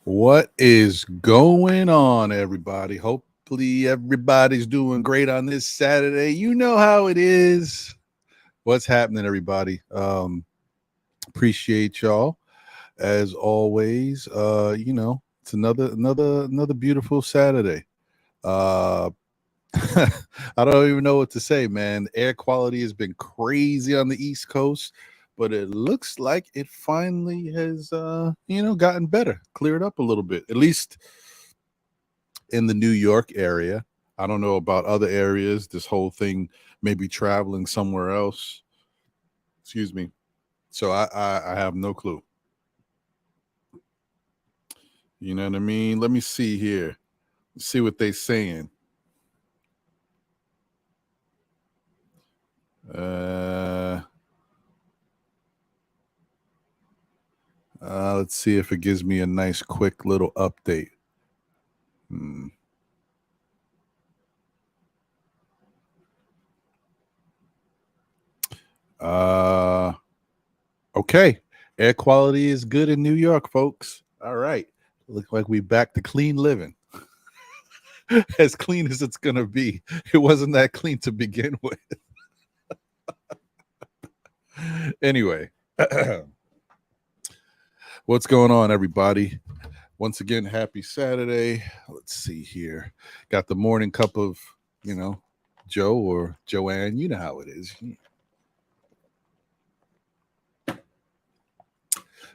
What is going on, everybody? Hopefully, everybody's doing great on this Saturday. You know how it is. What's happening, everybody? Appreciate y'all as always. It's another beautiful Saturday. Uh, I don't even know what to say, man. Air quality has been crazy on the East Coast, but it looks like it finally has, gotten better, cleared up a little bit, at least in the New York area. I don't know about other areas. This whole thing may be traveling somewhere else. Excuse me. So I have no clue. You know what I mean? Let me see here. See what they saying. Uh, let's see if it gives me a nice, quick little update. Hmm. Uh, okay. Air quality is good in New York, folks. All right. Look like we back to clean living. As clean as it's gonna be. It wasn't that clean to begin with. Anyway, what's going on, everybody? Once again, happy Saturday. Let's see here. Got the morning cup of, Joe or Joanne. You know how it is.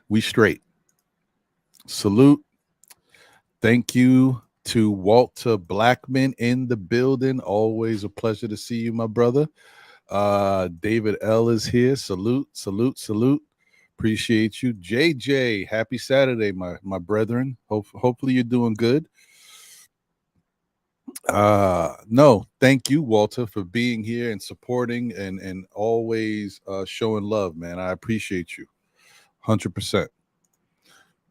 We straight. Salute. Thank you to Walter Blackman in the building. Always a pleasure to see you, my brother. David L is here. Salute, salute, salute. Appreciate you. JJ, happy Saturday, my brethren. Hopefully you're doing good. No, thank you, Walter, for being here and supporting and always showing love, man. I appreciate you. 100%.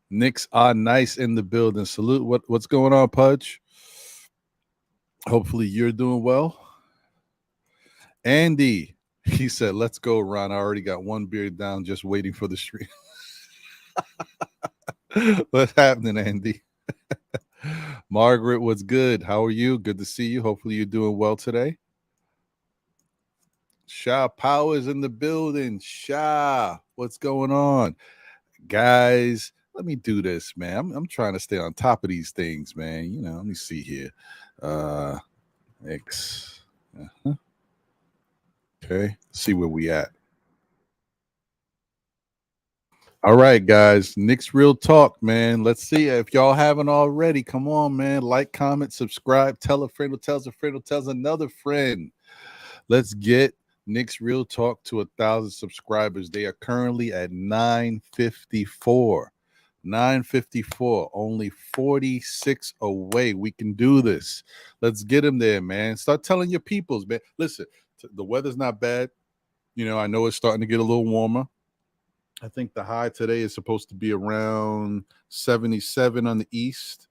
Knicks are nice in the building. Salute. What's going on, Pudge? Hopefully you're doing well. Andy, he said, let's go, Ron. I already got one beer down, just waiting for the stream. What's happening, Andy? Margaret, what's good? How are you? Good to see you. Hopefully you're doing well today. Sha Powers in the building. Sha, what's going on? Guys, let me do this, man. I'm trying to stay on top of these things, man. Let me see here. X. Uh-huh. Okay, see where we at. All right, guys. Knicks Real Talk, man. Let's see if y'all haven't already. Come on, man. Like, comment, subscribe, tell a friend who tells a friend who tells another friend. Let's get Knicks Real Talk to 1,000 subscribers. They are currently at 954. 954, only 46 away. We can do this. Let's get them there, man. Start telling your peoples, man. Listen, the weather's not bad. I know it's starting to get a little warmer. I think the high today is supposed to be around 77 on the east,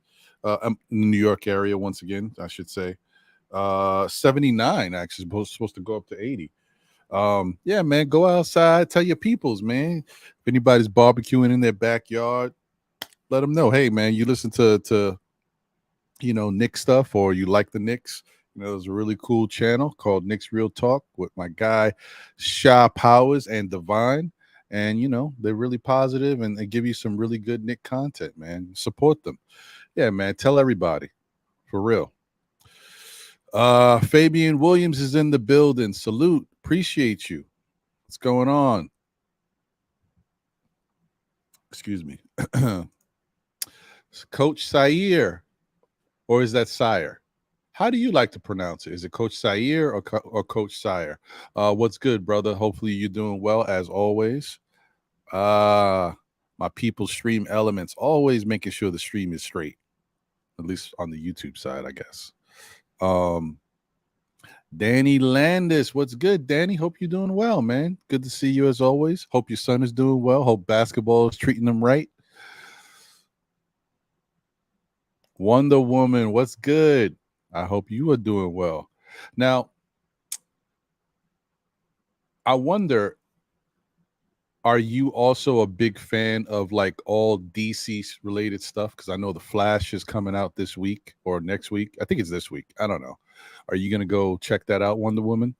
New York area. Once again, I should say, 79 actually supposed to go up to 80. Yeah, man, go outside, tell your peoples, man. If anybody's barbecuing in their backyard, let them know. Hey, man, you listen to Knicks stuff, or you like the Knicks. There's a really cool channel called Knicks Real Talk with my guy Sha Powers and Divine. And they're really positive and they give you some really good Nick content, man. Support them. Yeah, man. Tell everybody. For real. Fabian Williams is in the building. Salute. Appreciate you. What's going on? Excuse me. Coach Sayer, or is that Sire? How do you like to pronounce it? Is it Coach Sayer or Coach Sire? What's good, brother? Hopefully you're doing well as always. My people stream elements, always making sure the stream is straight, at least on the YouTube side, I guess. Danny Landis, what's good, Danny? Hope you're doing well, man. Good to see you as always. Hope your son is doing well. Hope basketball is treating them right. Wonder Woman, what's good? I hope you are doing well. Now, I wonder, Are you also a big fan of like all DC related stuff? Because I know the Flash is coming out this week or next week. I think it's this week. I don't know. Are you gonna go check that out, Wonder Woman?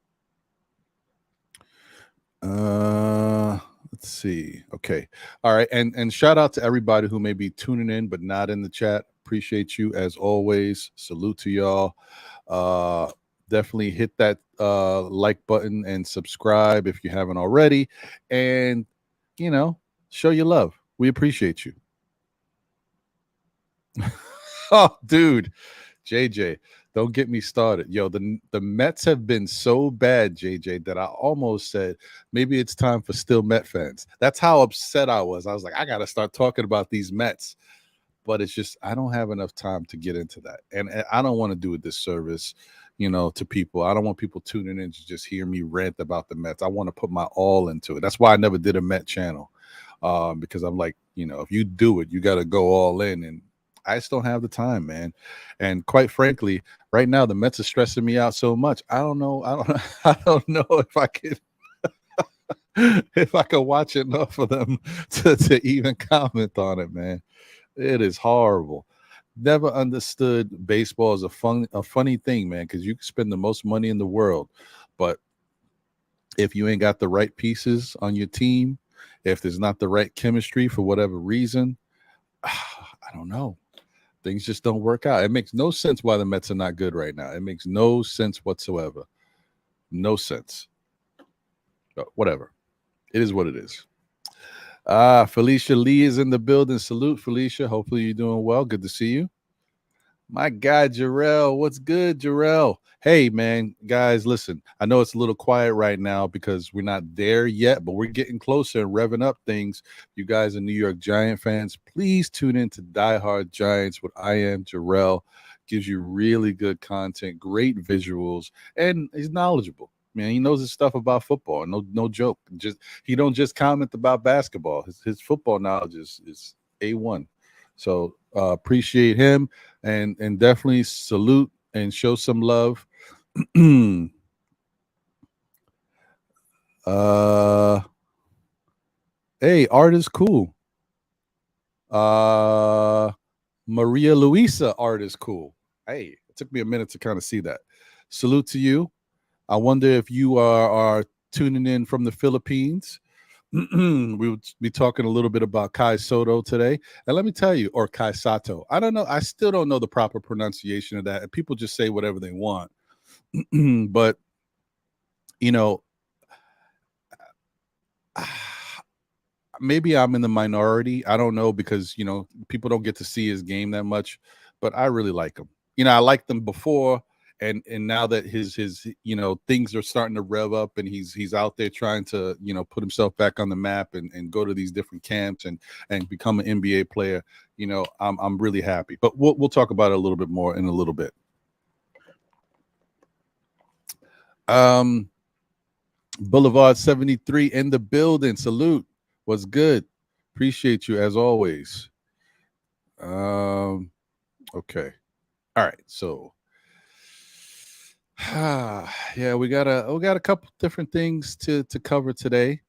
Let's see. Okay. All right. And shout out to everybody who may be tuning in but not in the chat. Appreciate you as always. Salute to y'all. Definitely hit that like button and subscribe if you haven't already. And show your love. We appreciate you. Oh, dude. JJ, don't get me started. Yo, the Mets have been so bad, JJ, that I almost said maybe it's time for still Met fans. That's how upset I was. I was like, I got to start talking about these Mets. But it's just I don't have enough time to get into that. And I don't want to do a disservice, to people. I don't want people tuning in to just hear me rant about the Mets. I want to put my all into it. That's why I never did a Met channel. Because I'm like, if you do it, you got to go all in. And I just don't have the time, man. And quite frankly, right now the Mets are stressing me out so much. I don't know. I don't know if I could watch enough of them to even comment on it, man. It is horrible. Never understood baseball as a funny thing, man, because you can spend the most money in the world, but if you ain't got the right pieces on your team, if there's not the right chemistry for whatever reason, I don't know. Things just don't work out. It makes no sense why the Mets are not good right now. It makes no sense whatsoever. No sense. But whatever. It is what it is. Felicia Lee is in the building. Salute, Felicia. Hopefully you're doing well. Good to see you. My guy, Jarrell. What's good, Jarrell? Hey, man, guys, listen. I know it's a little quiet right now because we're not there yet, but we're getting closer and revving up things. You guys are New York Giant fans. Please tune in to Die Hard Giants with I Am Jarrell. Gives you really good content, great visuals, and he's knowledgeable. Man, he knows his stuff about football. No joke. He don't just comment about basketball. His football knowledge is A1. So appreciate him and definitely salute and show some love. Hey, art is cool. Maria Luisa art is cool. Hey, it took me a minute to kind of see that. Salute to you. I wonder if you are tuning in from the Philippines. We would be talking a little bit about Kai Soto today. And let me tell you, or Kai Sato. I don't know. I still don't know the proper pronunciation of that. And people just say whatever they want. But, maybe I'm in the minority. I don't know because, people don't get to see his game that much. But I really like him. I liked him before. And now that his things are starting to rev up and he's out there trying to put himself back on the map and go to these different camps and become an NBA player, I'm really happy. But we'll talk about it a little bit more in a little bit. Boulevard 73 in the building. Salute. What's good? Appreciate you as always. Okay. All right. So. Yeah, we got a couple different things to cover today.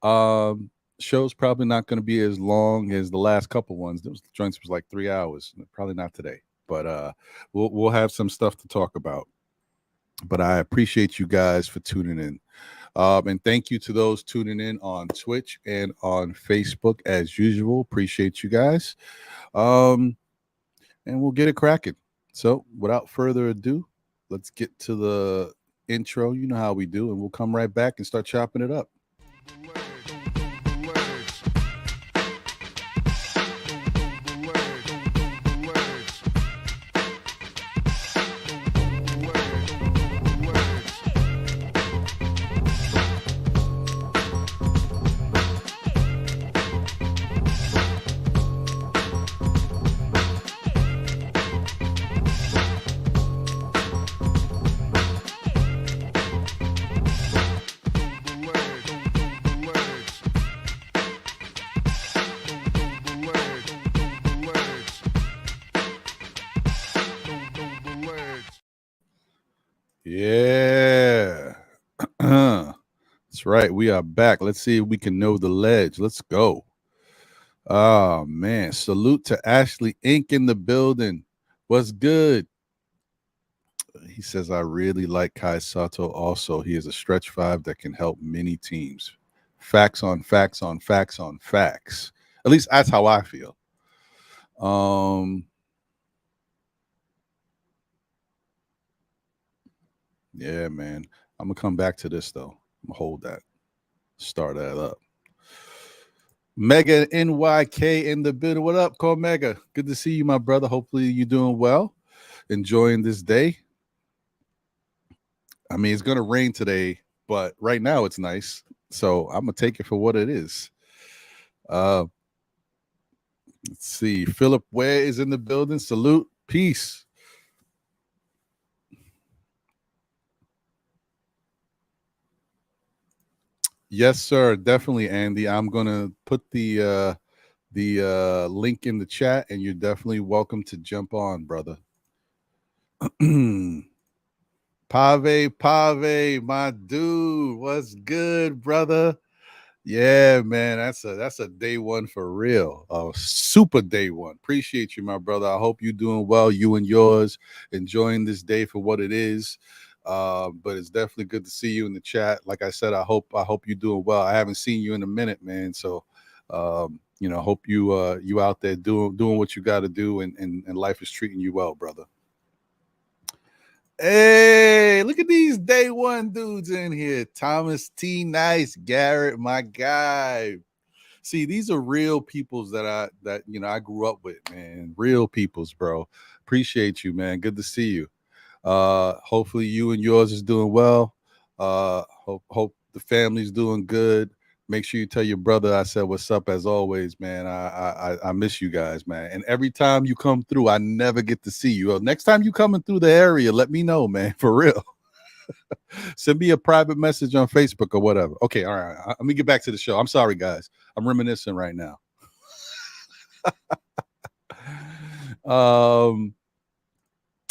Show's probably not going to be as long as the last couple ones. Those joints was like 3 hours. Probably not today, but we'll have some stuff to talk about. But I appreciate you guys for tuning in. And thank you to those tuning in on Twitch and on Facebook as usual. Appreciate you guys. And we'll get it cracking. So without further ado, let's get to the intro. You know how we do, and we'll come right back and start chopping it up. Yeah. That's That's right. We are back. Let's see if we can know the ledge. Let's go. Oh man. Salute to Ashley Inc. in the building. What's good? He says, I really like Kai Sato also. He is a stretch five that can help many teams. Facts on facts on facts on facts. At least that's how I feel. Yeah, man. I'm gonna come back to this though. I'm gonna hold that. Start that up. Mega NYK in the building. What up, Call Mega? Good to see you, my brother. Hopefully you're doing well. Enjoying this day. I mean, it's gonna rain today, but right now it's nice. So I'm gonna take it for what it is. Uh let's see. Philip Ware is in the building. Salute. Peace. Yes, sir. Definitely, Andy. I'm gonna put the link in the chat, and you're definitely welcome to jump on, brother. Pave, my dude. What's good, brother? Yeah, man. That's a day one for real. Super day one. Appreciate you, my brother. I hope you're doing well, you and yours, enjoying this day for what it is. But it's definitely good to see you in the chat. Like I said, I hope you're doing well. I haven't seen you in a minute, man. So hope you out there doing what you got to do, and life is treating you well, brother. Hey, look at these day one dudes in here. Thomas T. Nice, Garrett, my guy. See, these are real peoples that I grew up with, man. Real peoples, bro. Appreciate you, man. Good to see you. Hopefully you and yours is doing well. Hope the family's doing good. Make sure you tell your brother I said what's up as always, man. I miss you guys, man. And every time you come through, I never get to see you. Well, next time you coming through the area, let me know, man. For real. Send me a private message on Facebook or whatever. Okay, all right. Let me get back to the show. I'm sorry, guys. I'm reminiscing right now.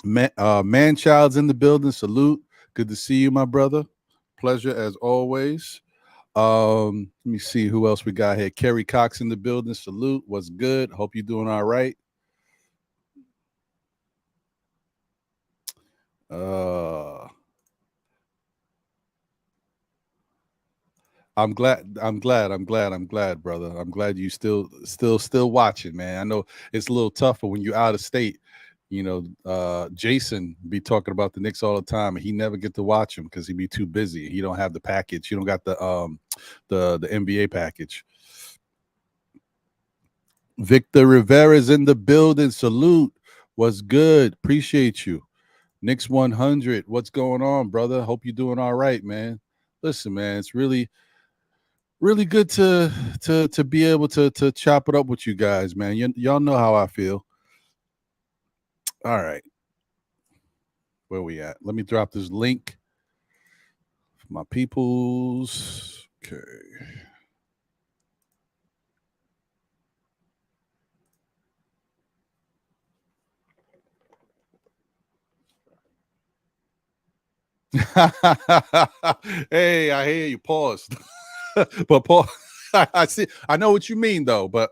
Man-child's in the building. Salute. Good to see you, my brother. Pleasure as always. Let me see who else we got here. Kerry Cox in the building. Salute. What's good? Hope you're doing all right. I'm glad, brother. I'm glad you still watching, man. I know it's a little tougher when you're out of state. Jason be talking about the Knicks all the time, and he never get to watch them because he be too busy. He don't have the package. You don't got the NBA package. Victor Rivera's in the building. Salute. What's good? Appreciate you. Knicks 100. What's going on, brother? Hope you're doing all right, man. Listen, man, it's really good to be able to chop it up with you guys, man. Y'all know how I feel. All right. Where we at? Let me drop this link for my peoples. Okay. Hey, I hear you. Pause. But Paul, I see. I know what you mean, though. But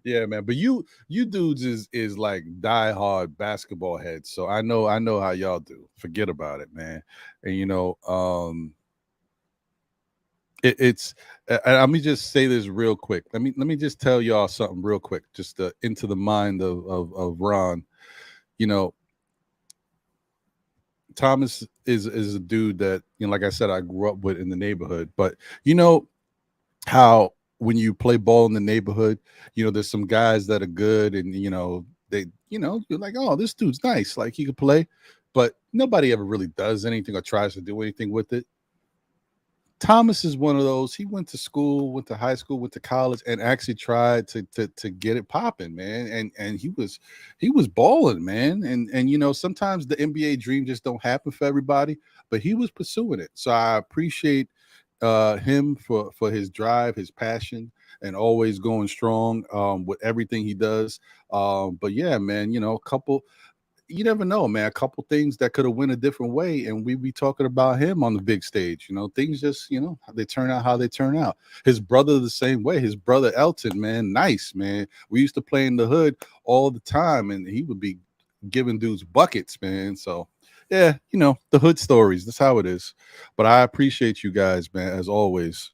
yeah, man. But you dudes is like diehard basketball heads. So I know how y'all do. Forget about it, man. And it's. Let me just say this real quick. Let me just tell y'all something real quick, just into the mind of Ron. You know, Thomas is a dude that, like I said, I grew up with in the neighborhood. But you know how when you play ball in the neighborhood, there's some guys that are good, and you're like, oh, this dude's nice, like he could play, but nobody ever really does anything or tries to do anything with it. Thomas is one of those. He went to school, went to high school, went to college, and actually tried to get it popping, man. And he was balling, man. And sometimes the NBA dream just don't happen for everybody, but he was pursuing it. So I appreciate him for his drive, his passion, and always going strong with everything he does. But yeah, man, a couple. you never know, man. A couple things that could have went a different way, and we'd be talking about him on the big stage. Things just, they turn out how they turn out. His brother the same way. His brother Elton, man, nice man. We used to play in the hood all the time, and he would be giving dudes buckets, man. So yeah, the hood stories. That's how it is. But I appreciate you guys, man, as always.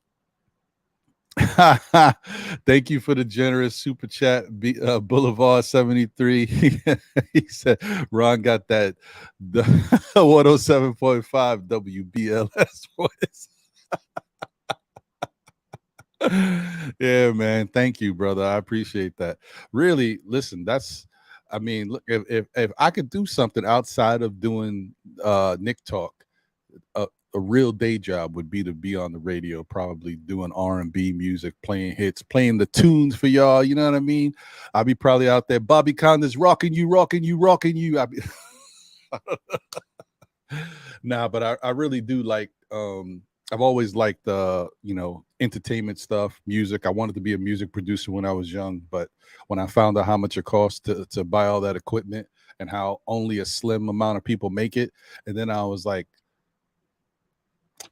Thank you for the generous super chat, Boulevard 73. He said Ron got that the 107.5 WBLS voice. Yeah, man. Thank you, brother. I appreciate that. Really, listen, I mean, look, if I could do something outside of doing Nick Talk, a real day job would be to be on the radio, probably doing R&B music, playing hits, playing the tunes for y'all. You know what I mean? I'll be probably out there. Bobby Connor's rocking you, rocking you, rocking you. Nah, but I really do like. I've always liked entertainment stuff, music. I wanted to be a music producer when I was young, but when I found out how much it costs to buy all that equipment and how only a slim amount of people make it, and then I was like,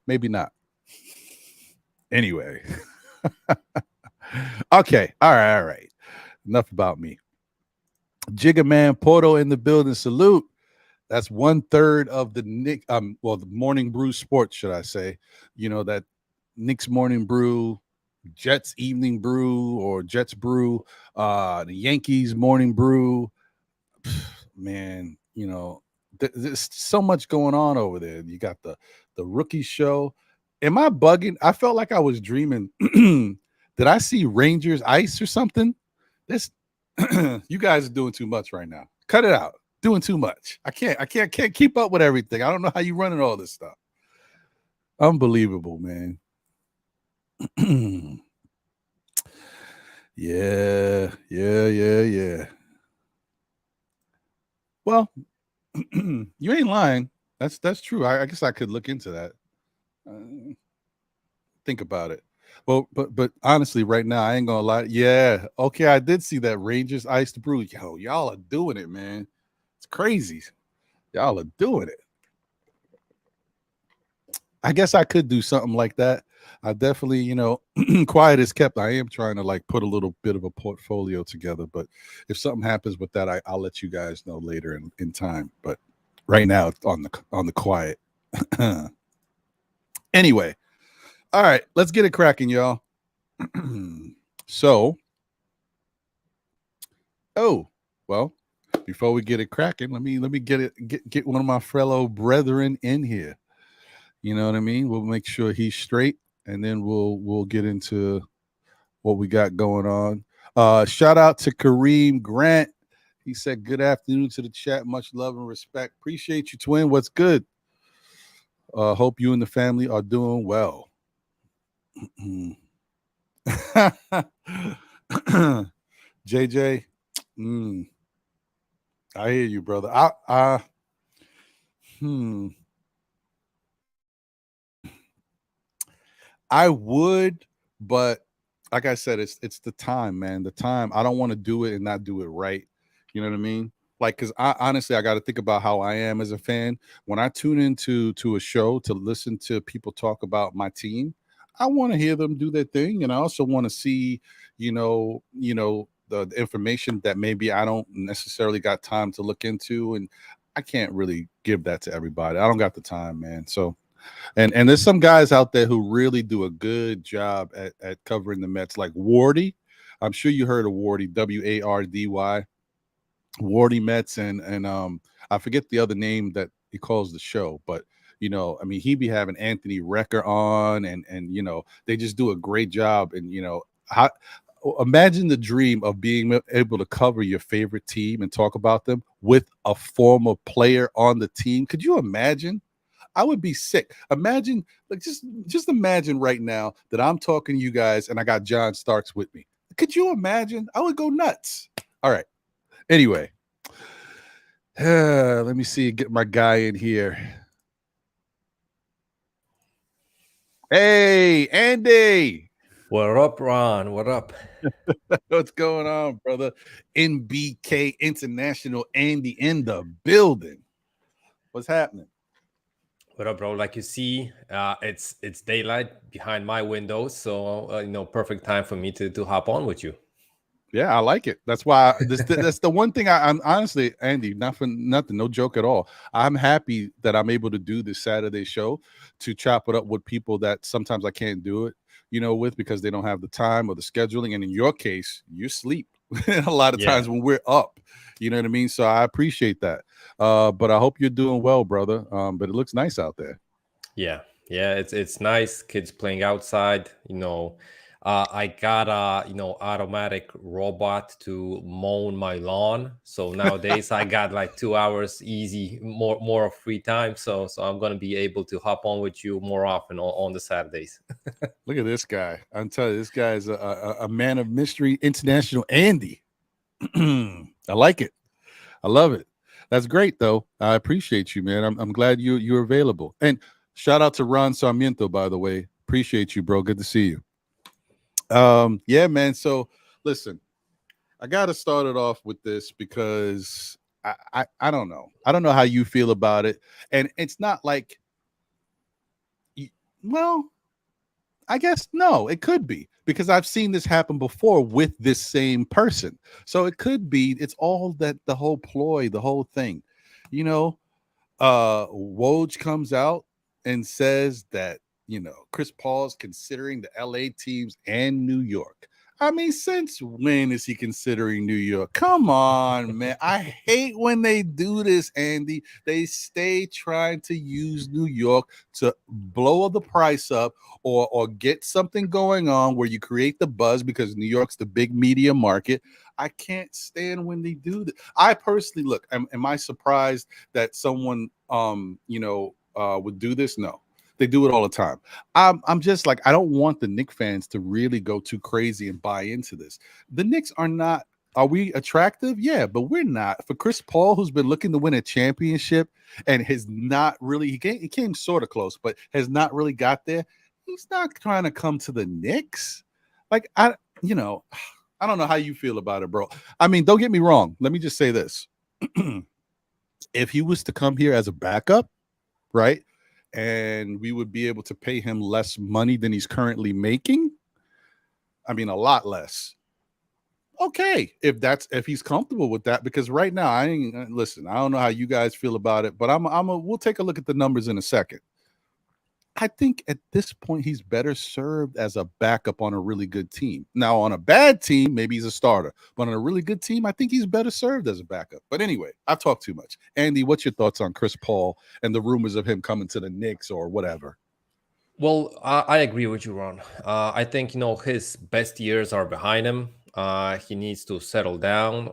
maybe not. Anyway. Okay. All right. Enough about me. Jigga Man Porto in the building. Salute. That's 1/3 of the the Morning Brew Sports, should I say. That Knicks Morning Brew, Jets Evening Brew, or Jets Brew, the Yankees Morning Brew. Man, there's so much going on over there. You got the rookie show. Am I bugging? I felt like I was dreaming. Did I see Rangers ice or something? This you guys are doing too much right now. Cut it out. Doing too much. I can't keep up with everything. I don't know how you running all this stuff. Unbelievable, man. Yeah. Well, you ain't lying. That's true. I guess I could look into that. Think about it. Well, but honestly, right now, I ain't gonna lie. Yeah, okay, I did see that Rangers iced brew. Yo, y'all are doing it, man. It's crazy. Y'all are doing it. I guess I could do something like that. I definitely, quiet is kept. I am trying to like put a little bit of a portfolio together, but if something happens with that, I'll let you guys know later in time. But right now, it's on the quiet. Anyway, all right, let's get it cracking, y'all. So, well, before we get it cracking, let me get one of my fellow brethren in here. You know what I mean? We'll make sure he's straight, and then we'll get into what we got going on. Shout out to Kareem Grant. He said, "Good afternoon to the chat. Much love and respect. Appreciate you, twin. What's good? Hope you and the family are doing well." JJ, I hear you, brother. I would, but like I said, it's the time, man. The time. I don't want to do it and not do it right. You know what I mean? Like, because I honestly, I got to think about how I am as a fan. When I tune into a show to listen to people talk about my team, I want to hear them do their thing, and I also want to see, the information that maybe I don't necessarily got time to look into, and I can't really give that to everybody. I don't got the time, man. So and there's some guys out there who really do a good job at covering the Mets, like Wardy. I'm sure you heard of Wardy, Wardy, Wardy Mets, and I forget the other name that he calls the show, but I mean, he be having Anthony Recker on, and they just do a great job, and how. Imagine the dream of being able to cover your favorite team and talk about them with a former player on the team. Could you imagine? I would be sick. Imagine, like, just imagine right now that I'm talking to you guys and I got John Starks with me. Could you imagine? I would go nuts. All right. Anyway, let me see. Get my guy in here. Hey, Andy. What up, Ron? What up? What's going on, brother? NBK International Andy in the building. What's happening? What up, bro? Like you see, it's daylight behind my window, so perfect time for me to hop on with you. Yeah, I like it. That's why that's the one thing I'm honestly, Andy, not for nothing, no joke at all. I'm happy that I'm able to do this Saturday show to chop it up with people that sometimes I can't do it, with because they don't have the time or the scheduling. And in your case, you sleep a lot of Yeah, times when we're up. You know what I mean? So I appreciate that. But I hope you're doing well, brother. But it looks nice out there. yeah. It's nice. Kids playing outside. I got a automatic robot to mow my lawn. So nowadays I got like 2 hours easy, more of free time. So I'm gonna be able to hop on with you more often on the Saturdays. Look at this guy. I'm telling you, this guy is a man of mystery, international Andy. I like it. I love it. That's great, though. I appreciate you, man. I'm glad you're available. And shout out to Ron Sarmiento, by the way. Appreciate you, bro. Good to see you. Yeah, man. So listen, I got to start it off with this because I don't know. I don't know how you feel about it, and it's not like, well, I guess no, it could be because I've seen this happen before with this same person. So it could be it's all that the whole ploy, the whole thing. You know, Woj comes out and says that, Chris Paul's considering the LA teams and New York. I mean, since when is he considering New York? Come on, man. I hate when they do this, Andy. They stay trying to use New York to blow the price up or get something going on where you create the buzz because New York's the big media market. I can't stand when they do that. I personally look, am I surprised that someone would do this? No. They do it all the time. I'm just like, I don't want the Knicks fans to really go too crazy and buy into this. The Knicks are not. Are we attractive? Yeah, but we're not. For Chris Paul, who's been looking to win a championship and has not really, he came sort of close, but has not really got there. He's not trying to come to the Knicks. Like, I don't know how you feel about it, bro. I mean, don't get me wrong. Let me just say this. If he was to come here as a backup, right? And we would be able to pay him less money than he's currently making. I mean, a lot less. Okay, if he's comfortable with that, because right now I ain't listen. I don't know how you guys feel about it, but we'll take a look at the numbers in a second. I think at this point he's better served as a backup on a really good team. Now, on a bad team, maybe he's a starter, but on a really good team, I think he's better served as a backup. But anyway, I've talked too much. Andy, what's your thoughts on Chris Paul and the rumors of him coming to the Knicks or whatever? Well, I agree with you, Ron. I think his best years are behind him. He needs to settle down.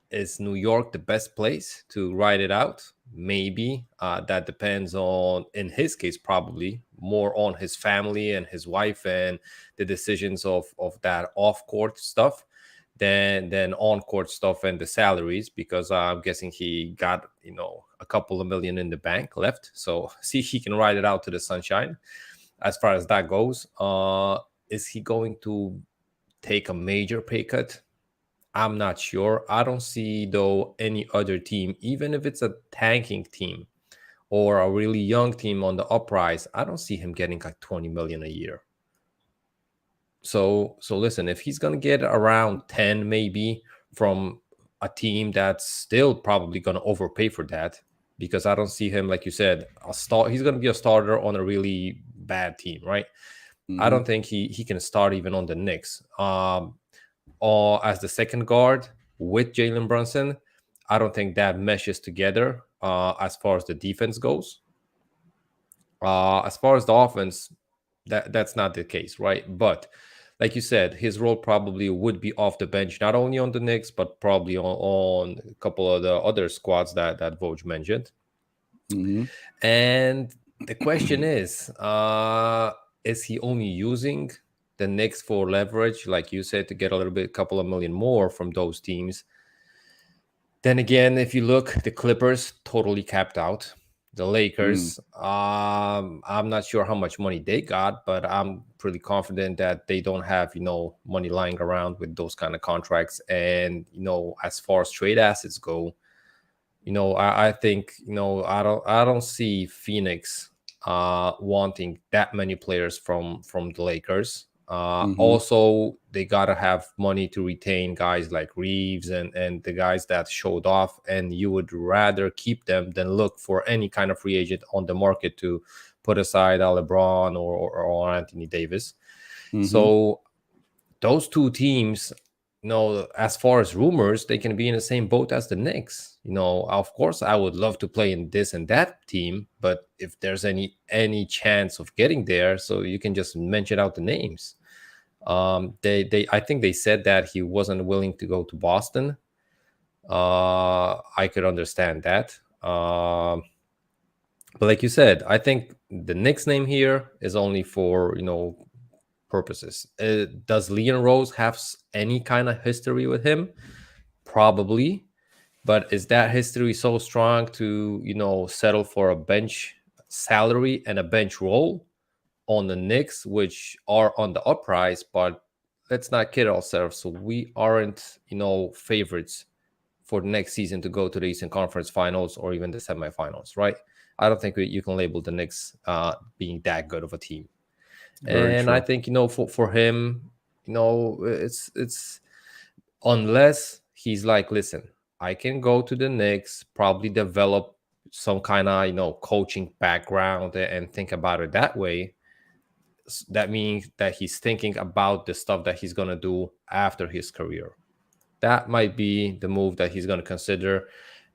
Is New York the best place to ride it out? Maybe. That depends on, in his case, probably more on his family and his wife and the decisions of that off court stuff than on court stuff and the salaries, because I'm guessing he got a couple of million in the bank left, so see he can ride it out to the sunshine. As far as that goes, is he going to take a major pay cut? I'm not sure. I don't see though any other team, even if it's a tanking team or a really young team on the uprise, I don't see him getting like 20 million a year. So listen, if he's gonna get around 10 maybe from a team that's still probably gonna overpay for that, because I don't see him, like you said, he's gonna be a starter on a really bad team, right? I Mm-hmm. don't think he can start even on the Knicks. Or as the second guard with Jalen Brunson, I don't think that meshes together as far as the defense goes. As far as the offense, that's not the case, right? But like you said, his role probably would be off the bench, not only on the Knicks, but probably on a couple of the other squads that Voj mentioned. Mm-hmm. And the question is he only using the Knicks for leverage, like you said, to get a little bit, couple of million more from those teams? Then again, if you look, the Clippers totally capped out. The Lakers, I'm not sure how much money they got, but I'm pretty confident that they don't have, money lying around with those kind of contracts. And, as far as trade assets go, I think, I don't see Phoenix wanting that many players from the Lakers. Mm-hmm. Also, they gotta have money to retain guys like Reeves and the guys that showed off, and you would rather keep them than look for any kind of free agent on the market to put aside a LeBron or Anthony Davis. Mm-hmm. So those two teams, as far as rumors, they can be in the same boat as the Knicks. Of course, I would love to play in this and that team, but if there's any chance of getting there, so you can just mention out the names. I think they said that he wasn't willing to go to Boston. I could understand that. But like you said, I think the Knicks name here is only for purposes. Does Leon Rose have any kind of history with him? Probably, but is that history so strong to settle for a bench salary and a bench role on the Knicks, which are on the uprise? But let's not kid ourselves. So we aren't favorites for the next season to go to the Eastern Conference Finals or even the semifinals, right? I don't think you can label the Knicks being that good of a team. Very And I true. think for him, it's unless he's like, listen, I can go to the Knicks, probably develop some kind of coaching background and think about it that way. That means that he's thinking about the stuff that he's gonna do after his career. That might be the move that he's gonna consider,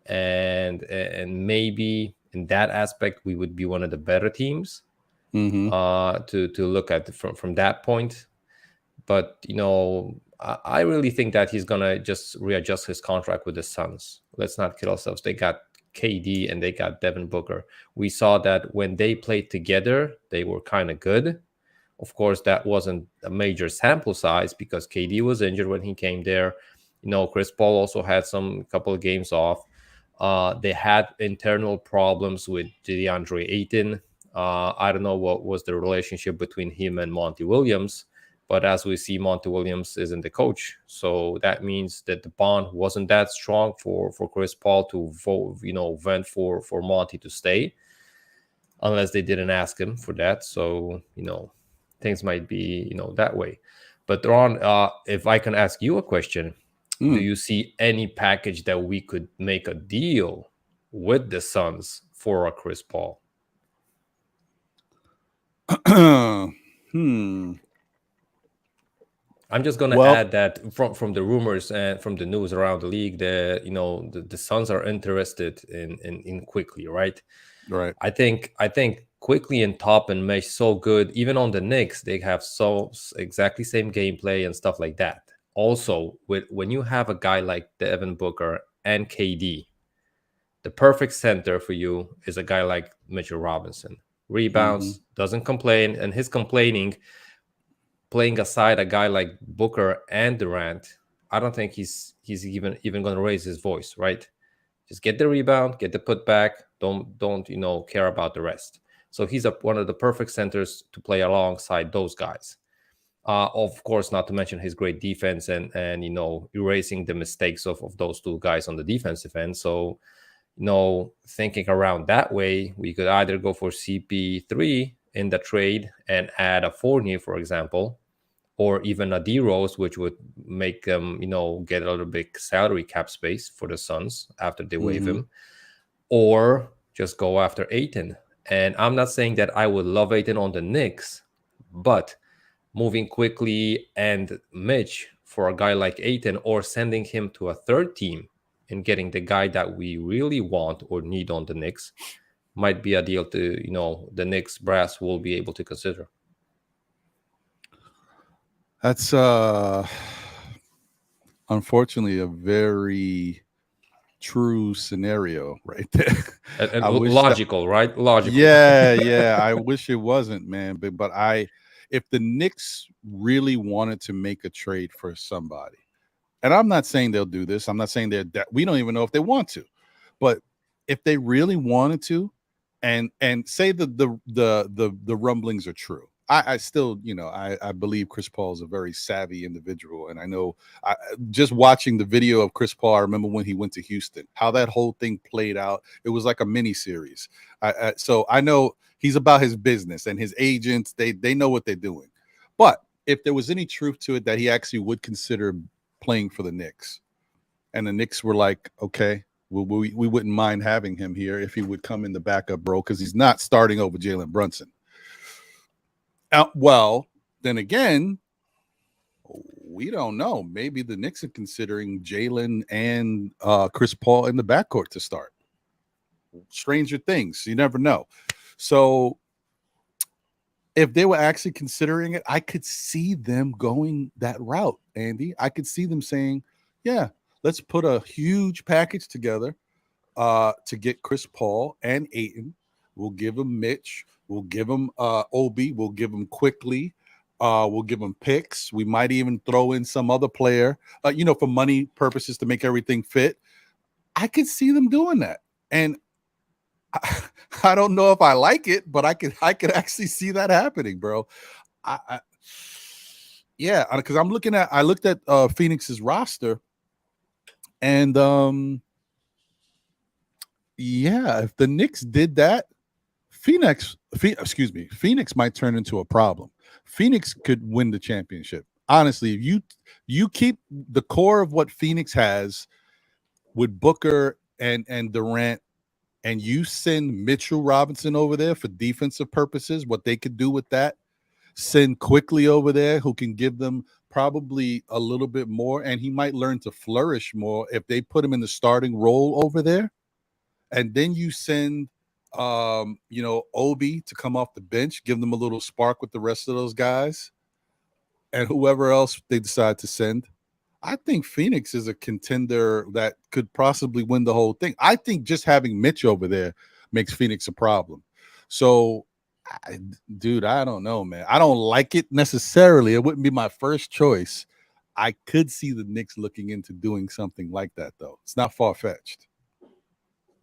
and maybe in that aspect we would be one of the better teams Mm-hmm. to look at from that point. But I really think that he's gonna just readjust his contract with the Suns. Let's not kid ourselves. They got KD and they got Devin Booker. We saw that when they played together, they were kind of good. Of course, that wasn't a major sample size because KD was injured when he came there. Chris Paul also had some couple of games off. They had internal problems with DeAndre Ayton. I don't know what was the relationship between him and Monty Williams, but as we see, Monty Williams isn't the coach, so that means that the bond wasn't that strong for Chris Paul to vent for Monty to stay, unless they didn't ask him for that. So things might be that way. But Ron, if I can ask you a question, do you see any package that we could make a deal with the Suns for a Chris Paul? Hmm. I'm just gonna Well, add that from the rumors and from the news around the league, that the Suns are interested in Quickly, right? right. I think Quickly and Top and mesh so good. Even on the Knicks, they have so exactly same gameplay and stuff like that. Also, when you have a guy like Devin Booker and KD, the perfect center for you is a guy like Mitchell Robinson. Mm-hmm. Rebounds, doesn't complain, and his complaining, playing aside a guy like Booker and Durant, I don't think he's even going to raise his voice, right? Just get the rebound, get the putback. Don't care about the rest. So he's one of the perfect centers to play alongside those guys. Of course, not to mention his great defense and erasing the mistakes of those two guys on the defensive end. So thinking around that way, we could either go for CP3 in the trade and add a Fournier, for example, or even a D Rose, which would make them, get a little bit salary cap space for the Suns after they waive Mm-hmm. him, or just go after Aiton. And I'm not saying that I would love Aiton on the Knicks, but moving Quickly and Mitch for a guy like Aiton, or sending him to a third team and getting the guy that we really want or need on the Knicks might be a deal to, the Knicks brass will be able to consider. That's unfortunately a very true scenario right there. And I wish that. logical, right? Logical. Yeah. I wish it wasn't, man. But if the Knicks really wanted to make a trade for somebody, and I'm not saying they'll do this. I'm not saying that we don't even know if they want to, but if they really wanted to, and say the rumblings are true. I still, I believe Chris Paul is a very savvy individual, and I know, just watching the video of Chris Paul, I remember when he went to Houston, how that whole thing played out. It was like a mini series. So I know he's about his business, and his agents, they know what they're doing. But if there was any truth to it that he actually would consider playing for the Knicks, and the Knicks were like, okay, we wouldn't mind having him here if he would come in the backup role, because he's not starting over Jalen Brunson. Well, then again, we don't know. Maybe the Knicks are considering Jalen and Chris Paul in the backcourt to start. Stranger things, you never know. So if they were actually considering it, I could see them going that route, Andy. I could see them saying, yeah, let's put a huge package together to get Chris Paul and Ayton. We'll give him Mitch. We'll give him Obi. We'll give him Quickly. We'll give him picks. We might even throw in some other player, for money purposes to make everything fit. I could see them doing that. And I don't know if I like it, but I could actually see that happening, bro. Yeah, because I looked at Phoenix's roster, and yeah, if the Knicks did that, Phoenix might turn into a problem. Phoenix could win the championship. Honestly, if you keep the core of what Phoenix has with Booker and Durant, and you send Mitchell Robinson over there for defensive purposes, what they could do with that, send Quickly over there, who can give them probably a little bit more, and he might learn to flourish more if they put him in the starting role over there. And then you send Obi to come off the bench, give them a little spark with the rest of those guys, and whoever else they decide to send. I think Phoenix is a contender that could possibly win the whole thing. I think just having Mitch over there makes Phoenix a problem. So, dude, I don't know, man. I don't like it necessarily. It wouldn't be my first choice. I could see the Knicks looking into doing something like that, though. It's not far-fetched.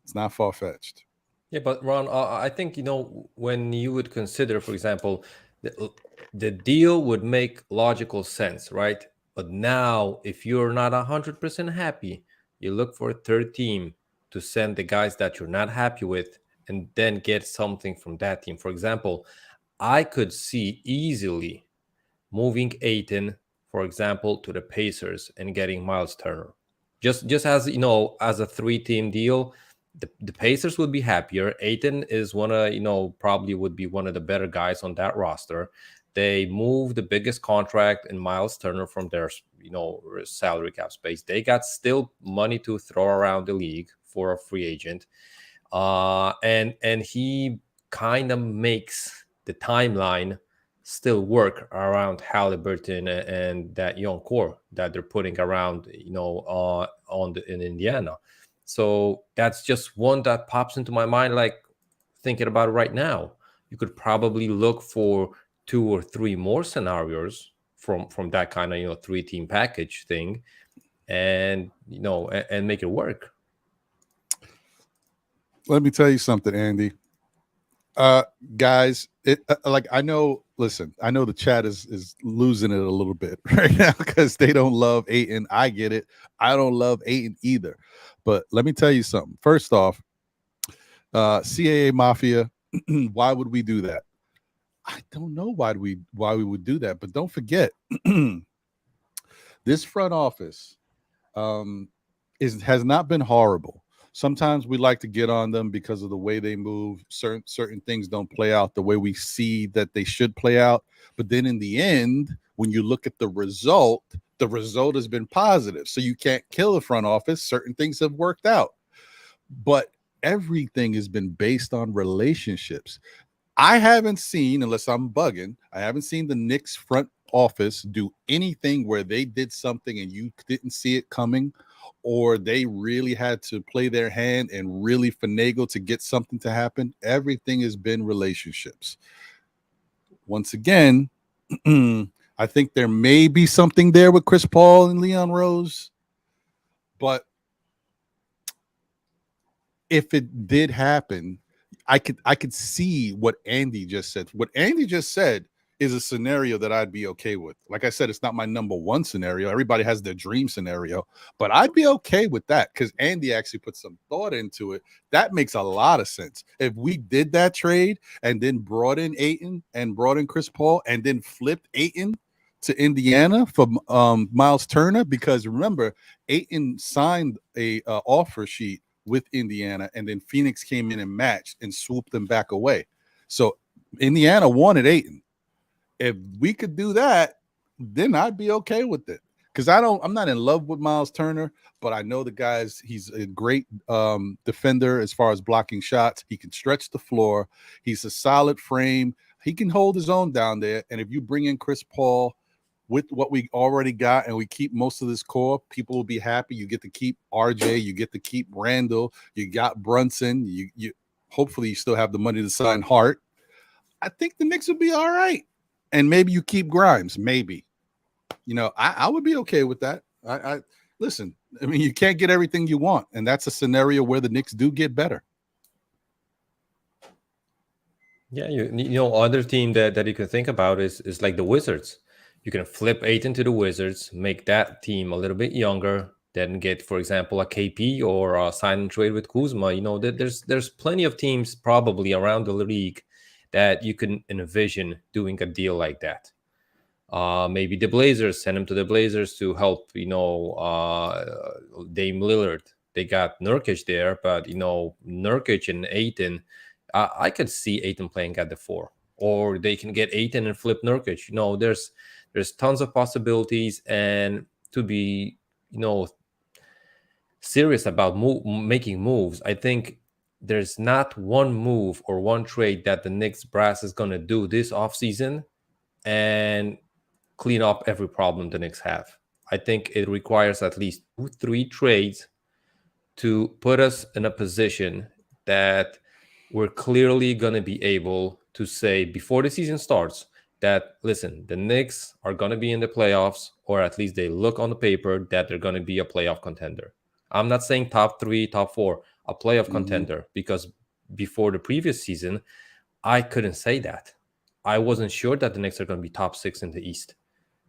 It's not far-fetched. Yeah, but Ron, I think, when you would consider, for example, the deal would make logical sense, right? But now, if you're not 100% happy, you look for a third team to send the guys that you're not happy with and then get something from that team. For example, I could see easily moving Aiton, for example, to the Pacers and getting Miles Turner. Just as, as a 3-team deal, the Pacers would be happier. Aiton is probably would be one of the better guys on that roster. They moved the biggest contract in Miles Turner from their, salary cap space. They got still money to throw around the league for a free agent. And he kind of makes the timeline still work around Halliburton and that young core that they're putting around, in Indiana. So that's just one that pops into my mind, like thinking about it right now. You could probably look for 2 or 3 more scenarios from that kind of 3-team package thing, and and make it work. Let me tell you something, Andy. Guys, I know. Listen, I know the chat is losing it a little bit right now because they don't love Ayton. I get it. I don't love Ayton either. But let me tell you something. First off, CAA Mafia, why would we do that? I don't know why we would do that. But don't forget, this front office has not been horrible. Sometimes we like to get on them because of the way they move. Certain things don't play out the way we see that they should play out. But then in the end, when you look at the result has been positive. So you can't kill the front office. Certain things have worked out. But everything has been based on relationships. I haven't seen, unless I'm bugging, I haven't seen the Knicks front office do anything where they did something and you didn't see it coming, or they really had to play their hand and really finagle to get something to happen. Everything has been relationships. Once again, I think there may be something there with Chris Paul and Leon Rose, but if it did happen, I could see what Andy just said. What Andy just said is a scenario that I'd be okay with. Like I said, it's not my number one scenario. Everybody has their dream scenario, but I'd be okay with that because Andy actually put some thought into it. That makes a lot of sense. If we did that trade and then brought in Ayton and brought in Chris Paul and then flipped Ayton to Indiana for Miles Turner, because remember, Ayton signed a offer sheet with Indiana, and then Phoenix came in and matched and swooped them back away. So Indiana wanted Ayton. If we could do that, then I'd be okay with it. Because I'm not in love with Miles Turner, but I know the guy's he's a great defender as far as blocking shots. He can stretch the floor. He's a solid frame. He can hold his own down there. And if you bring in Chris Paul with what we already got and we keep most of this core, people will be happy. You get to keep RJ, you get to keep Randall, you got Brunson, you hopefully you still have the money to sign Hart. I think the Knicks would be all right. And maybe you keep Grimes, maybe. I would be okay with that. I listen, I mean, you can't get everything you want, and that's a scenario where the Knicks do get better. Yeah, other team that you can think about is like the Wizards. You can flip Ayton to the Wizards, make that team a little bit younger, then get, for example, a KP or a sign and trade with Kuzma. There's plenty of teams probably around the league that you can envision doing a deal like that. Maybe the Blazers, send him to the Blazers to help, Dame Lillard. They got Nurkic there, but, Nurkic and Ayton, I could see Ayton playing at the 4. Or they can get Ayton and flip Nurkic. There's tons of possibilities. And to be, serious about making moves, I think there's not one move or one trade that the Knicks brass is going to do this offseason and clean up every problem the Knicks have. I think it requires at least 2-3 trades to put us in a position that we're clearly going to be able to say before the season starts that, listen, the Knicks are going to be in the playoffs, or at least they look on the paper that they're going to be a playoff contender. I'm not saying top 3, top 4, a playoff contender, because before the previous season, I couldn't say that. I wasn't sure that the Knicks are going to be top 6 in the East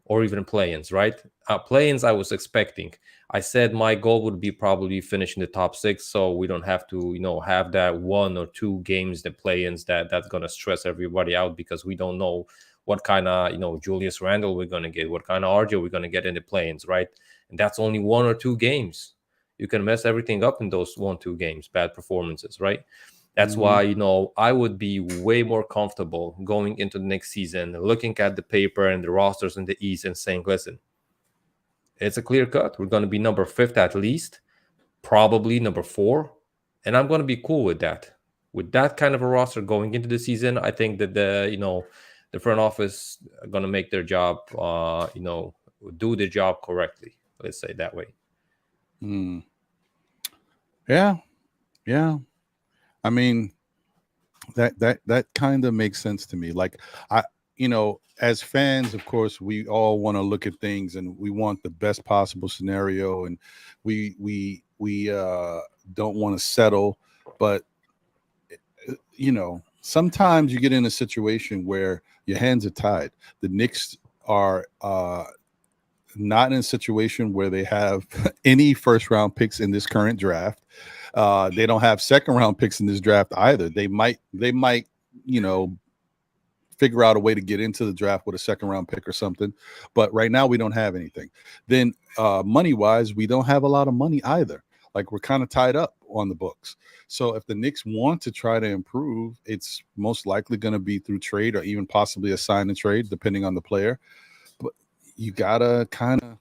or even play-ins, right? Play-ins I was expecting. I said my goal would be probably finish in the top 6, so we don't have to, have that 1 or 2 games, the play-ins that's going to stress everybody out, because we don't know what kind of, Julius Randle we're going to get, what kind of RJ we're going to get in the play-ins, right? And that's only 1 or 2 games. You can mess everything up in those 1-2 games, bad performances, right? That's why, I would be way more comfortable going into the next season, looking at the paper and the rosters in the East and saying, listen, it's a clear cut. We're going to be number 5 at least, probably number 4. And I'm going to be cool with that. With that kind of a roster going into the season, I think that the front office are going to make their job, do the job correctly. Let's say it that way. Yeah. I mean, that kind of makes sense to me. Like, as fans, of course, we all want to look at things and we want the best possible scenario, and we don't want to settle. But sometimes you get in a situation where your hands are tied. The Knicks are not in a situation where they have any first-round picks in this current draft. They don't have second-round picks in this draft either. They might, figure out a way to get into the draft with a second-round pick or something. But right now, we don't have anything. Then, money-wise, we don't have a lot of money either. Like, we're kind of tied up on the books. So if the Knicks want to try to improve, it's most likely going to be through trade or even possibly a sign and trade, depending on the player. But you gotta kind of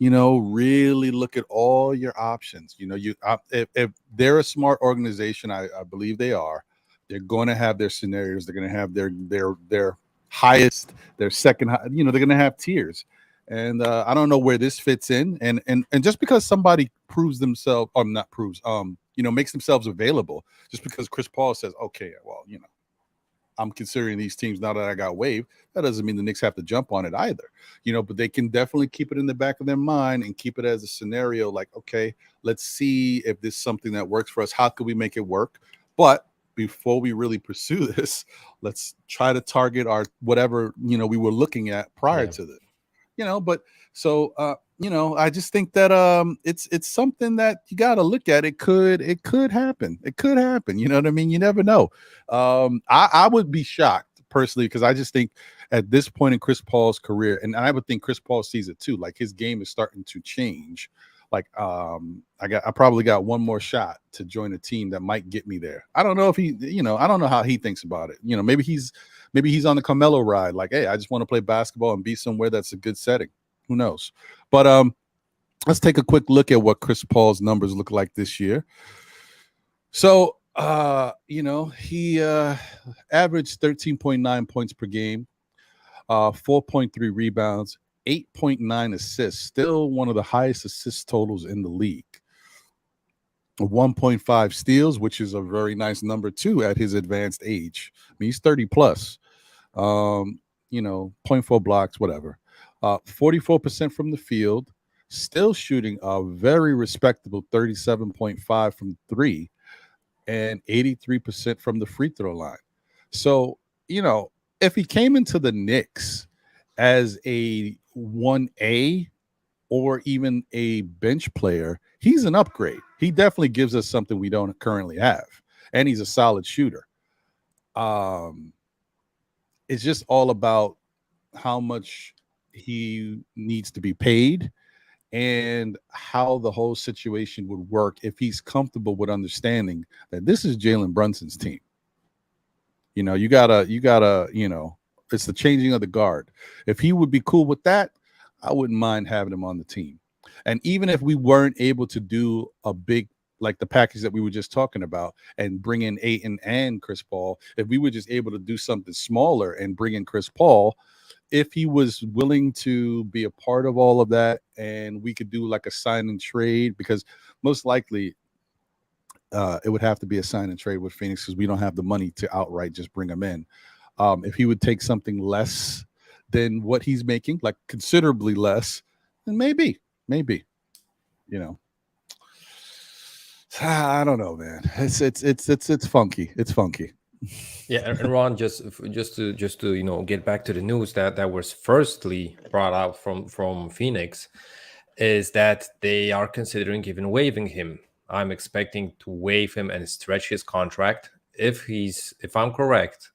really look at all your options. If they're a smart organization, I believe they are. They're going to have their scenarios. They're going to have their highest, their second. They're going to have tiers, and I don't know where this fits in. And just because somebody proves themselves, or not proves, makes themselves available, just because Chris Paul says, okay, well, I'm considering these teams now that I got waived. That doesn't mean the Knicks have to jump on it either, but they can definitely keep it in the back of their mind and keep it as a scenario. Like, okay, let's see if this is something that works for us. How could we make it work? But before we really pursue this, let's try to target our whatever we were looking at prior Yeah. to this. But so I just think that it's something that you got to look at. It could happen. It could happen. You know what I mean? You never know. I would be shocked personally, because I just think at this point in Chris Paul's career, and I would think Chris Paul sees it too, like his game is starting to change. Like I probably got one more shot to join a team that might get me there. I don't know if he, I don't know how he thinks about it. Maybe he's on the Carmelo ride, like, hey, I just want to play basketball and be somewhere that's a good setting. Who knows? But let's take a quick look at what Chris Paul's numbers look like this year. So he averaged 13.9 points per game, 4.3 rebounds, 8.9 assists, still one of the highest assist totals in the league. 1.5 steals, which is a very nice number too at his advanced age. I mean, he's 30 plus. 0.4 blocks, whatever. 44% from the field, still shooting a very respectable 37.5 from three, and 83% from the free throw line. So, if he came into the Knicks as a 1A or even a bench player, he's an upgrade. He definitely gives us something we don't currently have. And he's a solid shooter. It's just all about how much he needs to be paid and how the whole situation would work if he's comfortable with understanding that this is Jalen Brunson's team. You gotta, it's the changing of the guard. If he would be cool with that, I wouldn't mind having him on the team. And even if we weren't able to do a big, like the package that we were just talking about, and bring in Ayton and Chris Paul, if we were just able to do something smaller and bring in Chris Paul, if he was willing to be a part of all of that, and we could do like a sign and trade, because most likely it would have to be a sign and trade with Phoenix, because we don't have the money to outright just bring him in. If he would take something less than what he's making, like considerably less, then maybe, I don't know, man. It's funky. It's funky. Yeah, and Ron, just to get back to the news that was firstly brought out from Phoenix, is that they are considering even waiving him. I'm expecting to waive him and stretch his contract. If I'm correct,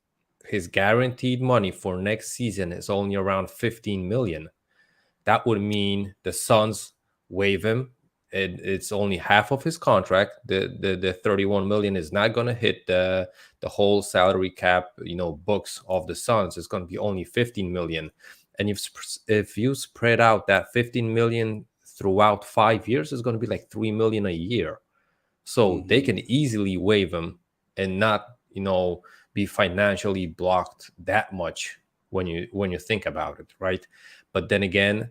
his guaranteed money for next season is only around 15 million. That would mean the Suns waive him. It's only half of his contract. The 31 million is not going to hit the whole salary cap, books of the Suns. It's going to be only 15 million. And if you spread out that 15 million throughout 5 years, it's going to be like 3 million a year. So they can easily waive him and not, be financially blocked that much when you think about it, right? But then again,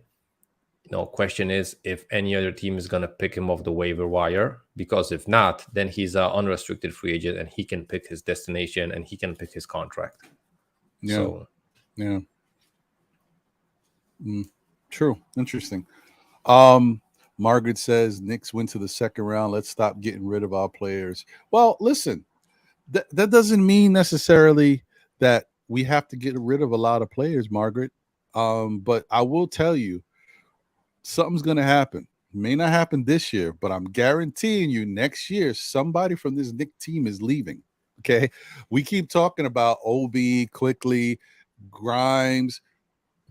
question is if any other team is going to pick him off the waiver wire, because if not, then he's an unrestricted free agent and he can pick his destination and he can pick his contract. Yeah. So, yeah. True. Interesting. Margaret says Knicks went to the second round. Let's stop getting rid of our players. Well, listen, that doesn't mean necessarily that we have to get rid of a lot of players, Margaret. But I will tell you, something's going to happen. It may not happen this year, but I'm guaranteeing you next year, somebody from this Knicks team is leaving. Okay. We keep talking about Obi, Quickly, Grimes.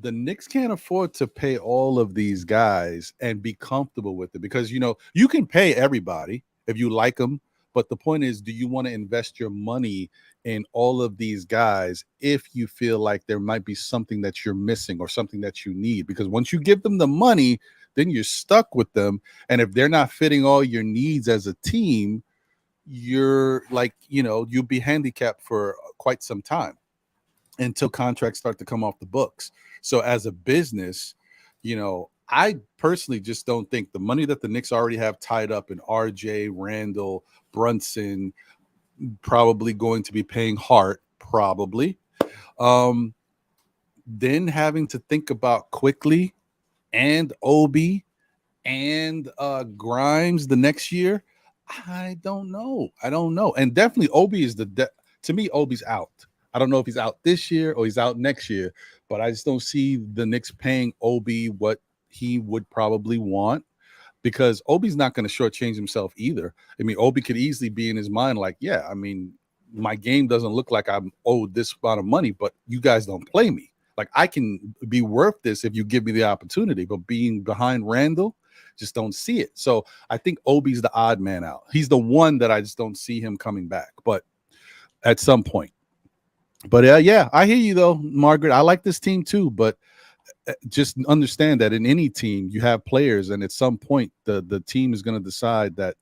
The Knicks can't afford to pay all of these guys and be comfortable with it, because, you can pay everybody if you like them. But the point is, do you want to invest your money in all of these guys if you feel like there might be something that you're missing or something that you need? Because once you give them the money, then you're stuck with them. And if they're not fitting all your needs as a team, you're like, you'll be handicapped for quite some time until contracts start to come off the books. So as a business, I personally just don't think the money that the Knicks already have tied up in RJ, Randall, Brunson, probably going to be paying Hart, probably. Then having to think about Quickly and Obi and Grimes the next year, I don't know. I don't know. And definitely Obi is to me, Obi's out. I don't know if he's out this year or he's out next year, but I just don't see the Knicks paying Obi what he would probably want, because Obi's not going to shortchange himself either. I mean, Obi could easily be in his mind like, yeah, I mean, my game doesn't look like I'm owed this amount of money, but you guys don't play me. Like, I can be worth this if you give me the opportunity, but being behind Randall, just don't see it. So I think Obi's the odd man out. He's the one that I just don't see him coming back, but at some point. But yeah, I hear you though, Margaret. I like this team too, but just understand that in any team you have players, and at some point the team is going to decide that,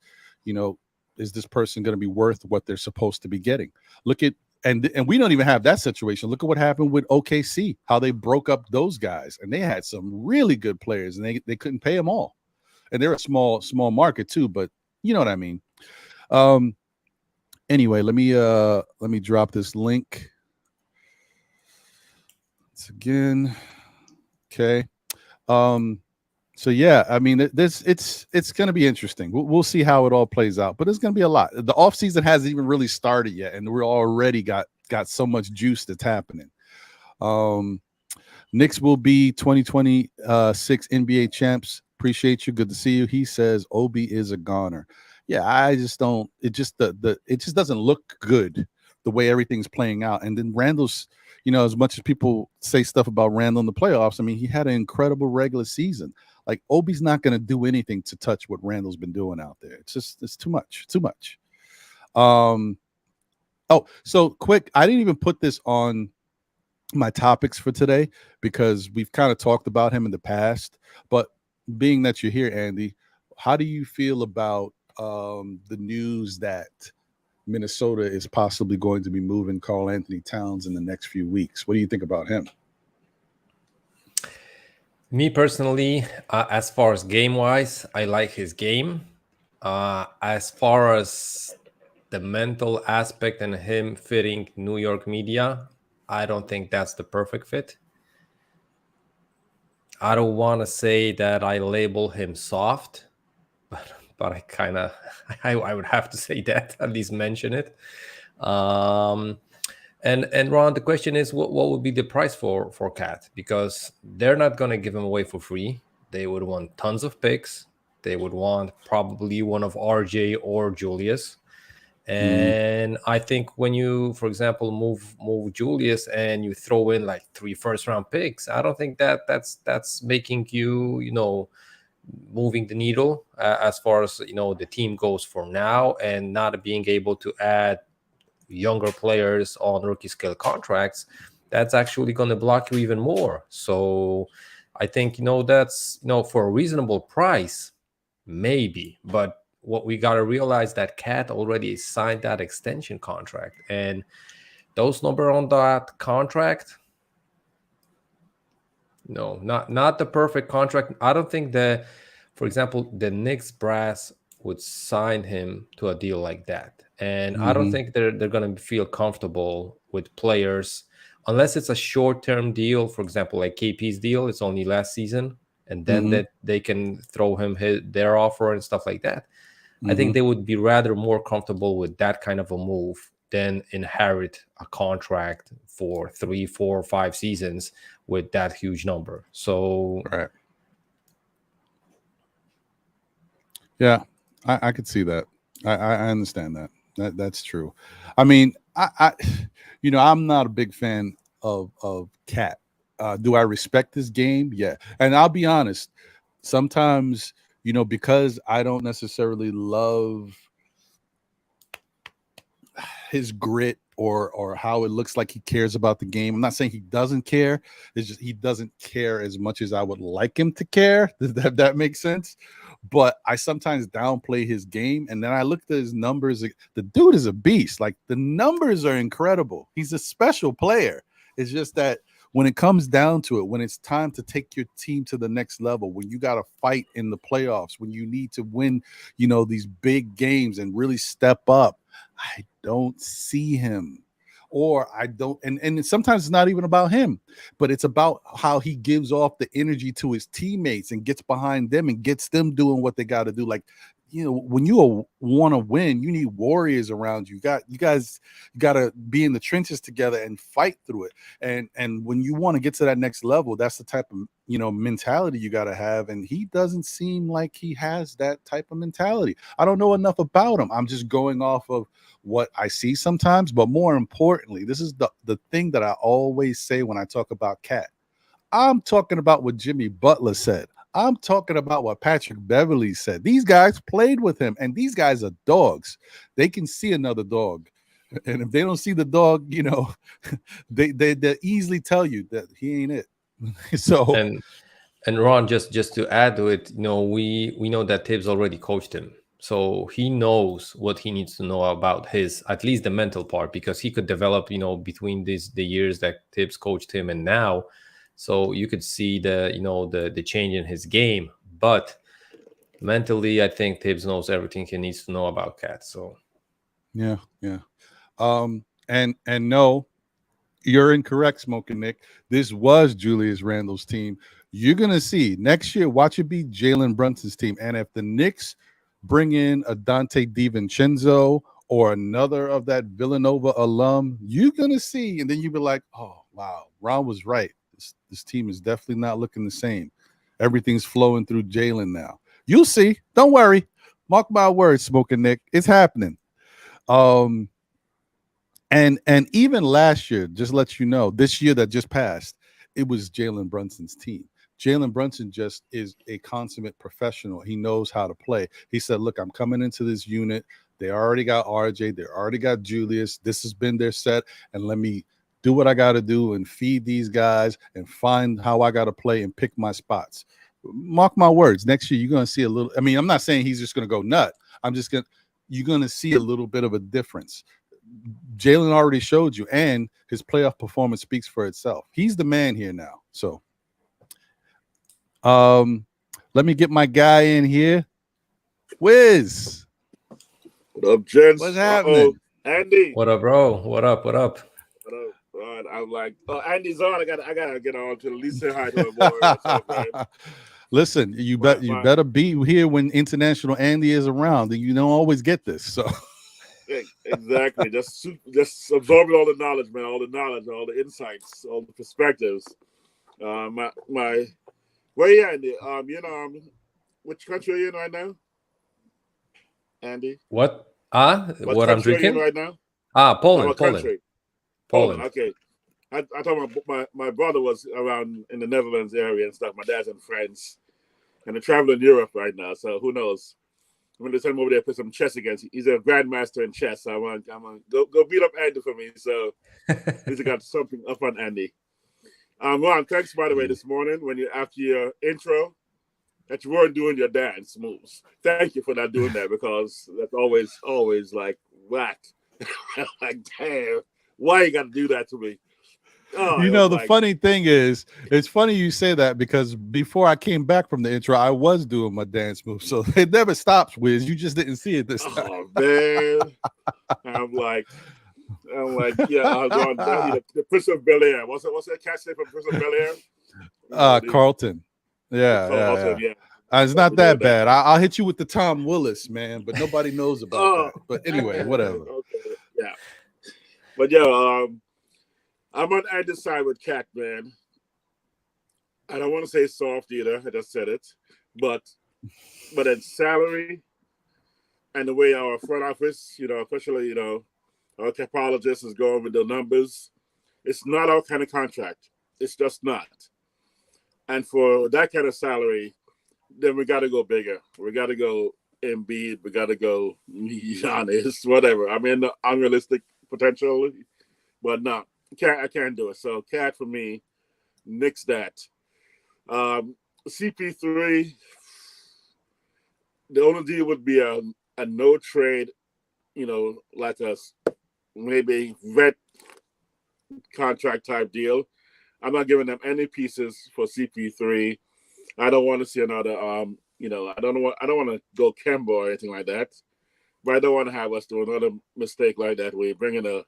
you know, is this person going to be worth what they're supposed to be getting. Look at and we don't even have that situation. Look at what happened with OKC, how they broke up those guys, and they had some really good players, and they couldn't pay them all. And they're a small market too, but you know what I mean. Anyway, let me drop this link once again. Okay. So yeah, I mean, it's going to be interesting. We'll see how it all plays out, but it's going to be a lot. The offseason hasn't even really started yet, and we're already got so much juice that's happening. Knicks will be 2026 NBA champs. Appreciate you. Good to see you. He says Obi is a goner. Yeah, I just don't. It just it just doesn't look good the way everything's playing out. And then Randall's, you know, as much as people say stuff about Randall in the playoffs, I mean, he had an incredible regular season. Like, Obi's not going to do anything to touch what Randall's been doing out there. It's too much. Oh, so quick, I didn't even put this on my topics for today because we've kind of talked about him in the past. But being that you're here, Andy, how do you feel about the news that Minnesota is possibly going to be moving Karl Anthony Towns in the next few weeks? What do you think about him? Me personally, as far as game-wise, I like his game. As far as the mental aspect and him fitting New York media, I don't think that's the perfect fit. I don't want to say that I label him soft, but I kind of I would have to say that, at least mention it. And Ron, the question is, what would be the price for Cat? Because they're not going to give him away for free. They would want tons of picks. They would want probably one of RJ or Julius. And I think when you, for example, move Julius and you throw in like 3 first-round picks, I don't think that's making you moving the needle as far as the team goes for now, and not being able to add younger players on rookie scale contracts. That's actually going to block you even more. So I think that's for a reasonable price, maybe, but what we got to realize that Cat already signed that extension contract, and those number on that contract, no, not the perfect contract. I don't think that, for example, the Knicks brass would sign him to a deal like that, and I don't think they're going to feel comfortable with players unless it's a short-term deal. For example, like KP's deal, it's only last season, and then that they can throw him their offer and stuff like that. I think they would be rather more comfortable with that kind of a move than inherit a contract for 3, 4, 5 seasons with that huge number. So, right. Yeah, I could see that. I understand that. That's true. I mean, I'm not a big fan of Cat. Do I respect his game? Yeah. And I'll be honest, sometimes, because I don't necessarily love his grit or how it looks like he cares about the game. I'm not saying he doesn't care. It's just he doesn't care as much as I would like him to care. Does that make sense? But I sometimes downplay his game, and then I look at his numbers. The dude is a beast. Like, the numbers are incredible. He's a special player. It's just that when it comes down to it, when it's time to take your team to the next level, when you got to fight in the playoffs, when you need to win, these big games and really step up, I don't see him. Or I don't, and sometimes it's not even about him, but it's about how he gives off the energy to his teammates and gets behind them and gets them doing what they got to do. Like, when you want to win, you need warriors around you. You guys got to be in the trenches together and fight through it. And when you want to get to that next level, that's the type of mentality you got to have. And he doesn't seem like he has that type of mentality. I don't know enough about him. I'm just going off of what I see sometimes. But more importantly, this is the thing that I always say when I talk about Cat. I'm talking about what Jimmy Butler said. I'm talking about what Patrick Beverley said. These guys played with him, and these guys are dogs. They can see another dog. And if they don't see the dog, they easily tell you that he ain't it. So and Ron, just to add to it, we know that Tibbs already coached him. So he knows what he needs to know about his, at least the mental part, because he could develop, between the years that Tibbs coached him and now. So you could see the change in his game, but mentally, I think Tibbs knows everything he needs to know about Cat. So yeah. And no, you're incorrect, Smoking Nick. This was Julius Randle's team. You're gonna see next year. Watch it be Jalen Brunson's team, and if the Knicks bring in a Donte DiVincenzo or another of that Villanova alum, you're gonna see, and then you'll be like, "Oh wow, Ron was right. This team is definitely not looking the same. Everything's flowing through Jalen now. You'll see. Don't worry. Mark my words, Smoking Nick. It's happening." And even last year, just let you know, this year that just passed, it was Jalen Brunson's team. Jalen Brunson just is a consummate professional. He knows how to play. He said, "Look, I'm coming into this unit. They already got RJ. They already got Julius. This has been their set, and let me do what I got to do and feed these guys and find how I got to play and pick my spots." Mark my words. Next year, you're going to see a little. I mean, I'm not saying he's just going to go nut. You're going to see a little bit of a difference. Jalen already showed you, and his playoff performance speaks for itself. He's the man here now. So, let me get my guy in here. Wiz, what up, gents? What's happening? Andy. What up, bro? What up? What up? I'm like, Andy's on. I gotta get on to at least say hi to him. What's up, man? Listen, you better be here when International Andy is around. You don't always get this, so. Exactly. just absorbing all the knowledge, man. All the insights, all the perspectives. Where you at, Andy? Which country are you in right now, Andy? What? What I'm drinking right now? Poland. Poland. Okay. I thought my brother was around in the Netherlands area and stuff. My dad's in France, and they're traveling in Europe right now. So who knows? I'm going to send him over there to play some chess against. He's a grandmaster in chess. So I'm going to go beat up Andy for me. So he's got something up on Andy. Ron, thanks, by the way, this morning after your intro that you weren't doing your dance moves. Thank you for not doing that, because that's always like whack. Like, damn, why you got to do that to me? Oh, the funny thing is, it's funny you say that, because before I came back from the intro, I was doing my dance move. So it never stops, Wiz. You just didn't see it this time. Oh, man. I'm like, yeah, the Prince of Bel-Air. What's that cat's name from Prince of Bel-Air? Carlton. Yeah. It's not that bad. I'll hit you with the Tom Willis, man, but nobody knows about that. But anyway, whatever. Okay. Yeah. But yeah, I'm on Andy's side with Cat, man. I don't want to say soft either. I just said it. But it's salary and the way our front office, especially, our capologist is going with the numbers. It's not our kind of contract. It's just not. And for that kind of salary, then we got to go bigger. We got to go Embiid. We got to go Giannis, whatever. I mean, unrealistic potential, but no. I can't do it. So Cat for me, nix that. CP3, the only deal would be a no trade, like a maybe vet contract type deal. I'm not giving them any pieces for CP3. I don't want to see another I don't want to go Kemba or anything like that. But I don't want to have us do another mistake like that where you bring in a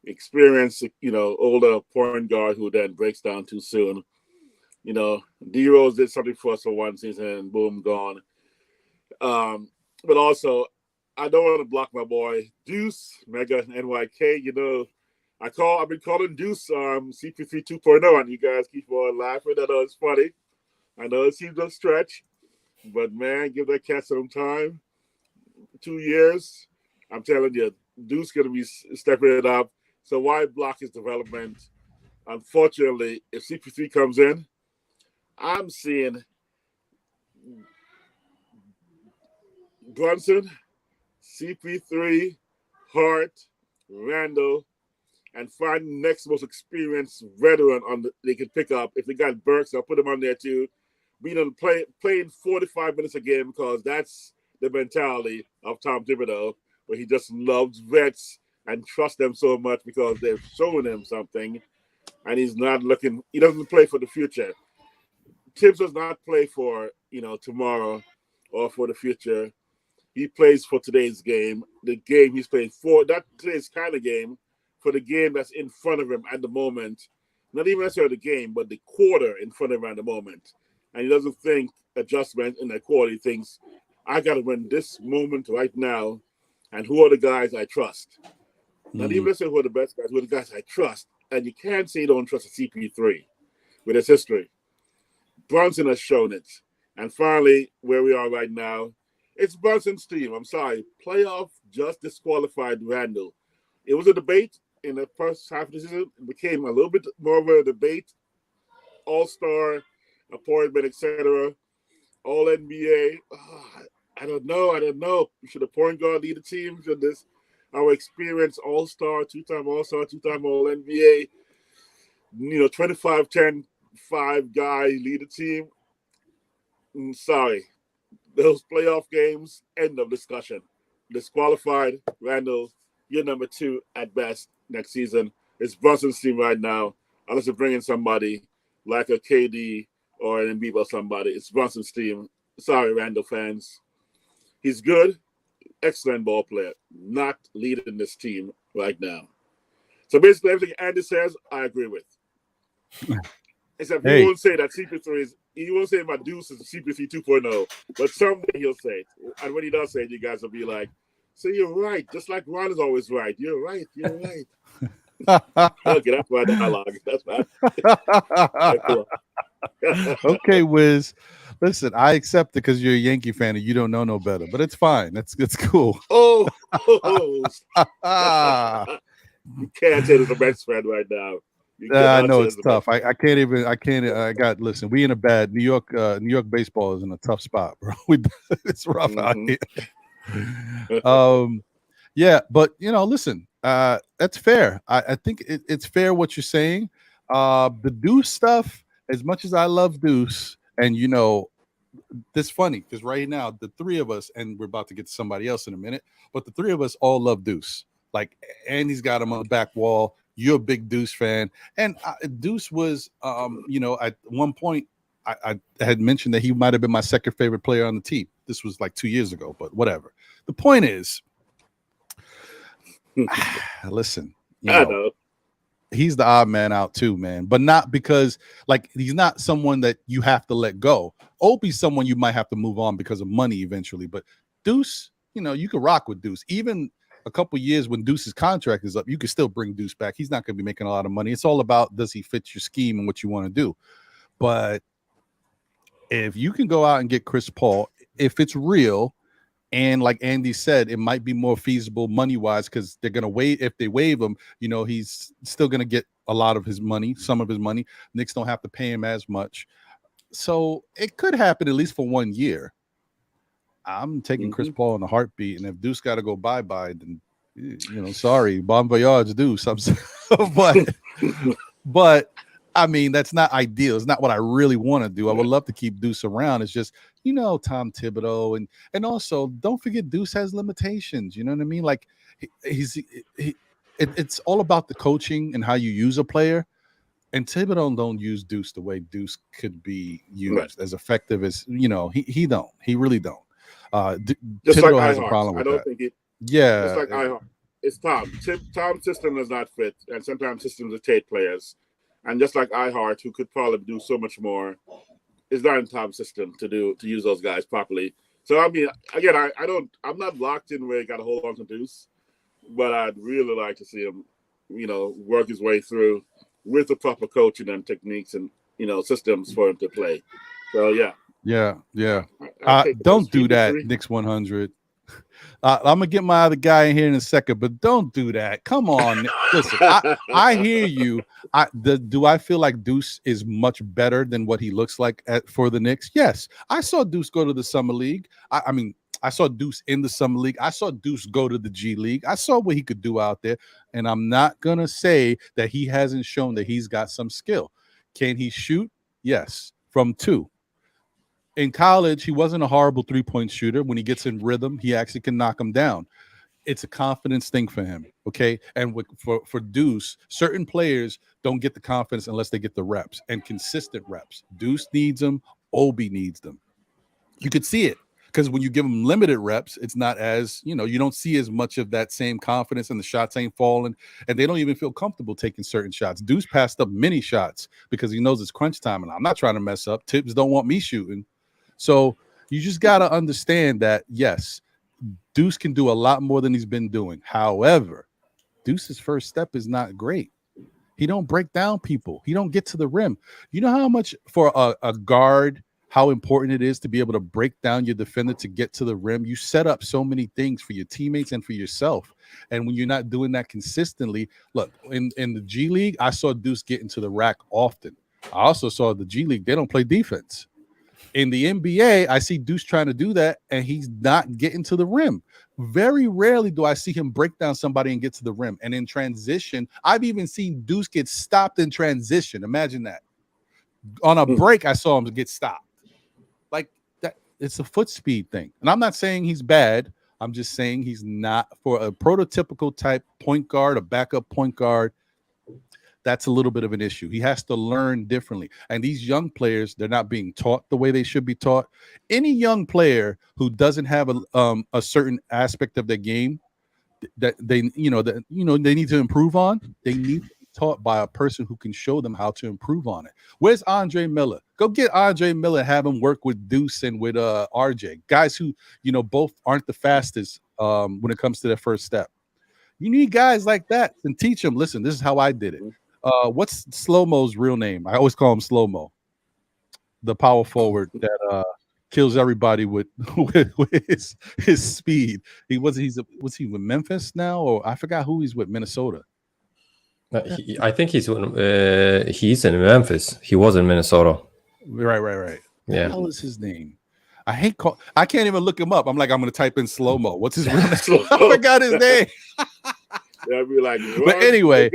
experienced, older point guard who then breaks down too soon. D-Rose did something for us for one season and boom, gone. But also, I don't want to block my boy Deuce Mega NYK. You know, I've been calling Deuce CP3 2.0, and you guys keep on laughing. I know it's funny. I know it seems a stretch, but man, give that cat some time. 2 years, I'm telling you, Deuce gonna be stepping it up. So why block his development? Unfortunately, if CP3 comes in, I'm seeing Brunson, CP3, Hart, Randall, and find the next most experienced veteran they can pick up. If they got Burks, I'll put him on there too. Playing 45 minutes a game because that's the mentality of Tom Thibodeau, where he just loves vets and trusts them so much because they've shown him something, and he's not looking. He doesn't play for the future. Tibbs does not play for tomorrow or for the future. He plays for today's game, the game he's playing for, not today's kind of game, for the game that's in front of him at the moment. Not even necessarily the game, but the quarter in front of him at the moment. And he doesn't think adjustment in that quarter. He thinks, I got to win this moment right now. And who are the guys I trust? Not even necessarily who are the best guys, who are the guys I trust. And you can't say you don't trust a CP3 with his history. Brunson has shown it. And finally, where we are right now, it's Brunson's team. I'm sorry. Playoff just disqualified Randall. It was a debate in the first half of the season. It became a little bit more of a debate. All-star appointment, etc. All-NBA. I don't know. Should a point guard lead the team? Should our experienced all-star, two-time all-star, two-time all-NBA, 25-10-5 guy lead the team? Sorry. Those playoff games, end of discussion. Disqualified, Randall, you're number 2 at best next season. It's Brunson's team right now. Unless you bring in somebody like a KD or an Embiid or somebody, it's Brunson's team. Sorry, Randall fans. He's good, excellent ball player, not leading this team right now. So basically, everything Andy says, I agree with. Except he won't say that CP3 is. He won't say my Deuce is CP3 2.0, but someday he'll say it. And when he does say it, you guys will be like, "So you're right." Just like Ron is always right. You're right. You're right. Okay, that's my dialogue. That's my. Okay, Wiz. Listen, I accept it because you're a Yankee fan and you don't know no better, but it's fine. It's cool. Oh. You can't say there's a Mets fan right now. I know it's tough. I can't even. Listen, we in a bad New York. New York baseball is in a tough spot, bro. It's rough out here. Yeah, but listen. That's fair. I think it's fair what you're saying. The Deuce stuff. As much as I love Deuce, and this funny because right now the three of us, and we're about to get to somebody else in a minute, but the three of us all love Deuce. Like Andy's got him on the back wall. You're a big Deuce fan, and Deuce was, at one point I had mentioned that he might have been my second favorite player on the team. This was like 2 years ago, but whatever. The point is, listen, I know. He's the odd man out too, man, but not because he's not someone that you have to let go. Opie's someone you might have to move on because of money eventually, but Deuce, you can rock with Deuce. Even a couple years when Deuce's contract is up, you can still bring Deuce back. He's not going to be making a lot of money. It's all about, does he fit your scheme and what you want to do? But if you can go out and get Chris Paul, if it's real, and like Andy said, it might be more feasible money-wise because they're going to waive. If they waive him, he's still going to get a lot of his money, some of his money. Knicks don't have to pay him as much. So it could happen at least for 1 year. I'm taking Chris Paul in a heartbeat, and if Deuce got to go bye-bye, then sorry, bon voyage, Deuce. But I mean, that's not ideal. It's not what I really want to do. I would love to keep Deuce around. It's just, Tom Thibodeau, and also don't forget Deuce has limitations. You know what I mean? Like it's all about the coaching and how you use a player. And Thibodeau don't use Deuce the way Deuce could be used, as effective as he don't. He really don't. Just Thibodeau like has a problem with that. I don't think it. Yeah, just like iHeart. It's Tom. Tom's system does not fit, and sometimes systems dictate players. And just like iHeart, who could probably do so much more, is not in Tom's system to use those guys properly. So I mean, again, I'm not locked in where he got to hold on to Deuce, but I'd really like to see him, work his way through with the proper coaching and techniques and systems for him to play. So yeah. I Don't do that, Knicks 100. I'm gonna get my other guy in here in a second, but don't do that. Come on, listen. I hear you. Do I feel like Deuce is much better than what he looks like for the Knicks? Yes, I saw Deuce go to the summer league. I mean, I saw Deuce in the summer league. I saw Deuce go to the G League. I saw what he could do out there, and I'm not gonna say that he hasn't shown that he's got some skill. Can he shoot? Yes, from 2. In college, he wasn't a horrible 3-point shooter. When he gets in rhythm, he actually can knock him down. It's a confidence thing for him, okay? And for Deuce, certain players don't get the confidence unless they get the reps and consistent reps. Deuce needs them. Obi needs them. You could see it because when you give them limited reps, it's not as, you don't see as much of that same confidence and the shots ain't falling and they don't even feel comfortable taking certain shots. Deuce passed up many shots because he knows it's crunch time and I'm not trying to mess up. Tibbs don't want me shooting. So you just got to understand that, yes, Deuce can do a lot more than he's been doing. However, Deuce's first step is not great. He don't break down people. He don't get to the rim. You know how much for a guard, how important it is to be able to break down your defender to get to the rim? You set up so many things for your teammates and for yourself. And when you're not doing that consistently, look, in the G League, I saw Deuce get into the rack often. I also saw the G League, they don't play defense. In the NBA, I see Deuce trying to do that, and he's not getting to the rim. Very rarely do I see him break down somebody and get to the rim. And in transition, I've even seen Deuce get stopped in transition. Imagine that. On a break, I saw him get stopped. Like that, it's a foot speed thing. And I'm not saying he's bad. I'm just saying he's not for a prototypical type point guard, a backup point guard. That's a little bit of an issue. He has to learn differently. And these young players, they're not being taught the way they should be taught. Any young player who doesn't have a certain aspect of their game that they need to improve on, they need to be taught by a person who can show them how to improve on it. Where's Andre Miller? Go get Andre Miller and have him work with Deuce and with RJ. Guys who, both aren't the fastest when it comes to their first step. You need guys like that and teach them, listen, this is how I did it. What's Slow-Mo's real name? I always call him Slow-Mo, the power forward that kills everybody with his speed. Was he with Memphis now, or I forgot who he's with? Minnesota. I think he's in Memphis. He was in Minnesota. Right. Yeah. What the hell is his name? I can't even look him up. I'm like, I'm gonna type in Slow-Mo. What's his real name? I forgot his name. They'll be like, but anyway,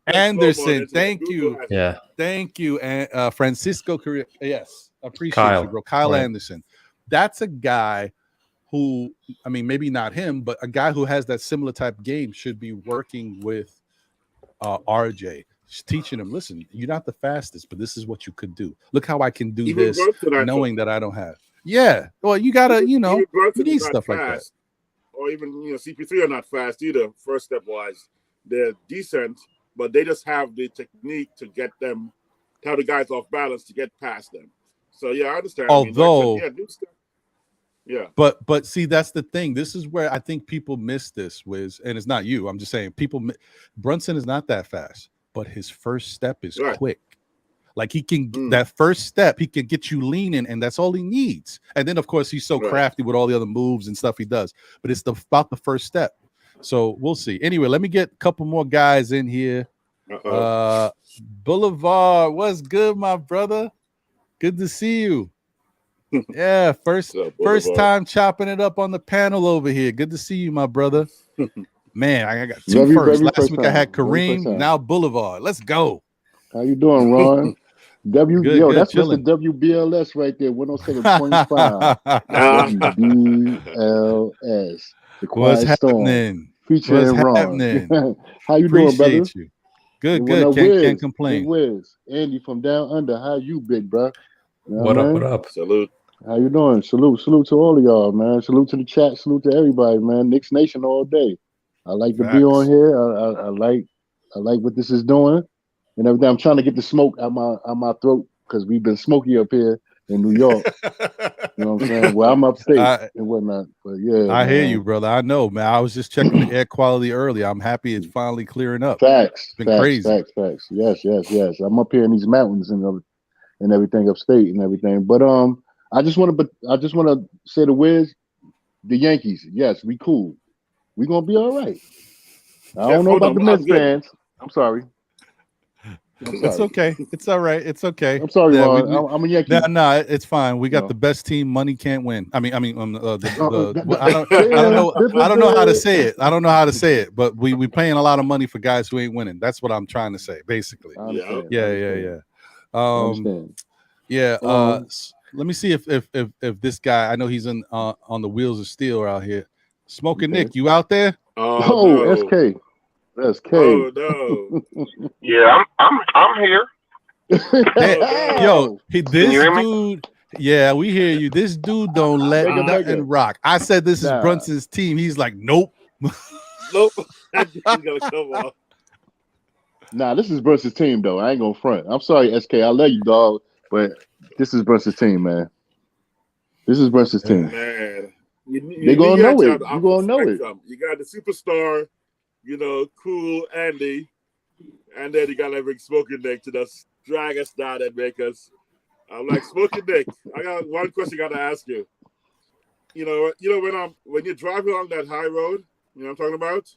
Anderson, thank you. Yeah. Thank you. And Francisco Correa. Yes, appreciate Kyle. you, bro. Kyle Right. Anderson. That's a guy who, I mean, maybe not him, but a guy who has that similar type game should be working with RJ. Just teaching him, listen, you're not the fastest, but this is what you could do. Look how I can do Even this, Brunson, knowing that I don't have. Yeah. Well, you gotta, you need stuff like that. Or even, CP3 are not fast either, first step wise. They're decent, but they just have the technique to get them, to have the guys off balance to get past them. So, yeah, I understand. Although, yeah. But see, that's the thing. This is where I think people miss this, Wiz, and it's not you. I'm just saying Brunson is not that fast, but his first step is quick. Like he can that first step, he can get you leaning, and that's all he needs. And then, of course, he's so crafty with all the other moves and stuff he does. But it's about the first step. So we'll see. Anyway, let me get a couple more guys in here. Boulevard, what's good, my brother? Good to see you. Yeah, first time chopping it up on the panel over here. Good to see you, my brother. Man, I got two first. Last week I had Kareem, now Boulevard. Let's go. How you doing, Ron? That's chilling. Mr. WBLS right there, 107.5. WBLS. The Quiet What's Storm. Happening? Featuring Ron. Happening? How you doing, brother? You. Good. Can't complain. Wiz, Andy from down under. How you, big bro? What up? Salute. How you doing? Salute to all of y'all, man. Salute to the chat. Salute to everybody, man. Knicks Nation all day. I like to be on here. I like what this is doing and everything. I'm trying to get the smoke out my throat because we've been smoky up here in New York. You know what I'm saying? Well, I'm upstate and whatnot. But yeah, I hear you, brother. I know, man. I was just checking the air quality earlier. I'm happy it's finally clearing up. Facts. It's been crazy. Facts. Yes. I'm up here in these mountains and everything upstate and everything. But I just want to say to Wiz, the Yankees. Yes, we cool. We gonna be all right. I don't know about the Mets fans. I'm sorry. It's okay. It's all right. It's okay. I'm sorry, Ron. I'm a Yankee. No, it's fine. We got the best team. Money can't win. I don't know how to say it. I don't know how to say it. But we paying a lot of money for guys who ain't winning. That's what I'm trying to say, basically. Yeah. Let me see if this guy. I know he's on the wheels of steel out here. Smoking Nick, you out there? Oh, SK. Oh no. Yeah, I'm here. Yo, this dude. Yeah, we hear you. This dude don't let nothing rock. I said this is Brunson's team. He's like, nope. Nope. He's gonna come off. Nah, this is Brunson's team though. I ain't gonna front. I'm sorry, SK. I love you, dog, but this is Brunson's team, man. This is Brunson's team. Man, they gonna know it. You gonna know it. You got the superstar. Cool Andy, and then you got like Smoking Nick to just drag us down and make us. I'm like, Smoking Nick, I got one question I gotta ask you. When you're driving on that high road, you know what I'm talking about?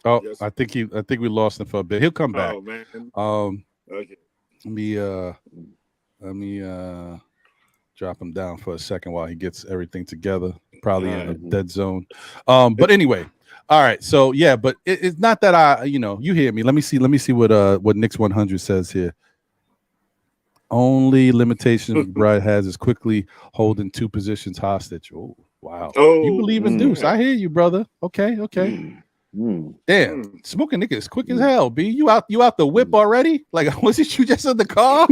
Oh, yes. I think we lost him for a bit. He'll come back. Oh man. Okay. Let me drop him down for a second while he gets everything together. Probably in a dead zone. But anyway, all right. So yeah, but it's not that you hear me. Let me see what Knicks 100 says here. Only limitation McBride has is quickly holding two positions hostage. Oh wow. Oh, you believe in Deuce? I hear you, brother. Okay. Damn, Smoking Nick is quick as hell. B, you out the whip already? Like, wasn't you just in the car?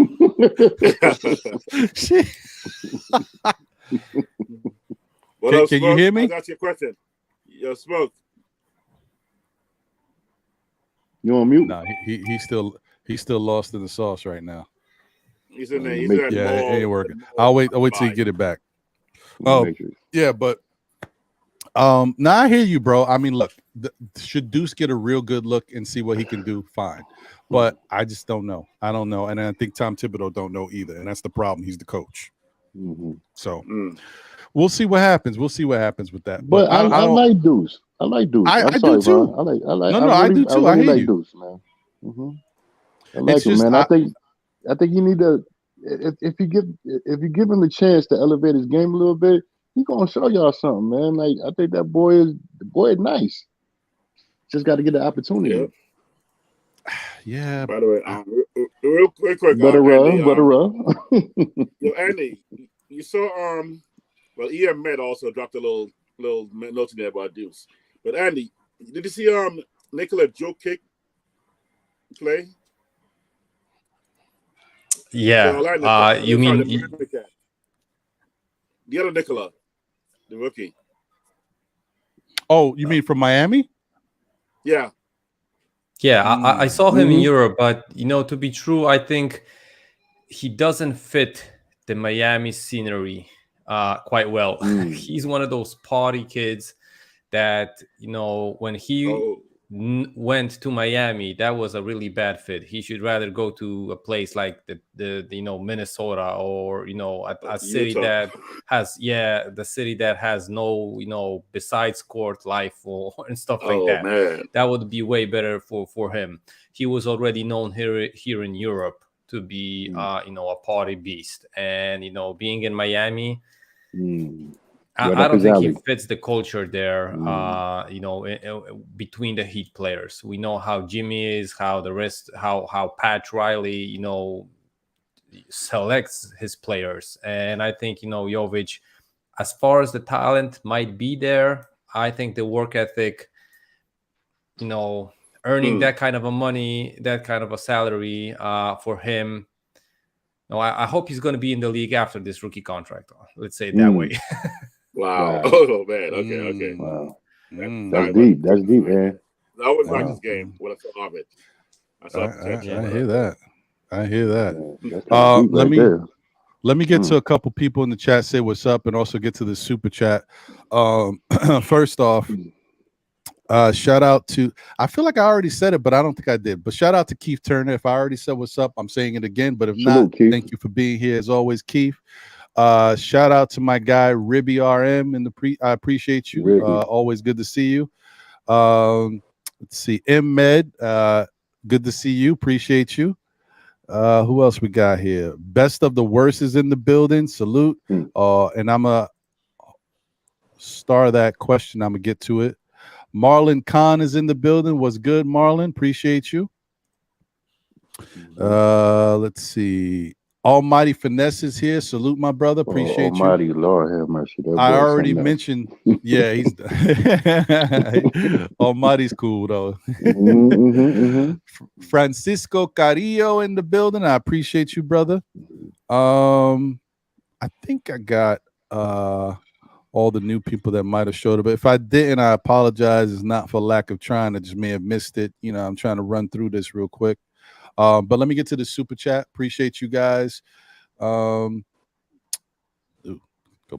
Shit. Can you hear me? I got your question. Yo, Smoke. You on mute? No, he's still lost in the sauce right now. He's in there. It ain't working. I'll wait till you get it back. Oh, yeah, but I hear you, bro. I mean, look, should Deuce get a real good look and see what he can do? Fine, but I just don't know. I don't know, and I think Tom Thibodeau don't know either, and that's the problem. He's the coach, so we'll see what happens. We'll see what happens with that. But I like Deuce. I like Deuce. I do too. I do too. I hear you, Deuce, man. I like him, man. I think you need to. If you give him the chance to elevate his game a little bit, he gonna show y'all something, man. Like, I think the boy is nice. Just got to get the opportunity. Yeah. By the way, real quick, Yo, Andy, you saw EM Med also dropped a little note in there about Deuce. But Andy, did you see Nikola Jokic play? Yeah. You mean the other Nikola, the rookie? Oh, you mean from Miami? Yeah. Yeah, I saw him in Europe, but to be true, I think he doesn't fit the Miami scenery quite well. He's one of those party kids that when he went to Miami, that was a really bad fit. He should rather go to a place like the Minnesota or a city that has the city that has no besides court life and stuff like that. Man. That would be way better for him. He was already known here in Europe to be a party beast, and being in Miami. I don't think he fits the culture there, between the Heat players. We know how Jimmy is, how the rest, how Pat Riley, selects his players. And I think, Jovic, as far as the talent might be there, I think the work ethic, earning that kind of a money, that kind of a salary for him. No, I hope he's going to be in the league after this rookie contract. Let's say it that way. Wow. Oh, man. Okay. Wow. That's deep, man. I always like this game when I saw it. I hear that. I hear that. Let me get to a couple people in the chat, say what's up, and also get to the super chat. First off, shout out to, I feel like I already said it, but I don't think I did. But shout out to Keith Turner. If I already said what's up, I'm saying it again. But if not, thank you for being here as always, Keith. Shout out to my guy Ribby RM in the I appreciate you. Always good to see you. Let's see, M Med. Good to see you. Appreciate you. Who else we got here? Best of the worst is in the building. Salute. And I'm a star that question. I'm gonna get to it. Marlon Khan is in the building. What's good, Marlon? Appreciate you. Let's see. Almighty Finesse is here. Salute, my brother. Appreciate Almighty you. Lord have mercy. I already mentioned. Yeah, he's Almighty's cool though. Francisco Carrillo in the building. I appreciate you, brother. I think I got all the new people that might have showed up. But if I didn't, I apologize. It's not for lack of trying. I just may have missed it. You know, I'm trying to run through this real quick. But let me get to the super chat. Appreciate you guys. Go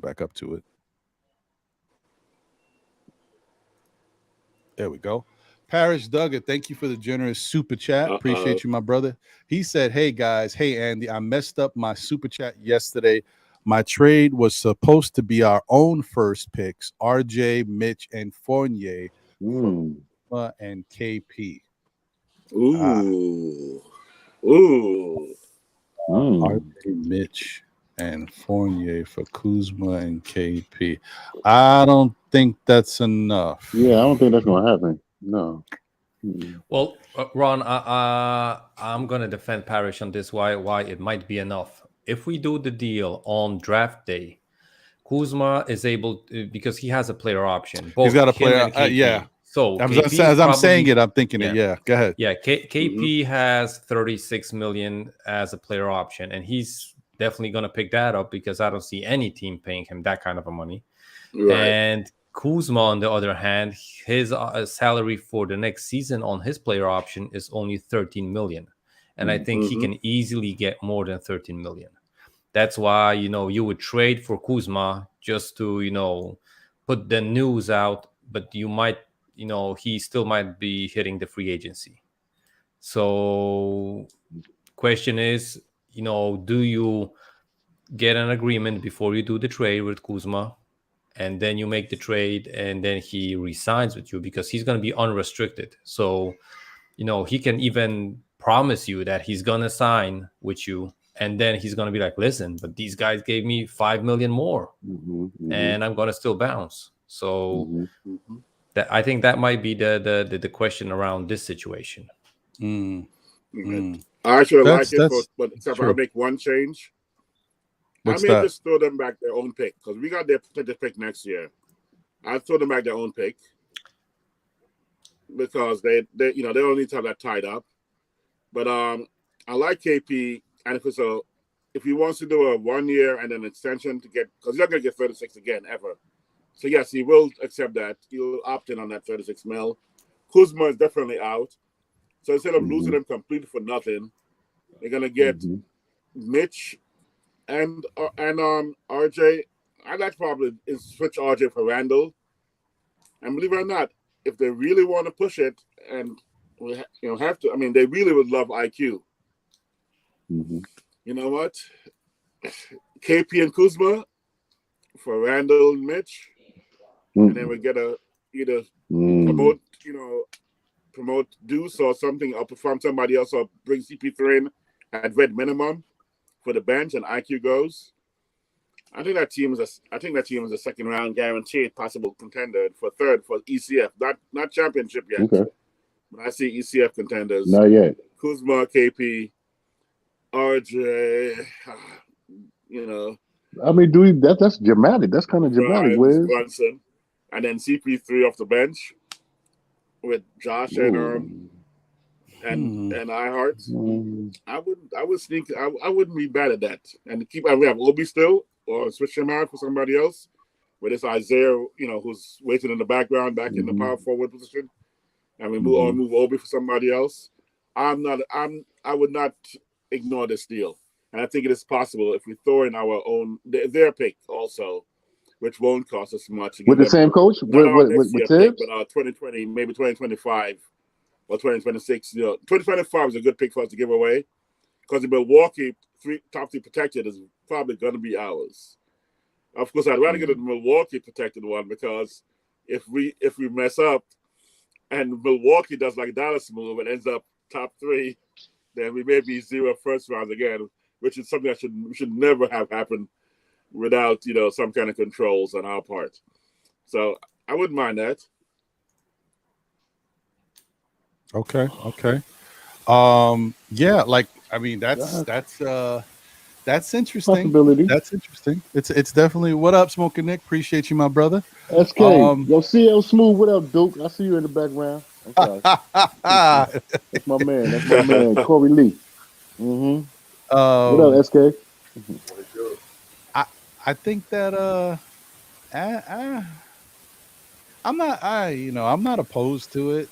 back up to it. There we go. Parrish Duggar, thank you for the generous super chat. Appreciate you, my brother. He said, hey, guys. Hey, Andy, I messed up my super chat yesterday. My trade was supposed to be our own first picks, RJ, Mitch, and Fournier and KP. Ooh. RJ, Mitch, and Fournier for Kuzma and KP. I don't think that's enough. Yeah, I don't think that's going to happen. No. Well, Ron, I'm going to defend Parrish on this, why it might be enough. If we do the deal on draft day, Kuzma is able to, because he has a player option. He's got a player. Yeah. So as I'm saying it, I'm thinking it. Yeah. Go ahead. Yeah. KP has $36 million as a player option, and he's definitely going to pick that up because I don't see any team paying him that kind of a money. Right. And Kuzma, on the other hand, his salary for the next season on his player option is only $13 million. And I think he can easily get more than $13 million. That's why, you would trade for Kuzma just to, put the news out, but you might, he still might be hitting the free agency. So question is, do you get an agreement before you do the trade with Kuzma? And then you make the trade and then he resigns with you because he's going to be unrestricted. So, he can even promise you that he's going to sign with you. And then he's going to be like, listen, but these guys gave me $5 million more and I'm going to still bounce. So that I think that might be the question around this situation. I actually like it, but except I'll make one change. What's I may just throw them back their own pick because we got their pick next year. I'll throw them back their own pick because they don't need to have that tied up. But I like KP, and if he wants to do a 1 year and an extension to get, because he's not going to get 36 again ever. So yes, he will accept that. He'll opt in on that 36 mil. Kuzma is definitely out. So instead of losing him completely for nothing, they're going to get Mitch and RJ. I'd like to probably switch RJ for Randall. And believe it or not, if they really want to push it and have to, I mean, they really would love IQ. You know what? KP and Kuzma for Randall and Mitch. And then we get either promote Deuce or something, or perform somebody else, or bring CP3 in at vet minimum for the bench, and IQ goes. I think that team is a second round guaranteed possible contender for ECF, not championship yet. Okay. But I see ECF contenders. Not yet. Kuzma, KP, RJ. I mean, that's dramatic. That's kind of dramatic, Wiz. Brunson, and then CP3 off the bench with Josh and Hart. I wouldn't be bad at that. And we have Obi still, or switch him out for somebody else. With this Isaiah, who's waiting in the background, back in the power forward position. And we move Obi for somebody else. I would not ignore this deal. And I think it is possible if we throw in our own their pick also, which won't cost us much. With the same coach? Not our next with year Tibbs? pick, but our 2020, maybe 2025 or 2026. 2025 is a good pick for us to give away because the Milwaukee top three protected is probably going to be ours. Of course, I'd rather get a Milwaukee protected one because if we mess up and Milwaukee does like Dallas move and ends up top three, then we may be 0 first rounds again, which is something that should never have happened without some kind of controls on our part. So I wouldn't mind that. Okay. Yeah, that's interesting. Possibility. That's interesting. It's definitely. What up, Smoking Nick? Appreciate you, my brother. SK. Yo, CL Smooth. What up, Duke? I see you in the background. I'm sorry. That's my man. Corey Lee. Mm-hmm. What up, SK? I think that I'm not opposed to it.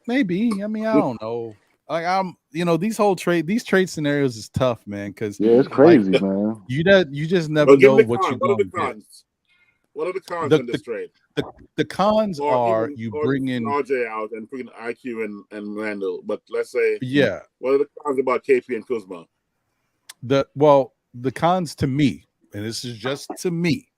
Maybe. I mean, I don't know. Like these trade scenarios is tough, man. Because it's crazy, man. You just never know what you're going to get. What are the cons in this trade? The cons are you bring in RJ out and bring in IQ and Randall. But let's say, yeah. What are the cons about KP and Kuzma? The cons to me, and this is just to me,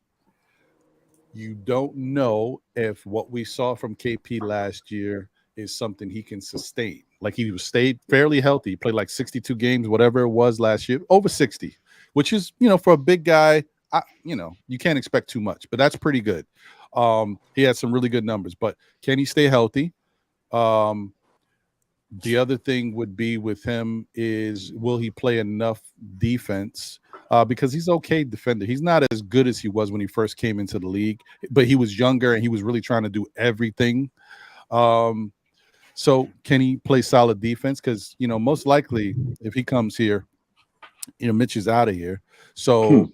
you don't know if what we saw from KP last year is something he can sustain. Like he stayed fairly healthy. He played like 62 games, whatever it was last year, over 60, which is, for a big guy, you can't expect too much, but that's pretty good. He had some really good numbers, but can he stay healthy? The other thing would be with him is, will he play enough defense? Because he's okay defender. He's not as good as he was when he first came into the league, but he was younger and he was really trying to do everything. So can he play solid defense? Because, most likely if he comes here, Mitch is out of here. So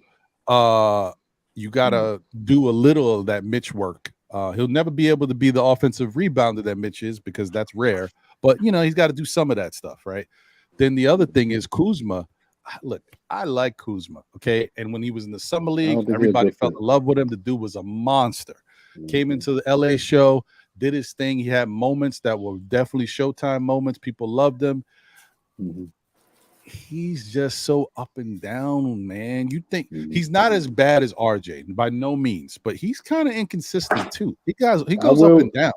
you got to do a little of that Mitch work. He'll never be able to be the offensive rebounder that Mitch is because that's rare. But, he's got to do some of that stuff, right? Then the other thing is Kuzma. Look, I like Kuzma, okay? And when he was in the summer league, everybody fell in love with him. The dude was a monster. Came into the LA show, did his thing. He had moments that were definitely Showtime moments. People loved him. He's just so up and down, man. You think he's not as bad as RJ, by no means, but he's kind of inconsistent too. He goes up and down.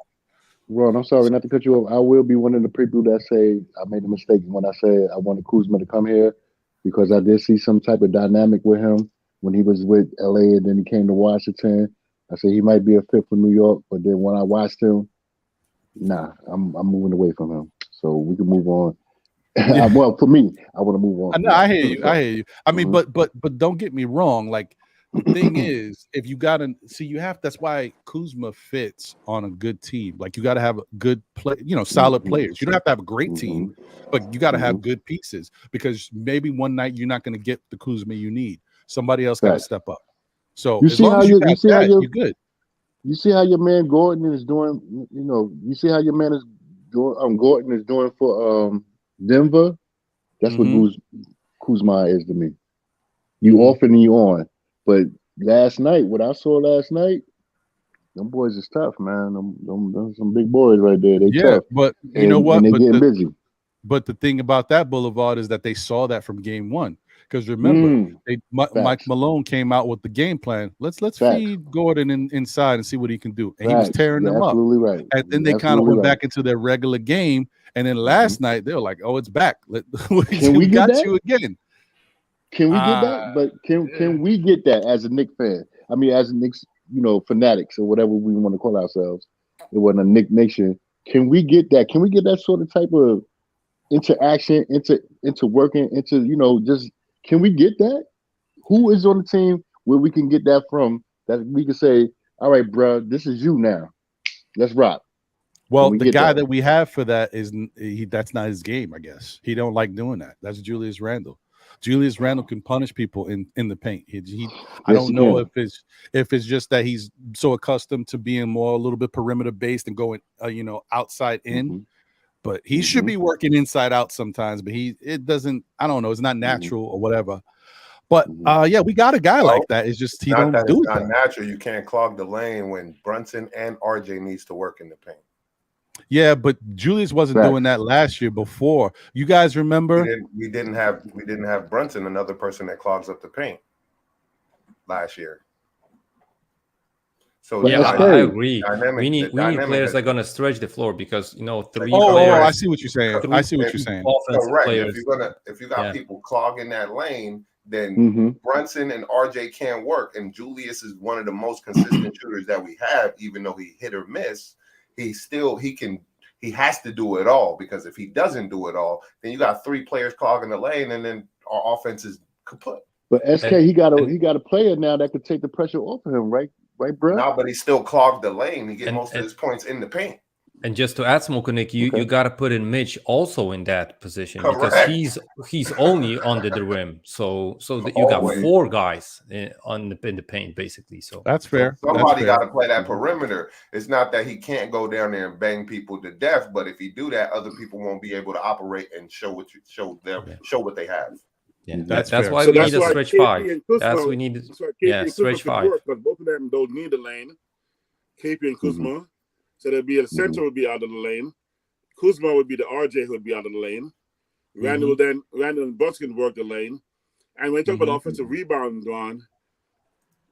Ron, I'm sorry not to cut you off. I will be one of the people that say I made a mistake when I said I wanted Kuzma to come here because I did see some type of dynamic with him when he was with LA and then he came to Washington. I said he might be a fit for New York, but then when I watched him, nah, I'm moving away from him. So we can move on. Yeah. Well, for me, I want to move on. No, I hear you. I mean, but don't get me wrong. Like the thing is, if you gotta see, that's why Kuzma fits on a good team. Like you got to have a good play, solid players. You don't have to have a great team, but you got to have good pieces because maybe one night you're not going to get the Kuzma you need. Somebody else got to step up. So as long as you're good. You see how your man Gordon is doing. You see how your man is doing. Gordon is doing for Denver. That's what Kuzma is to me. You off and you on. But what I saw last night, them boys is tough, man. Them some big boys right there. They tough. But you know what? And they getting busy. But the thing about that Boulevard is that they saw that from game one. Because remember, Mike Malone came out with the game plan. Let's feed Gordon inside and see what he can do. And he was tearing them up. Absolutely right. And then they kind of went back into their regular game. And then last night they were like, "Oh, it's back. We got you again." Can we get that? But can we get that as a Knicks fan? I mean, as a Knicks, fanatics or whatever we want to call ourselves. It wasn't a Knicks nation. Can we get that? Can we get that sort of type of interaction, into working, just can we get that? Who is on the team where we can get that from? That we can say, all right, bro, this is you now. Let's rock. Well, the guy that we have for that that's not his game, I guess. He don't like doing that. That's Julius Randle. Julius Randle can punish people in the paint. I don't know if it's just that he's so accustomed to being more a little bit perimeter based and going outside in. but he should be working inside out sometimes. But it doesn't. I don't know. It's not natural or whatever. But yeah, we got a guy like that. It's just he don't do it. It's not natural. You can't clog the lane when Brunson and RJ needs to work in the paint. Yeah, but Julius wasn't doing that last year. Before, you guys remember, we didn't have Brunson, another person that clogs up the paint last year. So yeah, I agree. We need players that are gonna stretch the floor because three. Players, I see what you're saying. I see what you're saying. Correct. If you got people clogging that lane, then Brunson and RJ can't work, and Julius is one of the most consistent shooters that we have. Even though he hit or miss, he has to do it all, because if he doesn't do it all, then you got 3 players clogging the lane, and then our offense is kaput. But SK, he got a player now that could take the pressure off of him, right, bro? No, but he still clogged the lane. He get most of his points in the paint. And just to add, Smokenik, you got to put in Mitch also in that position. Correct. Because he's only under the rim. So that you got 4 guys in the paint, basically. So that's fair. Somebody got to play that perimeter. It's not that he can't go down there and bang people to death, but if he do that, other people won't be able to operate and show what they have. Yeah, that's why we need a stretch 5. That's we need. Stretch 5. Because both of them don't need the lane. KP and Kuzma. So there'd be a center would be out of the lane. Kuzma would be the RJ who would be out of the lane. Randall and Brunson work the lane. And when you talk about offensive rebound, Don,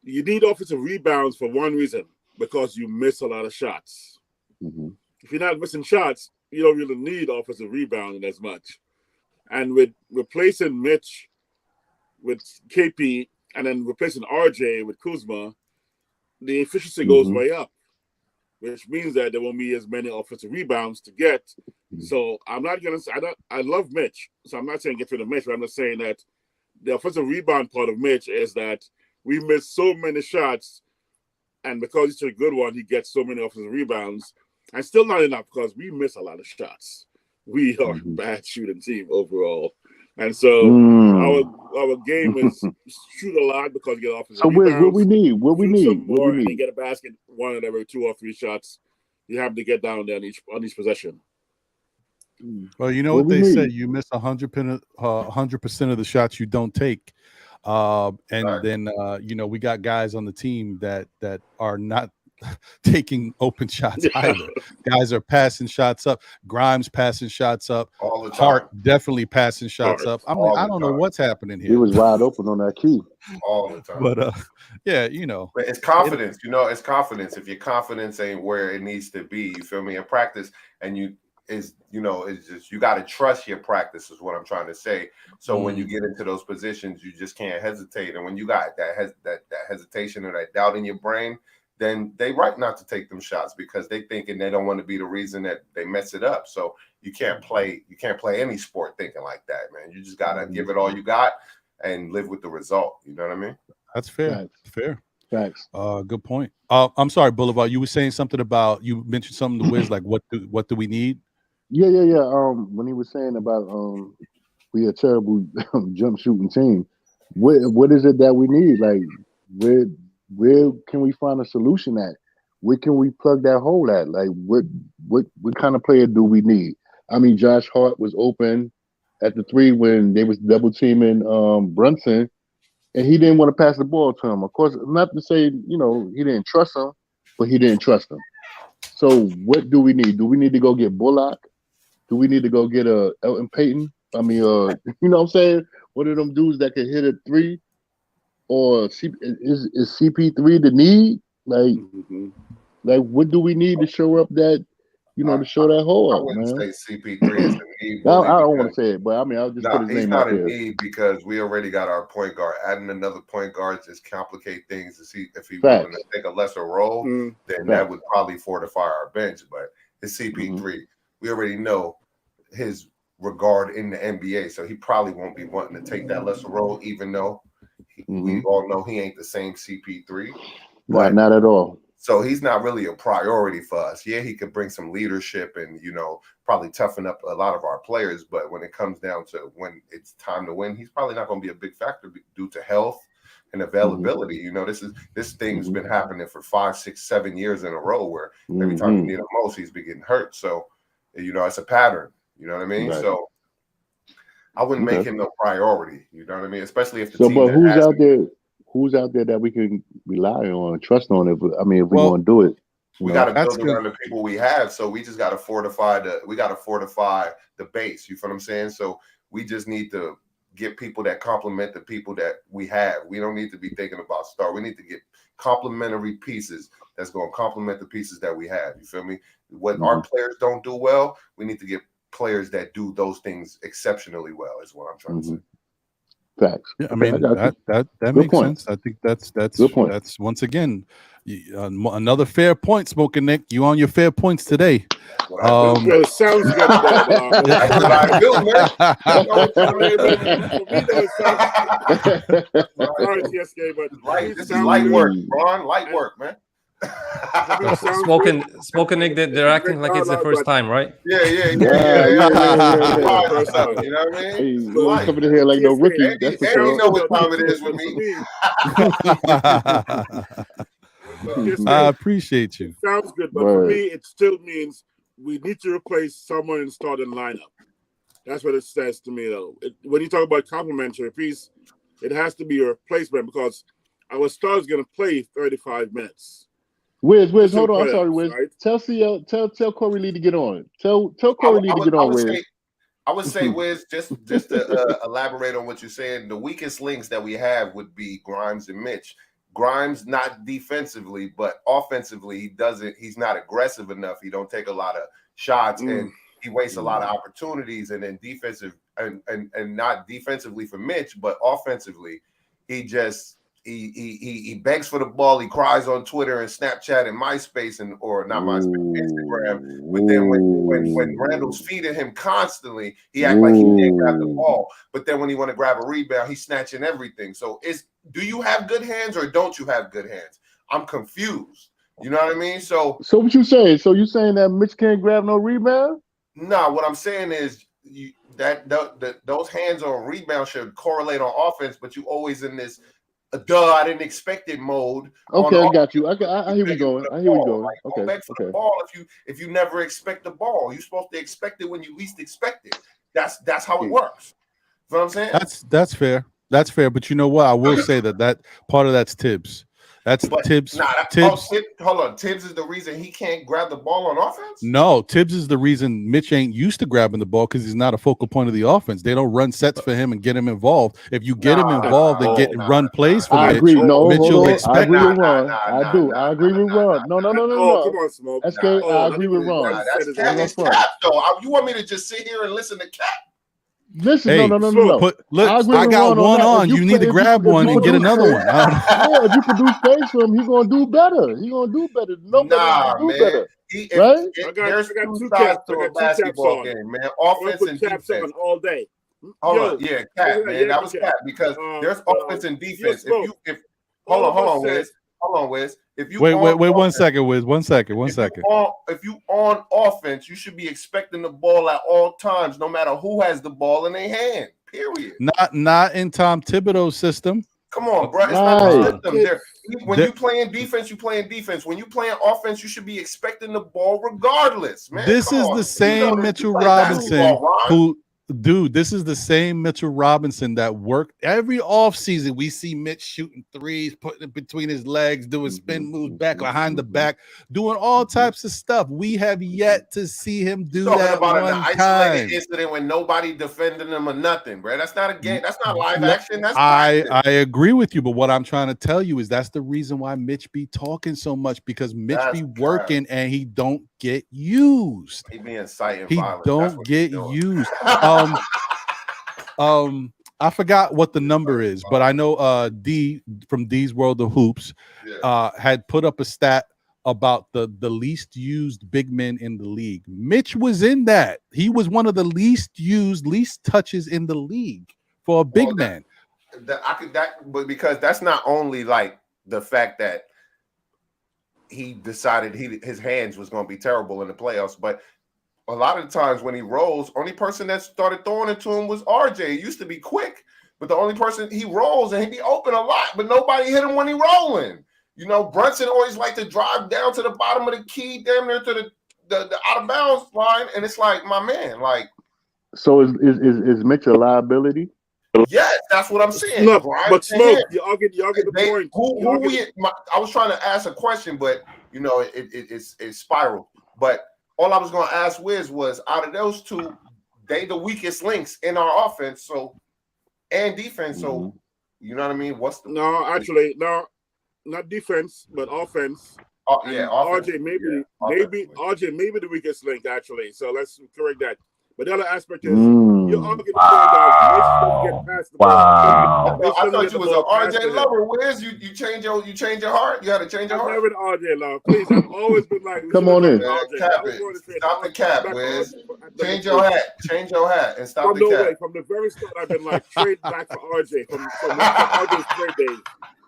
you need offensive rebounds for one reason, because you miss a lot of shots. If you're not missing shots, you don't really need offensive rebounding as much. And with replacing Mitch with KP and then replacing RJ with Kuzma, the efficiency goes way up, which means that there won't be as many offensive rebounds to get. So I'm not going to say, I love Mitch, so I'm not saying get rid of Mitch, but I'm just saying that the offensive rebound part of Mitch is that we miss so many shots, and because he's a good one, he gets so many offensive rebounds, and still not enough because we miss a lot of shots. We are a bad shooting team overall. And so our game is shoot a lot because you get offensive rebounds. What we need? And get a basket one of every 2 or 3 shots. You have to get down there on each possession. Well, you know what they say: you miss 100% of the shots you don't take. Then we got guys on the team that are not taking open shots either. Guys are passing shots up. Grimes passing shots up. All the time. Hart definitely passing shots up. I'm like, I don't know what's happening here. He was wide open on that key all the time. But but it's confidence. It's confidence. If your confidence ain't where it needs to be, you feel me, in practice, and it's just you got to trust your practice is what I'm trying to say. So when you get into those positions, you just can't hesitate. And when you got that hesitation or that doubt in your brain, then they right not to take them shots because they thinking they don't want to be the reason that they mess it up. So you can't play any sport thinking like that, man. You just gotta give it all you got and live with the result. You know what I mean? That's fair. Fair. Facts. Good point. I'm sorry, Boulevard. You were saying something about, you mentioned something to Wiz, like what do we need? Yeah. When he was saying about we a terrible jump shooting team, what is it that we need? Like where can we find a solution at? Where can we plug that hole at? Like what kind of player do we need? I mean, Josh Hart was open at the 3 when they was double teaming Brunson, and he didn't want to pass the ball to him. Of course, not to say he didn't trust him, but he didn't trust him. So what do we need? Do we need to go get Bullock? Do we need to go get Elton Payton? I mean, you know what I'm saying? One of them dudes that can hit a 3. Or is CP3 the need? Like what do we need to show up that, to show that hole up, man? I wouldn't say CP3 is the need. I don't want to say it, but I mean, I'll just put his name out there. He's not a need because we already got our point guard. Adding another point guard just complicate things. To see if he wanted to take a lesser role, then that would probably fortify our bench. But his CP3, we already know his regard in the NBA, so he probably won't be wanting to take that lesser role, even though we all know he ain't the same CP3. Not at all. So he's not really a priority for us. Yeah, he could bring some leadership and, probably toughen up a lot of our players. But when it comes down to when it's time to win, he's probably not going to be a big factor due to health and availability. This thing's been happening for 5, 6, 7 years in a row where every time you need him most, he's been getting hurt. So It's a pattern. You know what I mean? Right. So I wouldn't make him no priority. You know what I mean? Especially if the team. But who's out there? Who's out there that we can rely on, trust on? If we're going to do it, we got to build around the people we have. So we just got to fortify the base. You feel what I'm saying? So we just need to get people that complement the people that we have. We don't need to be thinking about star. We need to get complementary pieces that's going to complement the pieces that we have. You feel me? What our players don't do well, we need to get players that do those things exceptionally well. Is what I'm trying to say. Facts. Yeah, I mean that makes sense. I think that's once again another fair point, Smoking Nick. You on your fair points today. It sounds good. That's what I do, man. This is light work, Ron. Light work, man. Smoking Nick, they're acting like it's the first time, right? Yeah. You know what I mean? Hey, coming in here like no rookie. And you know what time it is with me. I appreciate you. Sounds good, but for me, it still means we need to replace someone in starting lineup. That's what it says to me, though. When you talk about complementary piece, it has to be a replacement because our star is going to play 35 minutes. Wiz, hold on. I'm sorry, Wiz. Right? Tell Corey Lee to get on. Tell Corey Lee to get on, Wiz. I would say, Wiz, just to elaborate on what you're saying, the weakest links that we have would be Grimes and Mitch. Grimes, not defensively, but offensively, he's not aggressive enough. He don't take a lot of shots and he wastes a lot of opportunities. And then defensive and not defensively for Mitch, but offensively, he begs for the ball. He cries on Twitter and Snapchat and MySpace or not MySpace, Instagram. But then when Randall's feeding him constantly, he act like he can't grab the ball. But then when he want to grab a rebound, he's snatching everything. So do you have good hands or don't you have good hands? I'm confused. You know what I mean? So what you saying? So you saying that Mitch can't grab no rebound? No, what I'm saying is those hands on rebound should correlate on offense, but you always in this I didn't expect it mode. Okay, I got you. I hear we going. Okay. For the ball if you never expect the ball. You're supposed to expect it when you least expect it. That's how it works. You know what I'm saying? That's fair. That's fair. But you know what? I will say that part of that's Tibbs. Tibbs. Tibbs. Hold on. Tibbs is the reason he can't grab the ball on offense? No, Tibbs is the reason Mitch ain't used to grabbing the ball because he's not a focal point of the offense. They don't run sets for him and get him involved. If you get him involved and run plays for Mitch, Mitch will expect. I agree with Ron. I do. I agree with Ron. No. Come on, Smoke. SK, I agree with Ron. That's Cap, though. You want me to just sit here and listen to Cap? Listen, hey, no. Look, I got one on. You need to grab one and get another one. Yeah, if you produce space for him, he's gonna do better. Better. Right? There's two sides to a basketball game, man. Offense and defense all day. Hold on, Cap, man. That was Cap because there's offense and defense. Hold on, Wiz. If you wait, 1 second, Wiz. 1 second. If you on offense, you should be expecting the ball at all times, no matter who has the ball in their hand. Period. Not in Tom Thibodeau's system. Come on, bro. It's not the system. When you playing defense, you playing defense. When you playing offense, you should be expecting the ball regardless, man. This is the same Mitchell Robinson who. Dude, this is the same Mitchell Robinson that worked every offseason. We see Mitch shooting threes, putting it between his legs, doing spin moves back behind the back, doing all types of stuff. We have yet to see him do that about one an isolated incident when nobody defending him or nothing, bro. That's not a game. That's not live action. That's I agree with you, but what I'm trying to tell you is that's the reason why Mitch be talking so much because Mitch be working and he don't get used. He be inciting he violence. Don't get used. I forgot what the number is, but I know D from D's World of Hoops had put up a stat about the least used big men in the league. Mitch was in that. He was one of the least used, least touches in the league for a big man. But because that's not only like the fact that he decided his hands was going to be terrible in the playoffs, but a lot of the times when he rolls, only person that started throwing it to him was RJ. He used to be quick, but the only person he rolls and he be open a lot, but nobody hit him when he rolling. You know, Brunson always like to drive down to the bottom of the key, damn near to the out of bounds line, and it's like, my man, like. So is Mitch a liability? Yes, that's what I'm saying. No, Brian, but Smoke, y'all get the point. I was trying to ask a question, but you know, it's spiraled. But all I was going to ask Wiz was, out of those two, they the weakest links in our offense, so and defense. So you know what I mean? No, not defense, but offense. Yeah, RJ maybe RJ maybe the weakest link actually. So let's correct that. But the other aspect is you all get the get past the ball. I thought you was an RJ lover. Wiz, you change your heart. You had to change your heart. I'm never an RJ lover. Please, I've always been like. Come on in. Stop the cap, Wiz. Change your hat and stop the cap. From the very start, I've been like, trade back for RJ from RJ's trade days.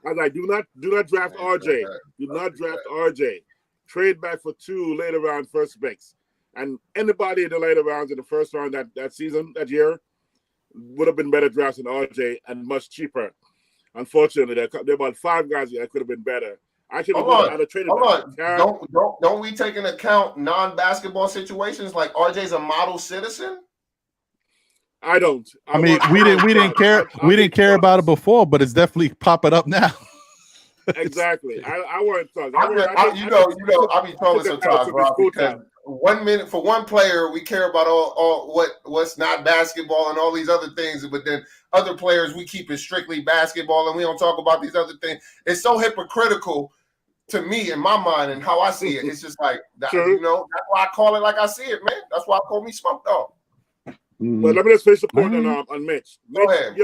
I was like, do not draft RJ. Do not draft RJ. Trade back for 2 later round first picks. And anybody in the later rounds in the first round that year would have been better drafts than RJ and much cheaper. Unfortunately, there are about 5 guys that could have been better. I should have traded. Hold on. Don't we take into account non-basketball situations like RJ's a model citizen? I don't. I mean, we didn't care about it before, but it's definitely popping up now. Exactly. I want to talk. I be trolling sometimes, bro, because 1 minute for one player, we care about all what's not basketball and all these other things, but then other players we keep it strictly basketball and we don't talk about these other things. It's so hypocritical to me in my mind and how I see it. It's just like that, you know. That's why I call it like I see it, man. That's why I call me Smoke Dog. But let me just finish the point on Mitch. Go ahead.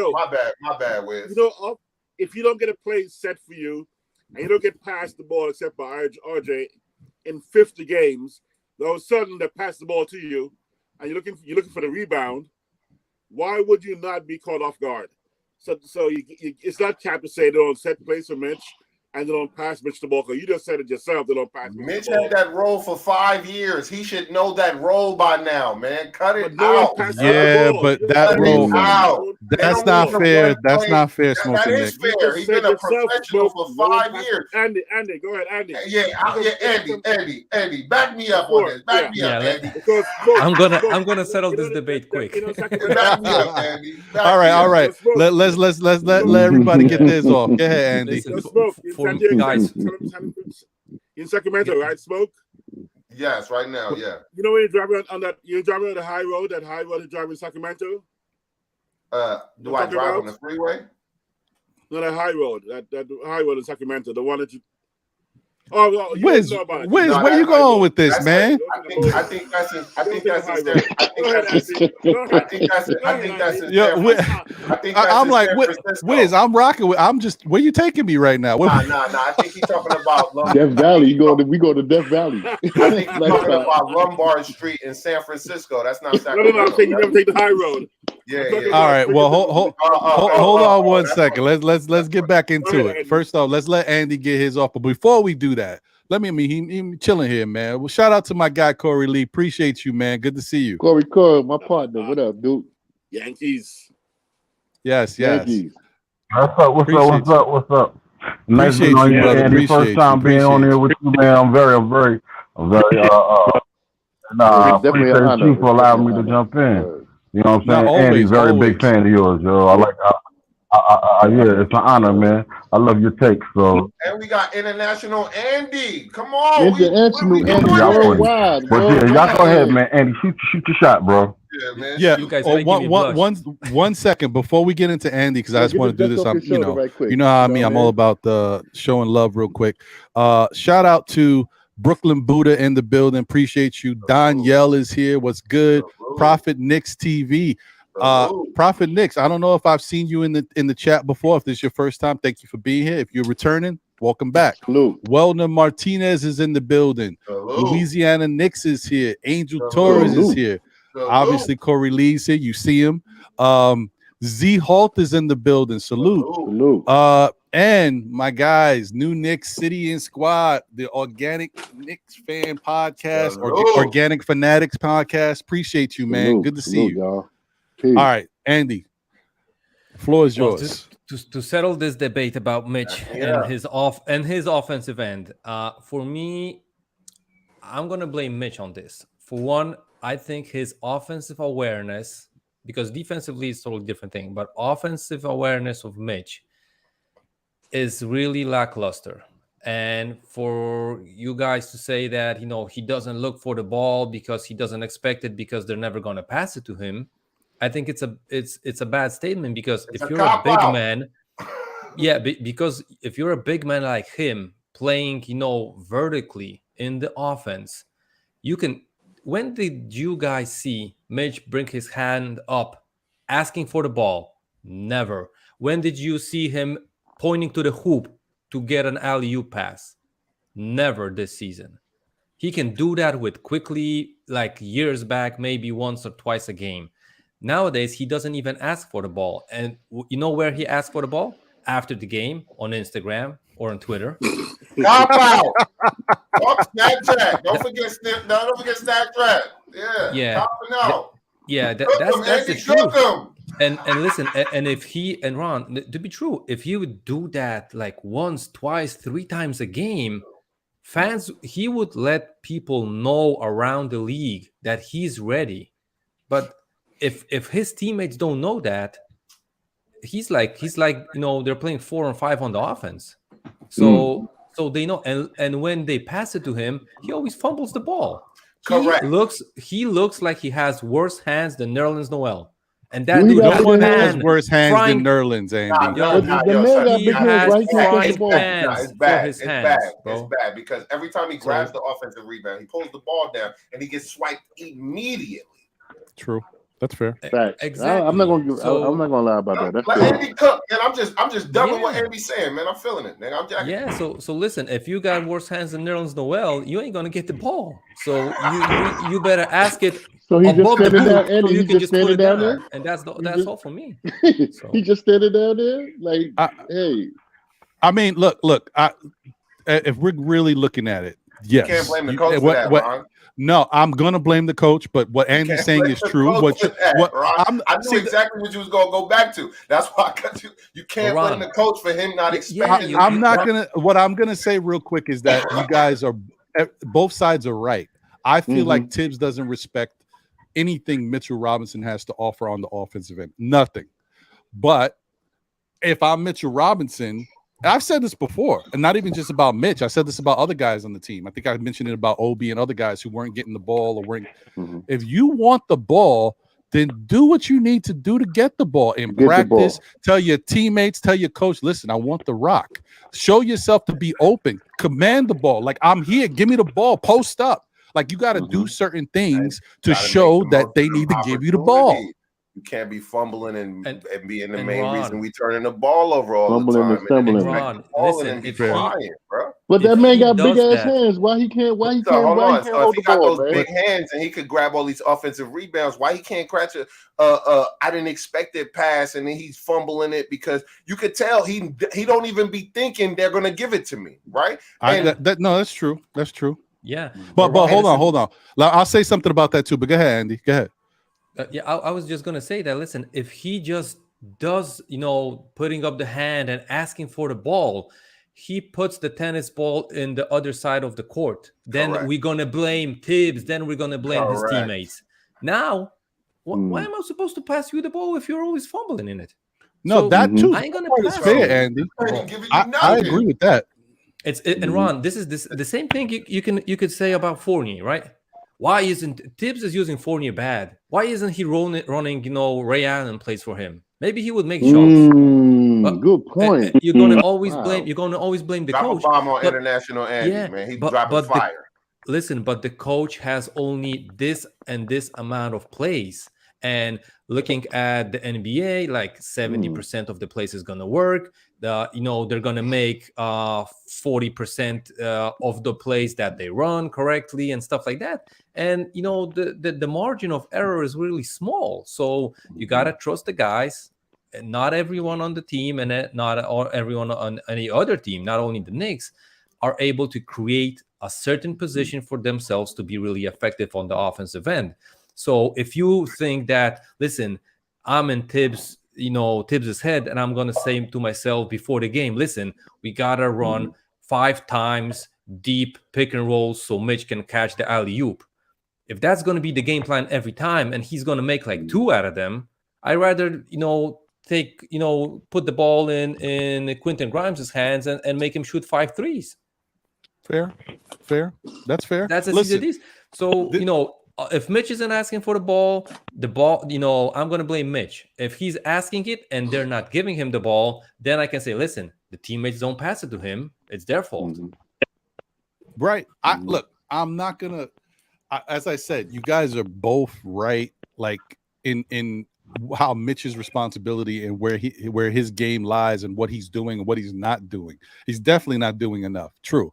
My bad, Wiz. You know, if you don't get a play set for you and you don't get past the ball except by RJ in 50 games. All of a sudden, they pass the ball to you, and you're looking for the rebound. Why would you not be caught off guard? So it's not cap to say they don't set plays for Mitch and they don't pass Mitch the ball. Because you just said it yourself, they don't pass Mitch had that role for 5 years. He should know that role by now, man. Cut it out. Yeah, but that role, that's not fair. That's not fair, Smoking Nick. That is fair. He's been a professional for 5 years. Andy, go ahead, Andy. Andy, back me up on this. Back me up, Andy. I'm gonna settle this debate quick. Back me up, Andy. All right. Let everybody get this off. Go ahead, Andy. Guys, in Sacramento, right? Smoke. Yes, right now, yeah. You know when you're driving on the high road, that high road is driving in Sacramento. Do I drive on the freeway? No, that high road, that high road in Sacramento, the one that you. Oh, well, Wiz, where you going with this, man? I think that's I'm like, Wiz, I'm rocking with. I'm just. Where you taking me right now? Nah. I think he's talking about Death Valley. We go to Death Valley. I think he's talking about Lombard Street in San Francisco. That's not Sacramento. No. I'm saying you never take the high road. Yeah. All right. Well, hold on 1 second. Let's get back into it. First off, let's let Andy get his off. But before we do that, he chilling here, man. Well, shout out to my guy Corey Lee. Appreciate you, man. Good to see you. Corey, my partner. What up, dude? Yankees. Yes. Yankees. What's up? Nice appreciate you, brother. Andy. First time being on here with you, man. I'm very appreciate you for allowing me to jump in. You know what I'm saying? Andy, very big fan of yours, yo. Yeah, it's an honor, man. I love your take. So, and we got international Andy. Come on, international Andy worldwide. But yeah, y'all go ahead, man. Andy, shoot your shot, bro. Yeah, man. Yeah. You guys one second before we get into Andy, because I just want to do this. You know how I mean. I'm all about the showing love real quick. Shout out to Brooklyn Buddha in the building. Appreciate you. Danielle is here. What's good? Prophet Knicks TV. Prophet Knicks, I don't know if I've seen you in the chat before. If this is your first time, thank you for being here. If you're returning, welcome back. Welner Martinez is in the building. Louisiana Knicks is here. Angel Torres is here. Obviously, Corey Lee's here. You see him. Z Halt is in the building. Salute. And my guys, New Knicks City and Squad, the Organic Knicks Fan Podcast, or Organic Fanatics Podcast. Appreciate you, man. Good to see you. Y'all. All right, Andy, floor is yours. To settle this debate about Mitch and his offensive end, for me, I'm going to blame Mitch on this. For one, I think his offensive awareness, because defensively is a totally different thing, but offensive awareness of Mitch is really lackluster. And for you guys to say that, he doesn't look for the ball because he doesn't expect it because they're never going to pass it to him, I think it's a bad statement, because if you're a big man, because if you're a big man like him playing, vertically in the offense, you can. When did you guys see Mitch bring his hand up asking for the ball? Never. When did you see him pointing to the hoop to get an alley-oop pass? Never this season. He can do that with quickly, like years back, maybe once or twice a game. Nowadays, he doesn't even ask for the ball. And you know where he asks for the ball? After the game, on Instagram or on Twitter. Cop out. Snapchat. Don't forget Snapchat. Yeah. Copping out. That's the truth. And listen, and if he and Ron, to be true, if he would do that like once, twice, 3 times a game, fans, he would let people know around the league that he's ready. But if his teammates don't know that, he's like they're playing 4 and 5 on the offense. So they know, and when they pass it to him, he always fumbles the ball. Correct. He looks like he has worse hands than Nerlens Noel. And that dude has worse hands than Nerlens, Andy. It's bad because every time he grabs the offensive rebound, he pulls the ball down and he gets swiped immediately. True. That's fair. Exactly. I'm not gonna lie about that. Like Andy Cook, man. I'm just dubbing what Andy's saying, man. I'm feeling it, man. So listen, if you got worse hands than Nerlens Noel, you ain't gonna get the ball. So you better ask it. So he just standing down, and so you can just put it down there, and that's all for me. So. He just standing down there, like, hey. I mean, look. If we're really looking at it, yes. You can't blame the coach for that, Ron. No, I'm gonna blame the coach, but what Andy's saying is true. I knew exactly what you was gonna go back to. That's why I got you. You can't blame the coach for him not expecting. What I'm gonna say real quick is that you guys are both sides are right. I feel like Tibbs doesn't respect anything Mitchell Robinson has to offer on the offensive end. Nothing. But if I'm Mitchell Robinson, I've said this before, and not even just about Mitch. I said this about other guys on the team. I think I mentioned it about Obi and other guys who weren't getting the ball or weren't. If you want the ball, then do what you need to do to get the ball in practice. Tell your teammates, tell your coach, listen, I want the rock. Show yourself to be open. Command the ball. Like, I'm here. Give me the ball. Post up. Like, you got to do certain things to show that they need to give you the ball. You can't be fumbling and being the main reason we turning the ball over all the time. Ron, listen, but that man got big ass hands. Why he can't hold the ball, those big hands and he could grab all these offensive rebounds, why he can't catch I didn't expect it pass and then he's fumbling it? Because you could tell he don't even be thinking they're gonna give it to me, right? No, that's true. That's true. Yeah. But hold on. I'll say something about that too. But go ahead, Andy. Go ahead. I was just gonna say that. Listen, if he just does, putting up the hand and asking for the ball, he puts the tennis ball in the other side of the court. Then we're gonna blame Tibbs. Then we're gonna blame his teammates. Now, why am I supposed to pass you the ball if you're always fumbling in it? No, that too. I ain't gonna pass fair, Andy. I agree with that. And Ron, this is the same thing you could say about Fournier, right? Why isn't Tibbs is using Fournier bad? Why isn't he running Ray Allen plays for him? Maybe he would make shots. Good point. You're gonna always blame the coach. Drop a bomb on international Andy, man. He's dropping fire. But the coach has only this and this amount of plays. And looking at the NBA, like 70% of the plays is gonna work. They're gonna make 40% of the plays that they run correctly and stuff like that. And the margin of error is really small. So you gotta trust the guys. And not everyone on the team, and not everyone on any other team, not only the Knicks, are able to create a certain position for themselves to be really effective on the offensive end. So if you think that, listen, I'm in Tibbs' head, and I'm gonna say to myself before the game, listen, we gotta run 5 times deep pick and roll so Mitch can catch the alley-oop. If that's going to be the game plan every time and he's going to make like 2 out of them, I'd rather, put the ball in Quentin Grimes' hands and make him shoot 5 threes. Fair. That's fair. That's as easy as it is. So, if Mitch isn't asking for the ball, I'm going to blame Mitch. If he's asking it and they're not giving him the ball, then I can say, listen, the teammates don't pass it to him. It's their fault. Right. I'm not going to, as I said, you guys are both right. Like in how Mitch's responsibility and where his game lies and what he's doing and what he's not doing. He's definitely not doing enough. True.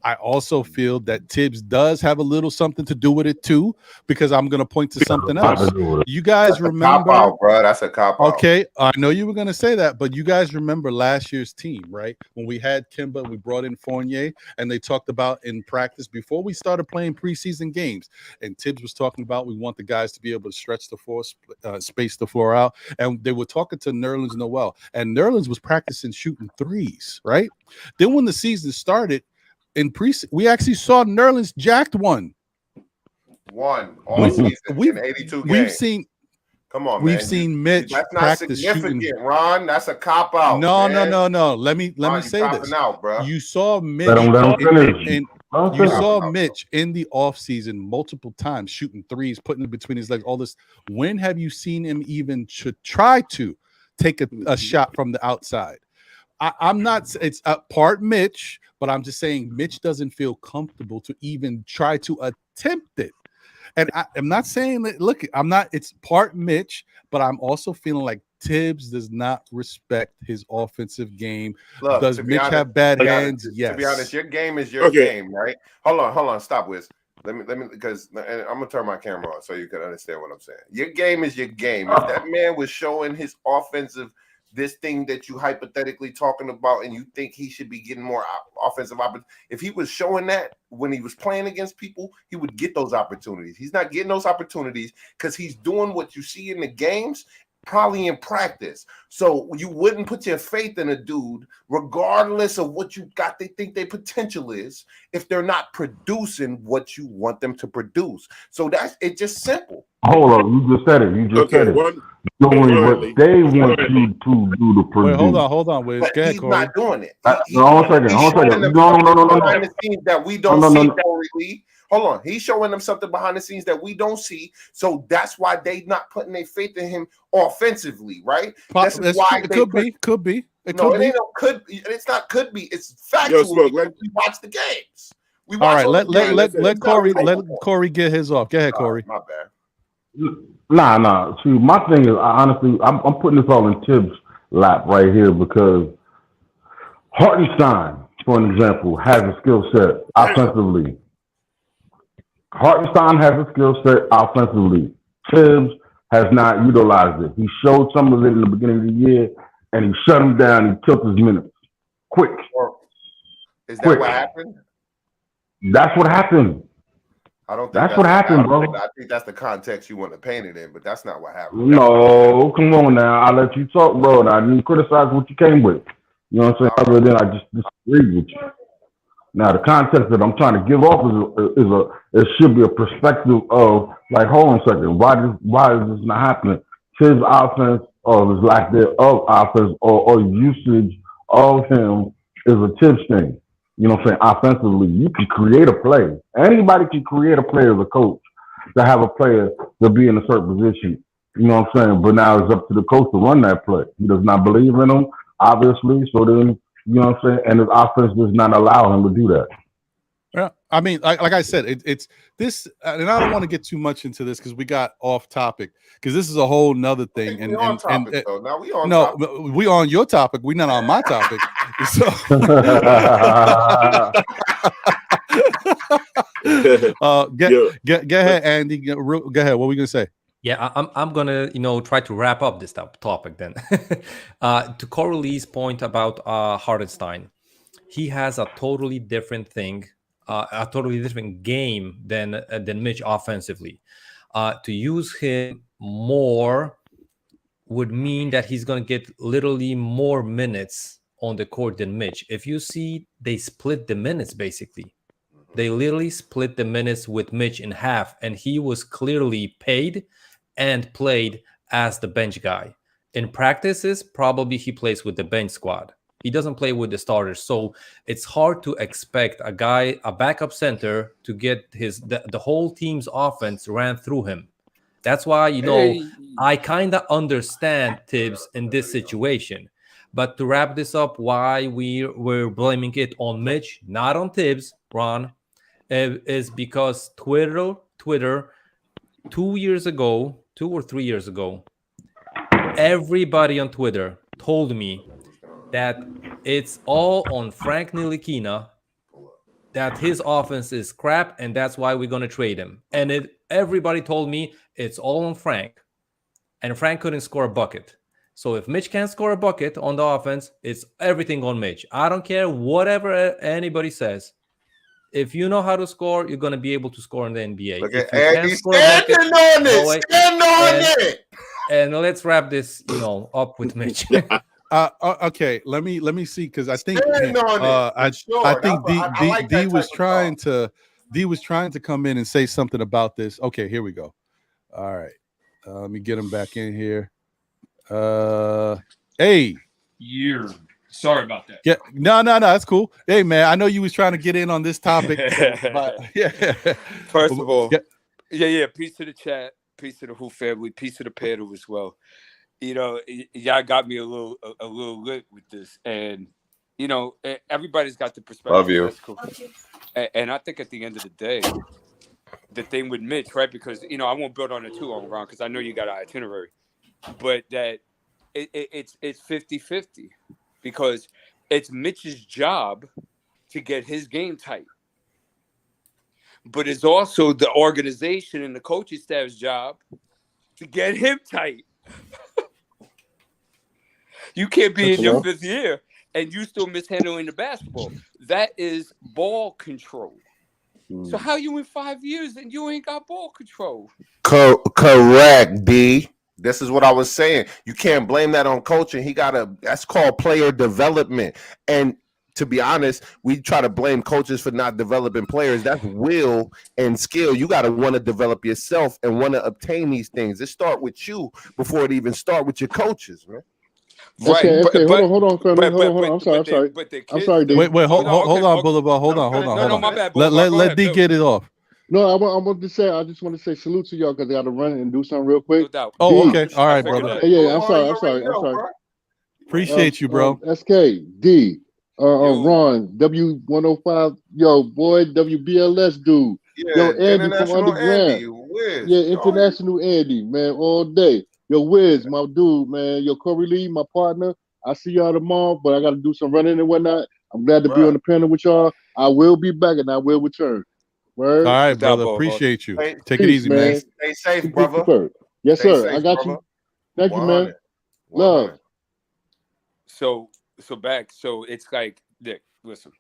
I also feel that Tibbs does have a little something to do with it too, because I'm going to point to something else. You guys remember, cop out, bro. That's a cop out. Okay, I know you were going to say that, but you guys remember last year's team, right? When we had Kimba, we brought in Fournier, and they talked about in practice before we started playing preseason games, and Tibbs was talking about we want the guys to be able to stretch the floor, space the floor out, and they were talking to Nerlens Noel, and Nerlens was practicing shooting threes, right? Then when the season started, we actually saw Nerlens jacked one all season in 82 games. We've seen. Come on, we've man. seen Mitch That's not practice significant, shooting. Ron. That's a cop out. No. Let Ron, me say this. Out, bro. You saw Mitch. You saw Mitch in the offseason multiple times shooting threes, putting it between his legs. All this. When have you seen him even try to take a shot from the outside? I'm not. It's a part Mitch. But I'm just saying Mitch doesn't feel comfortable to even try to attempt it. And I'm not saying that, look, it's part Mitch, but I'm also feeling like Tibbs does not respect his offensive game. Look, does Mitch have bad hands? Yes. To be honest, your game is your game, right? Hold on, stop, Wiz. Let me, because I'm gonna turn my camera on so you can understand what I'm saying. Your game is your game. If that man was showing his this thing that you hypothetically talking about, and you think he should be getting more offensive opportunities. If he was showing that when he was playing against people, he would get those opportunities. He's not getting those opportunities because he's doing what you see in the games, probably in practice. So you wouldn't put your faith in a dude, regardless of what you got, they think their potential is, if they're not producing what you want them to produce. So it's just simple. Hold on, you just said it. Said it. Doing what they want you to do to produce. Wait, hold on, Wiz. Go ahead, he's Corey. not doing it. Hold on a second. No. Behind the scenes that we don't see, Corey. Hold on. He's showing them something behind the scenes that we don't see. So that's why they not putting their faith in him offensively, right? This is why it could be. It's not could be. It's factual. We watch the games. All right, let Corey get his off. Go ahead, Corey. My bad. Nah. See, my thing is, honestly, I'm putting this all in Tibbs' lap right here because Hartenstein, for an example, has a skill set offensively. Hartenstein has a skill set offensively. Tibbs has not utilized it. He showed some of it in the beginning of the year, and he shut him down. He killed his minutes. Quick. Is that what happened? That's what happened. I don't think that's what happened, bro. I think that's the context you want to paint it in, but that's not what happened. No, come on now. I'll let you talk, bro. I didn't criticize what you came with. You know what I'm saying? Other than I just disagreed with you. Now, the context that I'm trying to give off it should be a perspective of, like, hold on a second. Why is this not happening? His offense or his lack thereof offense or usage of him is a Tibbs thing. You know what I'm saying? Offensively, you can create a play. Anybody can create a play as a coach to have a player to be in a certain position. You know what I'm saying? But now it's up to the coach to run that play. He does not believe in him, obviously. So then, you know what I'm saying? And his offense does not allow him to do that. Yeah, I mean, like I said, it's this, and I don't want to get too much into this because we got off topic. Because this is a whole nother thing. We on topic. We on your topic. We not on my topic. So, go ahead, Andy. Go ahead. What were we gonna say? Yeah, I'm gonna try to wrap up this topic then. To Corley's point about Hartenstein, he has a totally different thing, a totally different game than Mitch offensively. To use him more would mean that he's gonna get literally more minutes on the court than Mitch. If you see, they split the minutes basically. They literally split the minutes with Mitch in half, and he was clearly paid and played as the bench guy. In practices, probably he plays with the bench squad. He doesn't play with the starters. So it's hard to expect a backup center to get the whole team's offense ran through him. That's why, I kind of understand Tibbs in this situation. But to wrap this up, why we're blaming it on Mitch, not on Tibbs, Ron, is because Twitter 2 or 3 years ago, everybody on Twitter told me that it's all on Frank Ntilikina, that his offense is crap, and that's why we're going to trade him. And everybody told me it's all on Frank, and Frank couldn't score a bucket. So if Mitch can't score a bucket on the offense, it's everything on Mitch. I don't care whatever anybody says. If you know how to score, you're going to be able to score in the NBA. Look if at Andy standing on it. Stand on it. And let's wrap this, up with Mitch. Okay, let me see, because I think I think D was trying to come in and say something about this. Okay, here we go. All right, let me get him back in here. Hey, sorry about that. Yeah, no, that's cool. Hey, man, I know you was trying to get in on this topic. But, yeah. First of all, yeah. Peace to the chat, peace to the Who family, peace to the panel as well. Y'all got me a little lit with this, and everybody's got the perspective. Love you. That's cool. And I think at the end of the day, the thing with Mitch, right? Because I won't build on it too long, Ron, because I know you got an itinerary, but that it's 50-50, because it's Mitch's job to get his game tight, but it's also the organization and the coaching staff's job to get him tight. You can't be in your 5th year and you still mishandling the basketball. That is ball control. So how you in 5 years and you ain't got ball control? Correct, D. This is what I was saying. You can't blame that on coaching. That's called player development. And to be honest, we try to blame coaches for not developing players. That's will and skill. You got to want to develop yourself and want to obtain these things. It start with you before it even start with your coaches, man. Right. Okay, hold on, family. Hold on. I'm sorry. I'm sorry, D. Wait, hold on, Boulevard. Hold on. No, my bad. Let D get it off. No, I just want to say salute to y'all because I got to run and do something real quick. No doubt. Oh, okay. All right, brother. Yeah, I'm sorry. Appreciate you, bro. SK, D, Ron, W105, yo, boy, WBLS dude. Yeah, yo, Andy from Underground. Yeah, International Andy, man, all day. Yo, Wiz, my dude, man. Yo, Corey Lee, my partner. I see y'all tomorrow, but I got to do some running and whatnot. I'm glad to be on the panel with y'all. I will be back and I will return. Word? All right, brother. Appreciate you. Take it easy, man. Stay safe, brother. Yes, sir. I got you. Thank you, man. Love. So it's like, Nick, listen.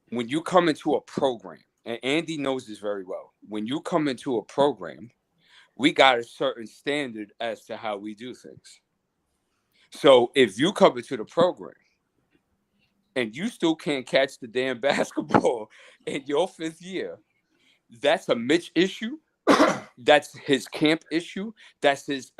When you come into a program, and Andy knows this very well, when you come into a program, we got a certain standard as to how we do things. So if you come into the program and you still can't catch the damn basketball in your 5th year, that's a Mitch issue. That's his camp issue. That's his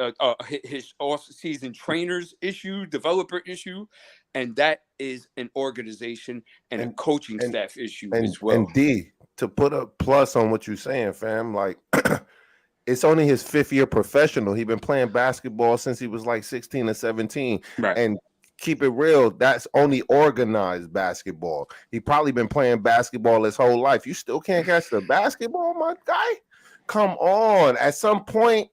off-season trainers issue, developer issue, and that is an organization and a coaching staff issue as well. And D, to put a plus on what you're saying, fam, like it's only his 5th year professional. He's been playing basketball since he was like 16 or 17. Right. And keep it real, that's only organized basketball. He probably been playing basketball his whole life. You still can't catch the basketball, my guy? Come on. At some point,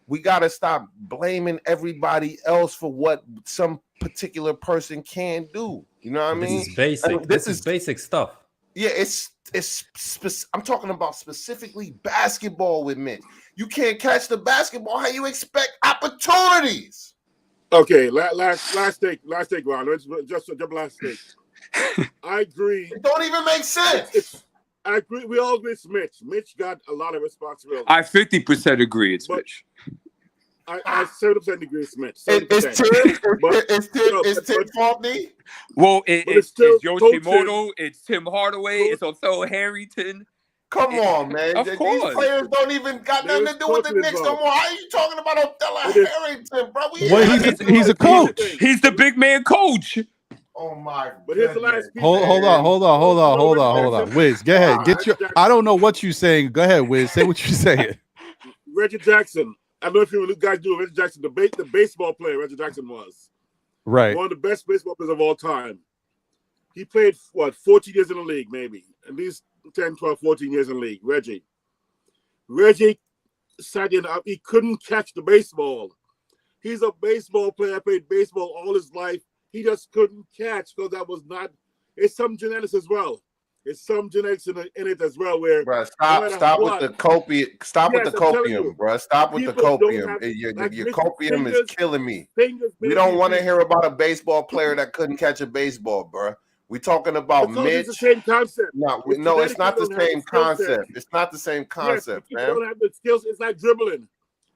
we got to stop blaming everybody else for what some particular person can do. You know what I mean? This is basic. This is basic stuff. Yeah, I'm talking about specifically basketball with Mitch. You can't catch the basketball. How you expect opportunities? Okay, last take, Ron. Just last take. I agree. It don't even make sense. I agree. We all miss Mitch. Mitch got a lot of responsibility. I 50% agree. It's Mitch. I 70% agree, Smith. It's Tim faulty. Well, it's Yoshimoto, it's Tim Hardaway, it's also Harrington. Come on, man. Of course. These players don't even got nothing to do with the Knicks no more. How are you talking about Othello Harrington, bro? He's a coach. He's the big man coach. Oh my! But here's the last piece. Hold on. Wiz, go ahead. I don't know what you're saying. Go ahead, Wiz. Say what you're saying. Reggie Jackson. I don't know if you guys do Reggie Jackson, the baseball player Reggie Jackson was. Right. One of the best baseball players of all time. He played, 14 years in the league, maybe. At least 10, 12, 14 years in the league. Reggie sat in, he couldn't catch the baseball. He's a baseball player, played baseball all his life. He just couldn't catch because that was not, it's some genetics as well. It's some genetics in it as well. Where bro, stop with the copium. Stop with the copium, bro. Stop with the copium. Your copium is killing me. We don't want to hear about a baseball player that couldn't catch a baseball, bro. We talking about Mitch. It's the same concept. No, it's not the same concept. It's not the same concept, man. Don't have the skills. It's like dribbling.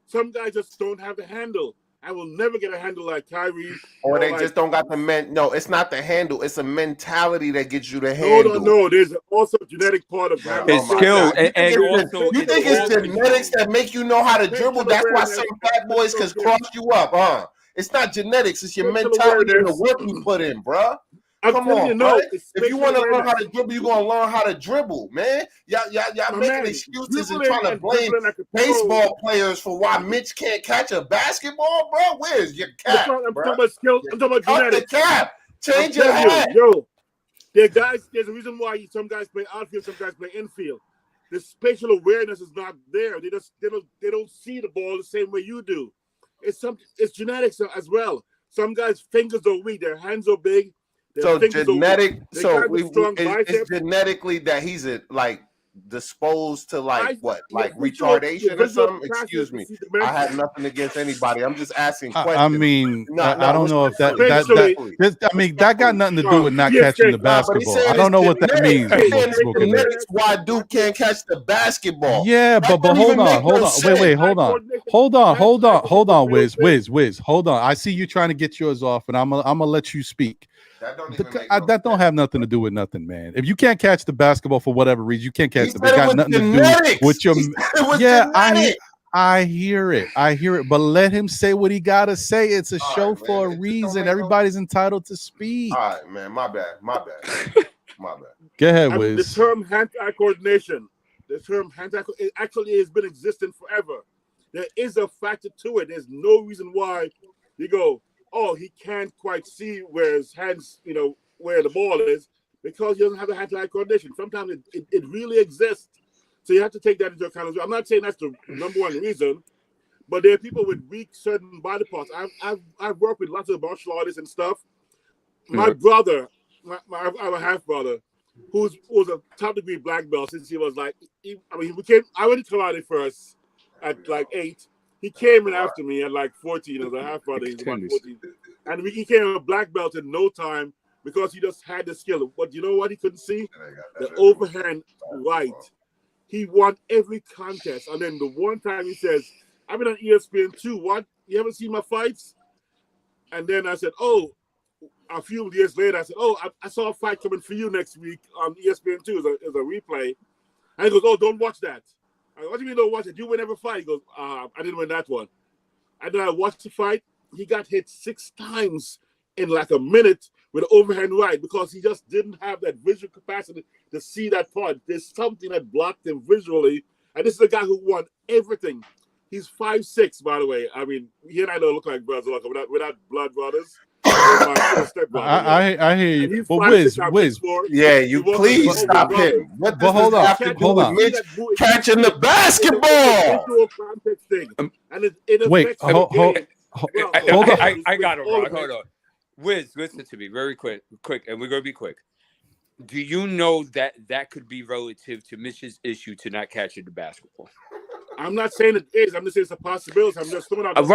Some guys just don't have the handle. I will never get a handle like Kyrie. Or they just don't got the No, it's not the handle. It's a mentality that gets you the handle. No. There's also a genetic part of his skill. And also, you think it's genetics that make you know how to dribble? That's why some fat boys can cross you up, huh? It's not genetics. It's your mentality and the work you put in, bro. Come on, bro. If you want to learn how to dribble, you're going to learn how to dribble, man. Y'all making excuses and trying to blame baseball players for why Mitch can't catch a basketball, bro. Where's your cap, I'm talking about skill. I'm talking about genetics. The cap. Change your hat. There's a reason why some guys play outfield, some guys play infield. The spatial awareness is not there. They don't see the ball the same way you do. It's genetics as well. Some guys' fingers are weak, their hands are big. So genetic. So it's genetically that he's disposed to retardation or something. Excuse me. I have nothing against anybody. I'm just asking questions. I mean, I don't know if that got nothing to do with not catching the basketball. I don't know what that means. Genetics why Duke can't catch the basketball. Yeah, but hold on. Wait, hold on, Wiz. Hold on. I see you trying to get yours off, and I'm gonna let you speak. That don't have nothing to do with nothing, man. If you can't catch the basketball for whatever reason, you can't catch it. It got nothing to do with your. Yeah, I hear it. But let him say what he gotta say. It's a show for a reason. Everybody's entitled to speak. All right, man. My bad. Go ahead, Wiz. The term hand-eye coordination. It actually has been existing forever. There is a factor to it. There's no reason why you go, oh, he can't quite see where his hands, where the ball is, because he doesn't have the hand-eye coordination. Sometimes it really exists. So you have to take that into account as well. I'm not saying that's the number one reason, but there are people with weak certain body parts. I've worked with lots of martial artists and stuff. My brother, I have a half-brother, who was a top-degree black belt since he was I went to karate first at 8. He came in after me at 14 as a half brother. He's about 14. And he came a black belt in no time because he just had the skill. But you know what he couldn't see? The overhand right. He won every contest. And then the one time he says, I've been on ESPN too. What? You haven't seen my fights? And then I said, a few years later, I said, I saw a fight coming for you next week on ESPN too as a replay. And he goes, don't watch that. What do you mean don't watch it? You win every fight. He goes, I didn't win that one. And then I watched the fight. He got hit 6 times in a minute with an overhand right because he just didn't have that visual capacity to see that part. There's something that blocked him visually. And this is a guy who won everything. He's 5'6", by the way. I mean, he and I don't look like brothers. Without blood brothers. I hear you. But Wiz. Yeah, you please stop him. What does hold on. Mitch catching the basketball? Wait, I got it, Ron. Hold on. Wiz, listen to me very quick, and we're going to be quick. Do you know that could be relative to Mitch's issue to not catching the basketball? I'm not saying it is. I'm just saying it's a possibility. I'm just throwing out 5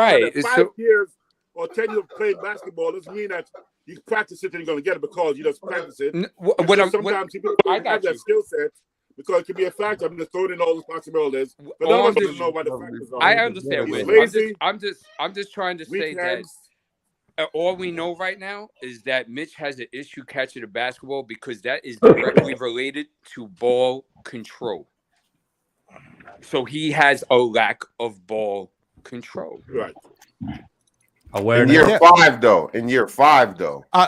years or 10 years of playing basketball doesn't mean that you practice it and you're going to get it because you just practice it. Sometimes people don't have that skill set because it could be a factor. I'm just throwing in all the possibilities. But none of us doesn't know what the factors are. I understand. He's lazy. lazy. I'm just trying to say that all we know right now is that Mitch has an issue catching the basketball because that is directly related to ball control. So he has a lack of ball control. Right. In year 5, though.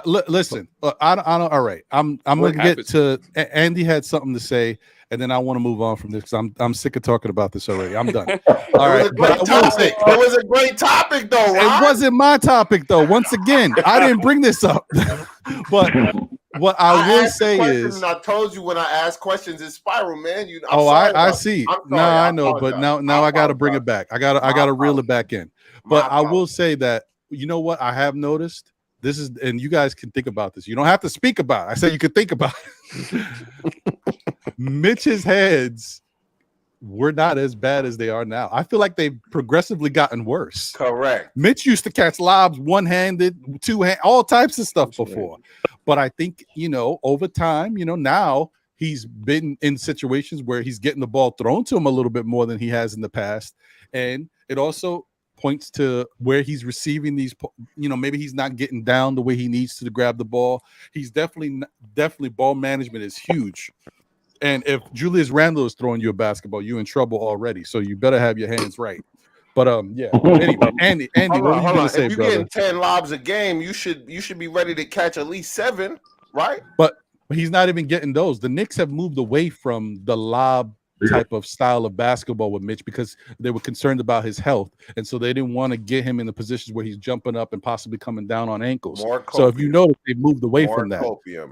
Listen, I don't. All right, I'm gonna get to. Andy had something to say, and then I want to move on from this because I'm sick of talking about this already. I'm done. All right, it was a great topic, though. Ron. It wasn't my topic, though. Once again, I didn't bring this up, but what I will say is, I told you when I ask questions, it's spiral, man. I see. No, I know, but now I got to bring it back. I got to reel it back in. But I will say that. You know what I have noticed? This is, and you guys can think about this. You don't have to speak about it. I said you could think about it. Mitch's heads were not as bad as they are now. I feel like they've progressively gotten worse. Correct. Mitch used to catch lobs one-handed, two-hand, all types of stuff before. But I think, over time, now he's been in situations where he's getting the ball thrown to him a little bit more than he has in the past. And it also points to where he's receiving these, maybe he's not getting down the way he needs to grab the ball. He's definitely ball management is huge. And if Julius Randle is throwing you a basketball, you're in trouble already. So you better have your hands right. But yeah. Anyway, Andy, what are you gonna say, if you're getting 10 lobs a game, you should be ready to catch at least 7, right? But he's not even getting those. The Knicks have moved away from the lob type of style of basketball with Mitch because they were concerned about his health, and so they didn't want to get him in the positions where he's jumping up and possibly coming down on ankles. So if you notice, they moved away from that.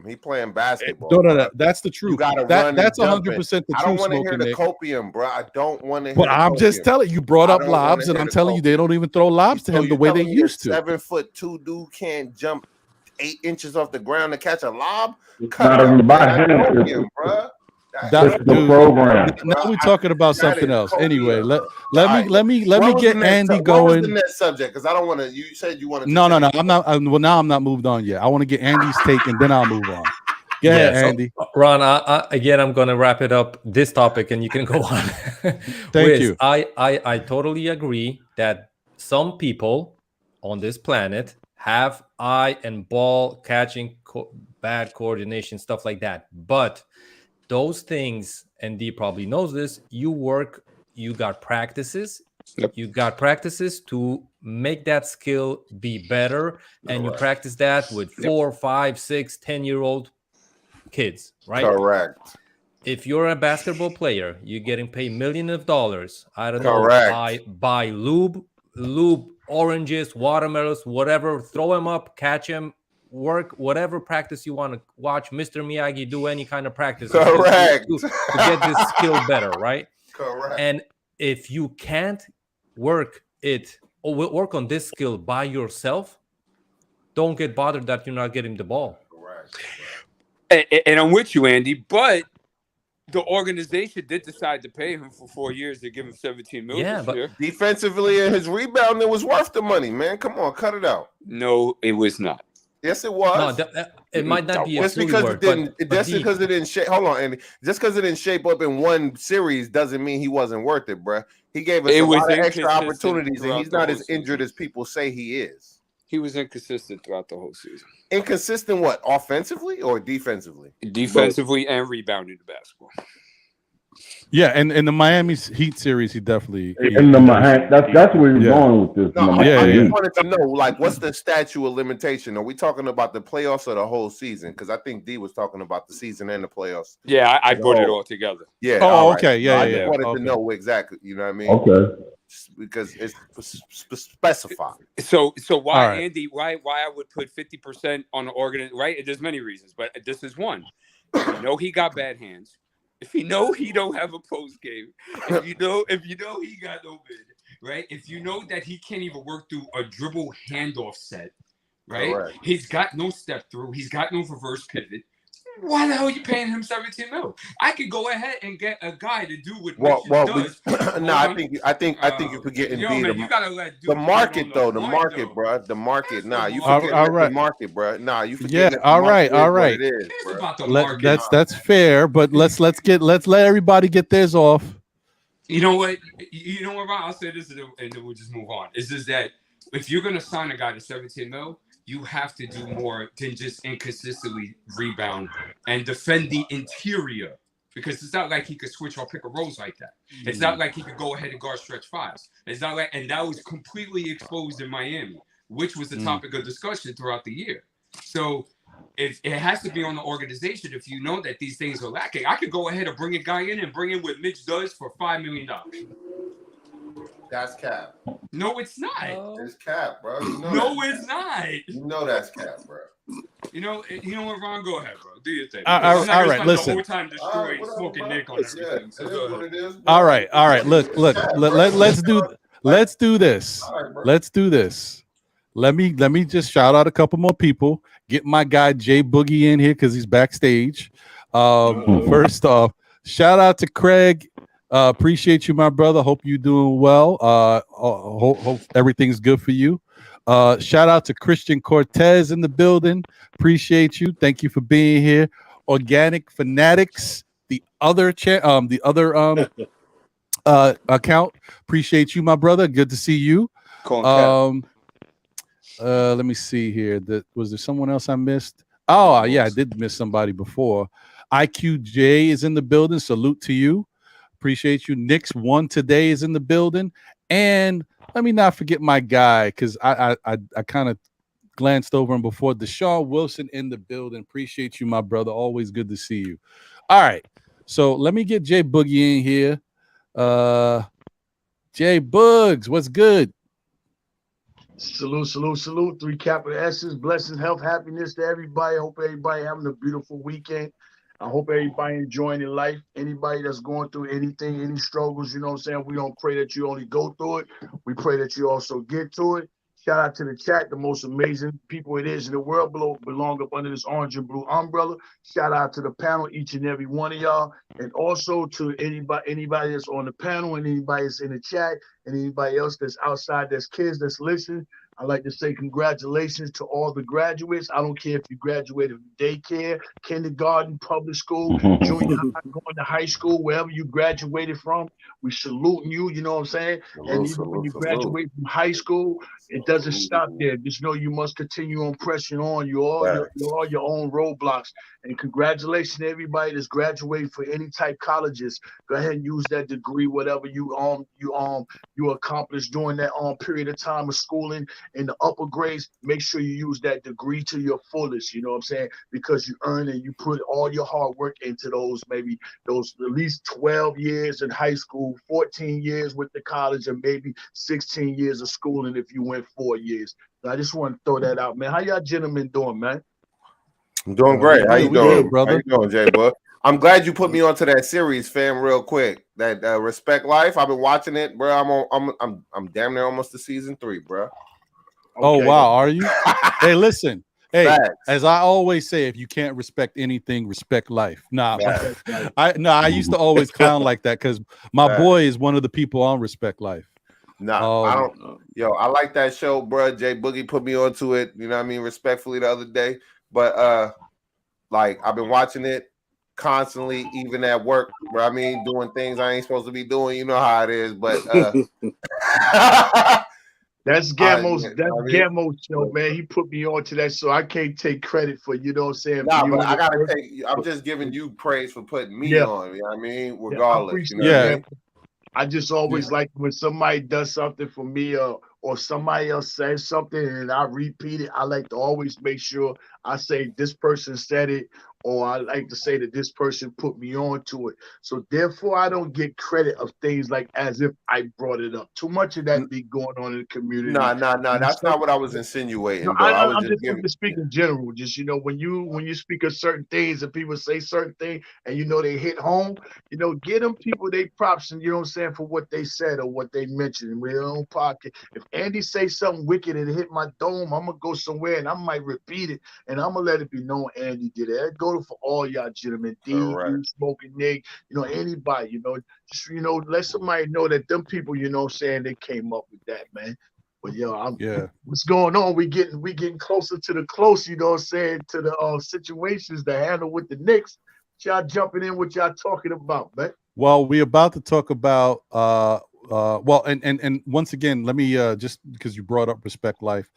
He playing basketball. No, that's the truth. That's 100% the truth. I don't want to hear the copium, bro. I don't want to hear. But I'm just telling you, brought up lobs, and I'm telling you, they don't even throw lobs to him the way they used to. 7'2" dude can't jump 8 inches off the ground to catch a lob. Not even by hand, bro. That's the program. Now we're talking about something else. Anyway, let me get Andy going. What was the next subject? Because I don't want to. You said you wanted. No. I'm not. Well, now I'm not moved on yet. I want to get Andy's take, and then I'll move on. Go ahead, Andy. Ron, again, I'm gonna wrap it up this topic, and you can go on. Thank you. I totally agree that some people on this planet have eye and ball catching, bad coordination, stuff like that, but those things, and Dee probably knows this, you got practices. Yep. You got practices to make that skill be better. And you practice that with 4, 5, 6, 10-year-old kids, right? Correct. If you're a basketball player, you're getting paid millions of dollars. I don't know, buy lube, oranges, watermelons, whatever, throw them up, catch them. Work whatever practice you want to watch. Mr. Miyagi, do any kind of practice. Correct. To get this skill better, right? Correct. And if you can't work on this skill by yourself, don't get bothered that you're not getting the ball. Correct. And I'm with you, Andy, but the organization did decide to pay him for 4 years to give him $17 million. Yeah, but defensively and his rebounding was worth the money, man. Come on, cut it out. No, it was not. Yes, it was. No, it might not be just because it didn't. Just because it didn't shape. Hold on, Andy. Just because it didn't shape up in one series doesn't mean he wasn't worth it, bro. He gave us a lot of extra opportunities, and he's not as injured as people say he is. He was inconsistent throughout the whole season. Inconsistent, what? Offensively or defensively? Defensively and rebounding the basketball. Yeah, and in the Miami Heat series, he definitely. That's where you're going with this. No, I just wanted to know, what's the statute of limitation? Are we talking about the playoffs or the whole season? Because I think D was talking about the season and the playoffs. Yeah, I put it all together. Yeah. Oh, okay. Right. Yeah, I just wanted to know exactly. You know what I mean? Okay. Because it's specified. So why, Andy? Why I would put 50% on the organ? Right? There's many reasons, but this is one. You know he got bad hands. If you know he don't have a post game, if you know he got no bid, right? If you know that he can't even work through a dribble handoff set, right? Correct. He's got no step through. He's got no reverse pivot. Why the hell are you paying him 17 mil? I could go ahead and get a guy to do what Mitchell does. No, I think you're forgetting you gotta let the market though. The market, bro. The market. Nah, you forgetting the market, bro. Nah, you forgetting. Yeah, all right. What it is, bro. About the market. That's fair, but let's let everybody get theirs off. You know what? Ron? I'll say this and then we'll just move on. It's just that if you're gonna sign a guy to 17 mil, you have to do more than just inconsistently rebound and defend the interior. Because it's not like he could switch or pick a rolls like that. It's not like he could go ahead and guard stretch fives. It's not like, and that was completely exposed in Miami, which was the topic of discussion throughout the year. So if it has to be on the organization, if you know that these things are lacking, I could go ahead and bring a guy in and bring in what Mitch does for $5 million. That's cap. No, it's not. It's cap, bro. It's not. You know that's cap, bro. You know what, Ron? Go ahead, bro. Do your thing. All right, listen. The whole time destroying, smoking Nick on everything. All right. Look. Let's do this. Let's do this. Let me just shout out a couple more people. Get my guy Jay Boogie in here because he's backstage. First off, shout out to Craig. Appreciate you, my brother. Hope you're doing well. Hope everything's good for you. Shout out to Christian Cortez in the building. Appreciate you. Thank you for being here. Organic Fanatics, the other account. Appreciate you, my brother. Good to see you. Let me see here. Was there someone else I missed? Oh, yeah, I did miss somebody before. IQJ is in the building. Salute to you. Appreciate you. Knicks won today is in the building. And let me not forget my guy, because I kind of glanced over him before. Deshaun Wilson in the building. Appreciate you, my brother. Always good to see you. All right. So let me get Jay Boogie in here. Jay Boogs, what's good? Salute. 3 capital S's. Blessings, health, happiness to everybody. Hope everybody having a beautiful weekend. I hope everybody enjoying their life. Anybody that's going through anything, any struggles, you know what I'm saying? We don't pray that you only go through it. We pray that you also get to it. Shout out to the chat, the most amazing people it is in the world belong up under this orange and blue umbrella. Shout out to the panel, each and every one of y'all. And also to anybody that's on the panel and anybody that's in the chat and anybody else that's outside, that's kids that's listening. I'd like to say congratulations to all the graduates. I don't care if you graduated from daycare, kindergarten, public school, junior high, going to high school, wherever you graduated from. We saluting you, you know what I'm saying? And even when you graduate from high school, it doesn't stop there. Just know you must continue on pressing on. You're all your own roadblocks. And congratulations to everybody that's graduating for any type colleges. Go ahead and use that degree, whatever you accomplished during that period of time of schooling in the upper grades. Make sure you use that degree to your fullest, you know what I'm saying? Because you earned it, you put all your hard work into those at least 12 years in high school, 14 years with the college, and maybe 16 years of schooling if you went 4 years. So I just want to throw that out, man. How y'all gentlemen doing, man? I'm doing great. How you doing, brother? How you doing, Jay Bud? I'm glad you put me onto that series, fam. Real quick, that Respect Life. I've been watching it, bro. I'm damn near almost to season 3, bro. Okay. Oh wow, are you? Hey, listen. Hey, facts. As I always say, if you can't respect anything, respect life. I used to always clown like that because my boy is one of the people on Respect Life. I don't. Yo, I like that show, bro. Jay Boogie put me onto it. You know what I mean? Respectfully, the other day. But like I've been watching it constantly, even at work, where I mean doing things I ain't supposed to be doing. You know how it is, but that's Gamo's Gamo's show, man. He put me onto that, so I can't take credit for, you know what I'm saying? But I gotta I'm just giving you praise for putting me on. You know what I mean? Regardless. I just always like when somebody does something for me or somebody else says something and I repeat it. I like to always make sure I say this person said it, or I like to say that this person put me on to it. So therefore, I don't get credit of things like as if I brought it up. Too much of that be going on in the community. No. That's not what I was insinuating. No, I'm just speaking in general. Just, you know, when you speak of certain things and people say certain things and you know they hit home, you know, get them people they props and, you know what I'm saying, for what they said or what they mentioned in their own pocket. If Andy say something wicked and it hit my dome, I'm gonna go somewhere and I might repeat it and I'm gonna let it be known Andy did it. Go Yoda for all y'all gentlemen. D, you Smoking Nick, anybody, just let somebody know that them people, saying they came up with that, man. But what's going on? We getting closer to the close, to the situations to handle with the Knicks. Y'all jumping in, what y'all talking about, man? Well, we're about to talk about and once again, let me just because you brought up Respect Life,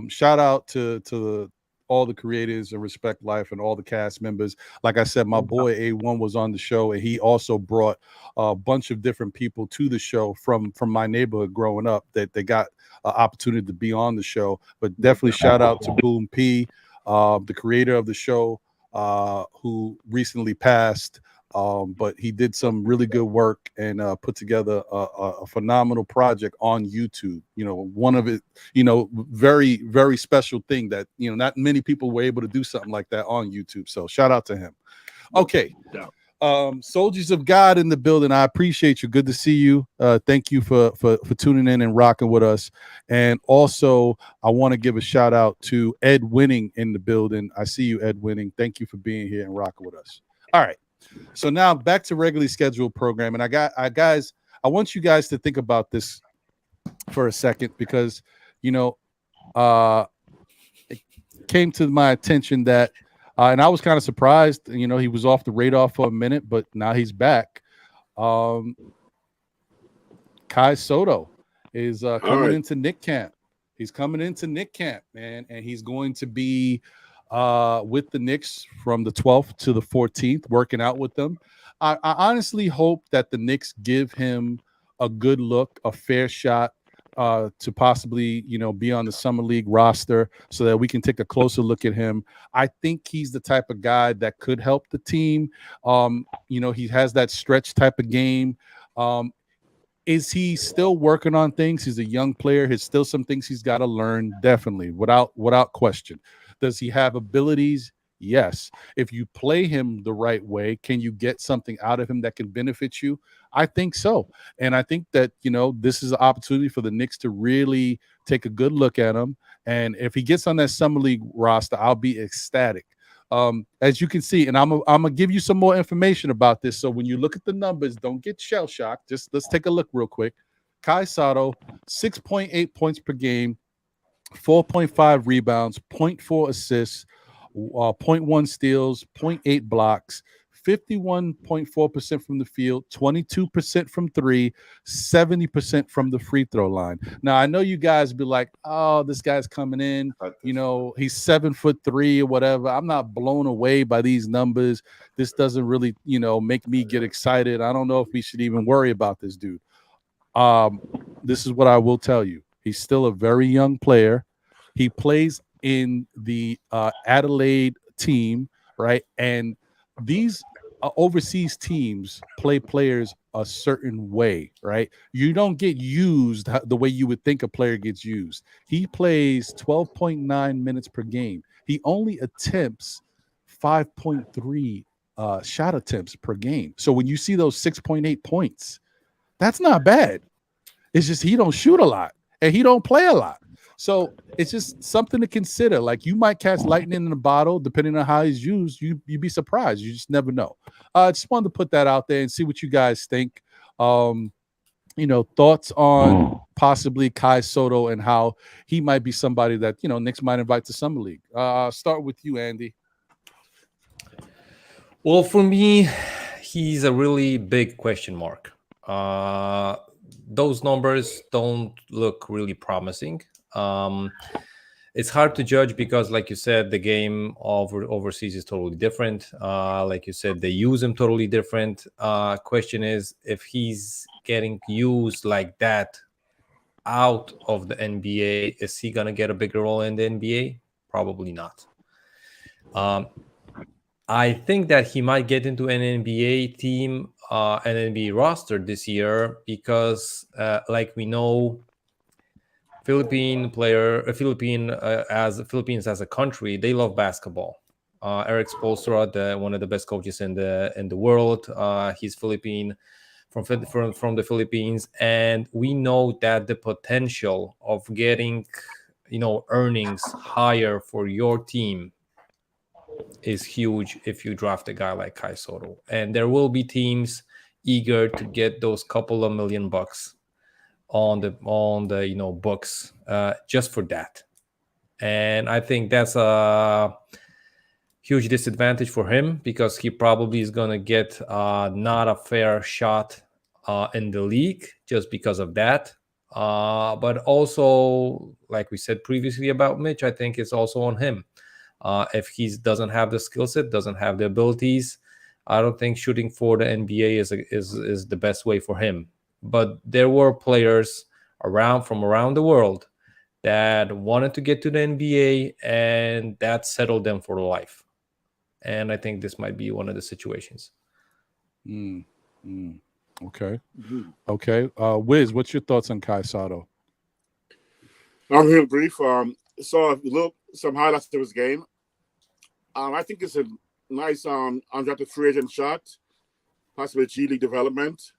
shout out to all the creators of Respect Life and all the cast members. Like I said, my boy A1 was on the show, and he also brought a bunch of different people to the show from my neighborhood growing up that they got an opportunity to be on the show. But definitely shout out to Boom P, the creator of the show, who recently passed. But he did some really good work and put together a phenomenal project on YouTube. One of it, very, very special thing that, not many people were able to do something like that on YouTube. So shout out to him. Okay. Soldiers of God in the building. I appreciate you. Good to see you. Thank you for tuning in and rocking with us. And also, I want to give a shout out to Ed Winning in the building. I see you, Ed Winning. Thank you for being here and rocking with us. All right. So now back to regularly scheduled program. And I want you guys to think about this for a second, because, it came to my attention that, and I was kind of surprised, he was off the radar for a minute, but now he's back. Kai Soto is coming into Knick camp. He's coming into Knick camp, man, and he's going to be with the Knicks from the 12th to the 14th, working out with them. I honestly hope that the Knicks give him a good look, a fair shot to possibly, be on the Summer League roster so that we can take a closer look at him. I think he's the type of guy that could help the team. He has that stretch type of game. Is he still working on things? He's a young player. There's still some things he's got to learn, definitely, without question. Does he have abilities? Yes. If you play him the right way, can you get something out of him that can benefit you? I think so. And I think that, this is an opportunity for the Knicks to really take a good look at him. And if he gets on that Summer League roster, I'll be ecstatic. As you can see, and I'm going to give you some more information about this. So when you look at the numbers, don't get shell-shocked. Just let's take a look real quick. Kai Soto, 6.8 points per game, 4.5 rebounds, 0.4 assists, 0.1 steals, 0.8 blocks, 51.4% from the field, 22% from three, 70% from the free throw line. Now, I know you guys be like, oh, this guy's coming in, he's 7'3" or whatever. I'm not blown away by these numbers. This doesn't really, make me get excited. I don't know if we should even worry about this dude. This is what I will tell you. He's still a very young player. He plays in the Adelaide team, right? And these overseas teams play players a certain way, right? You don't get used the way you would think a player gets used. He plays 12.9 minutes per game. He only attempts 5.3 shot attempts per game. So when you see those 6.8 points, that's not bad. It's just he don't shoot a lot and he don't play a lot. So it's just something to consider. Like, you might catch lightning in a bottle depending on how he's used. You'd be surprised. You just never know. I just wanted to put that out there and see what you guys think. Thoughts on possibly Kai Soto and how he might be somebody that, Knicks might invite to Summer League. Start with you, Andy. Well, for me, he's a really big question mark. Those numbers don't look really promising. It's hard to judge because, like you said, the game overseas is totally different. Like you said, they use him totally different. Question is, if he's getting used like that out of the NBA, is he gonna get a bigger role in the NBA? Probably not. I think that he might get into an NBA team, an NBA roster this year because, like we know, Philippines as a country, they love basketball. Eric Spoelstra, one of the best coaches in the world, he's Philippine from the Philippines, and we know that the potential of getting earnings higher for your team is huge if you draft a guy like Kai Soto. And there will be teams eager to get those couple of $1 million on the books just for that. And I think that's a huge disadvantage for him because he probably is going to get not a fair shot in the league just because of that. But also, like we said previously about Mitch, I think it's also on him. If he doesn't have the skill set, doesn't have the abilities, I don't think shooting for the NBA is the best way for him. But there were players from around the world that wanted to get to the NBA, and that settled them for life. And I think this might be one of the situations. Okay. Okay. Wiz, what's your thoughts on Kai Soto? I'm here brief. Saw some highlights of his game. I think it's a nice undrafted free agent shot, possibly G League development.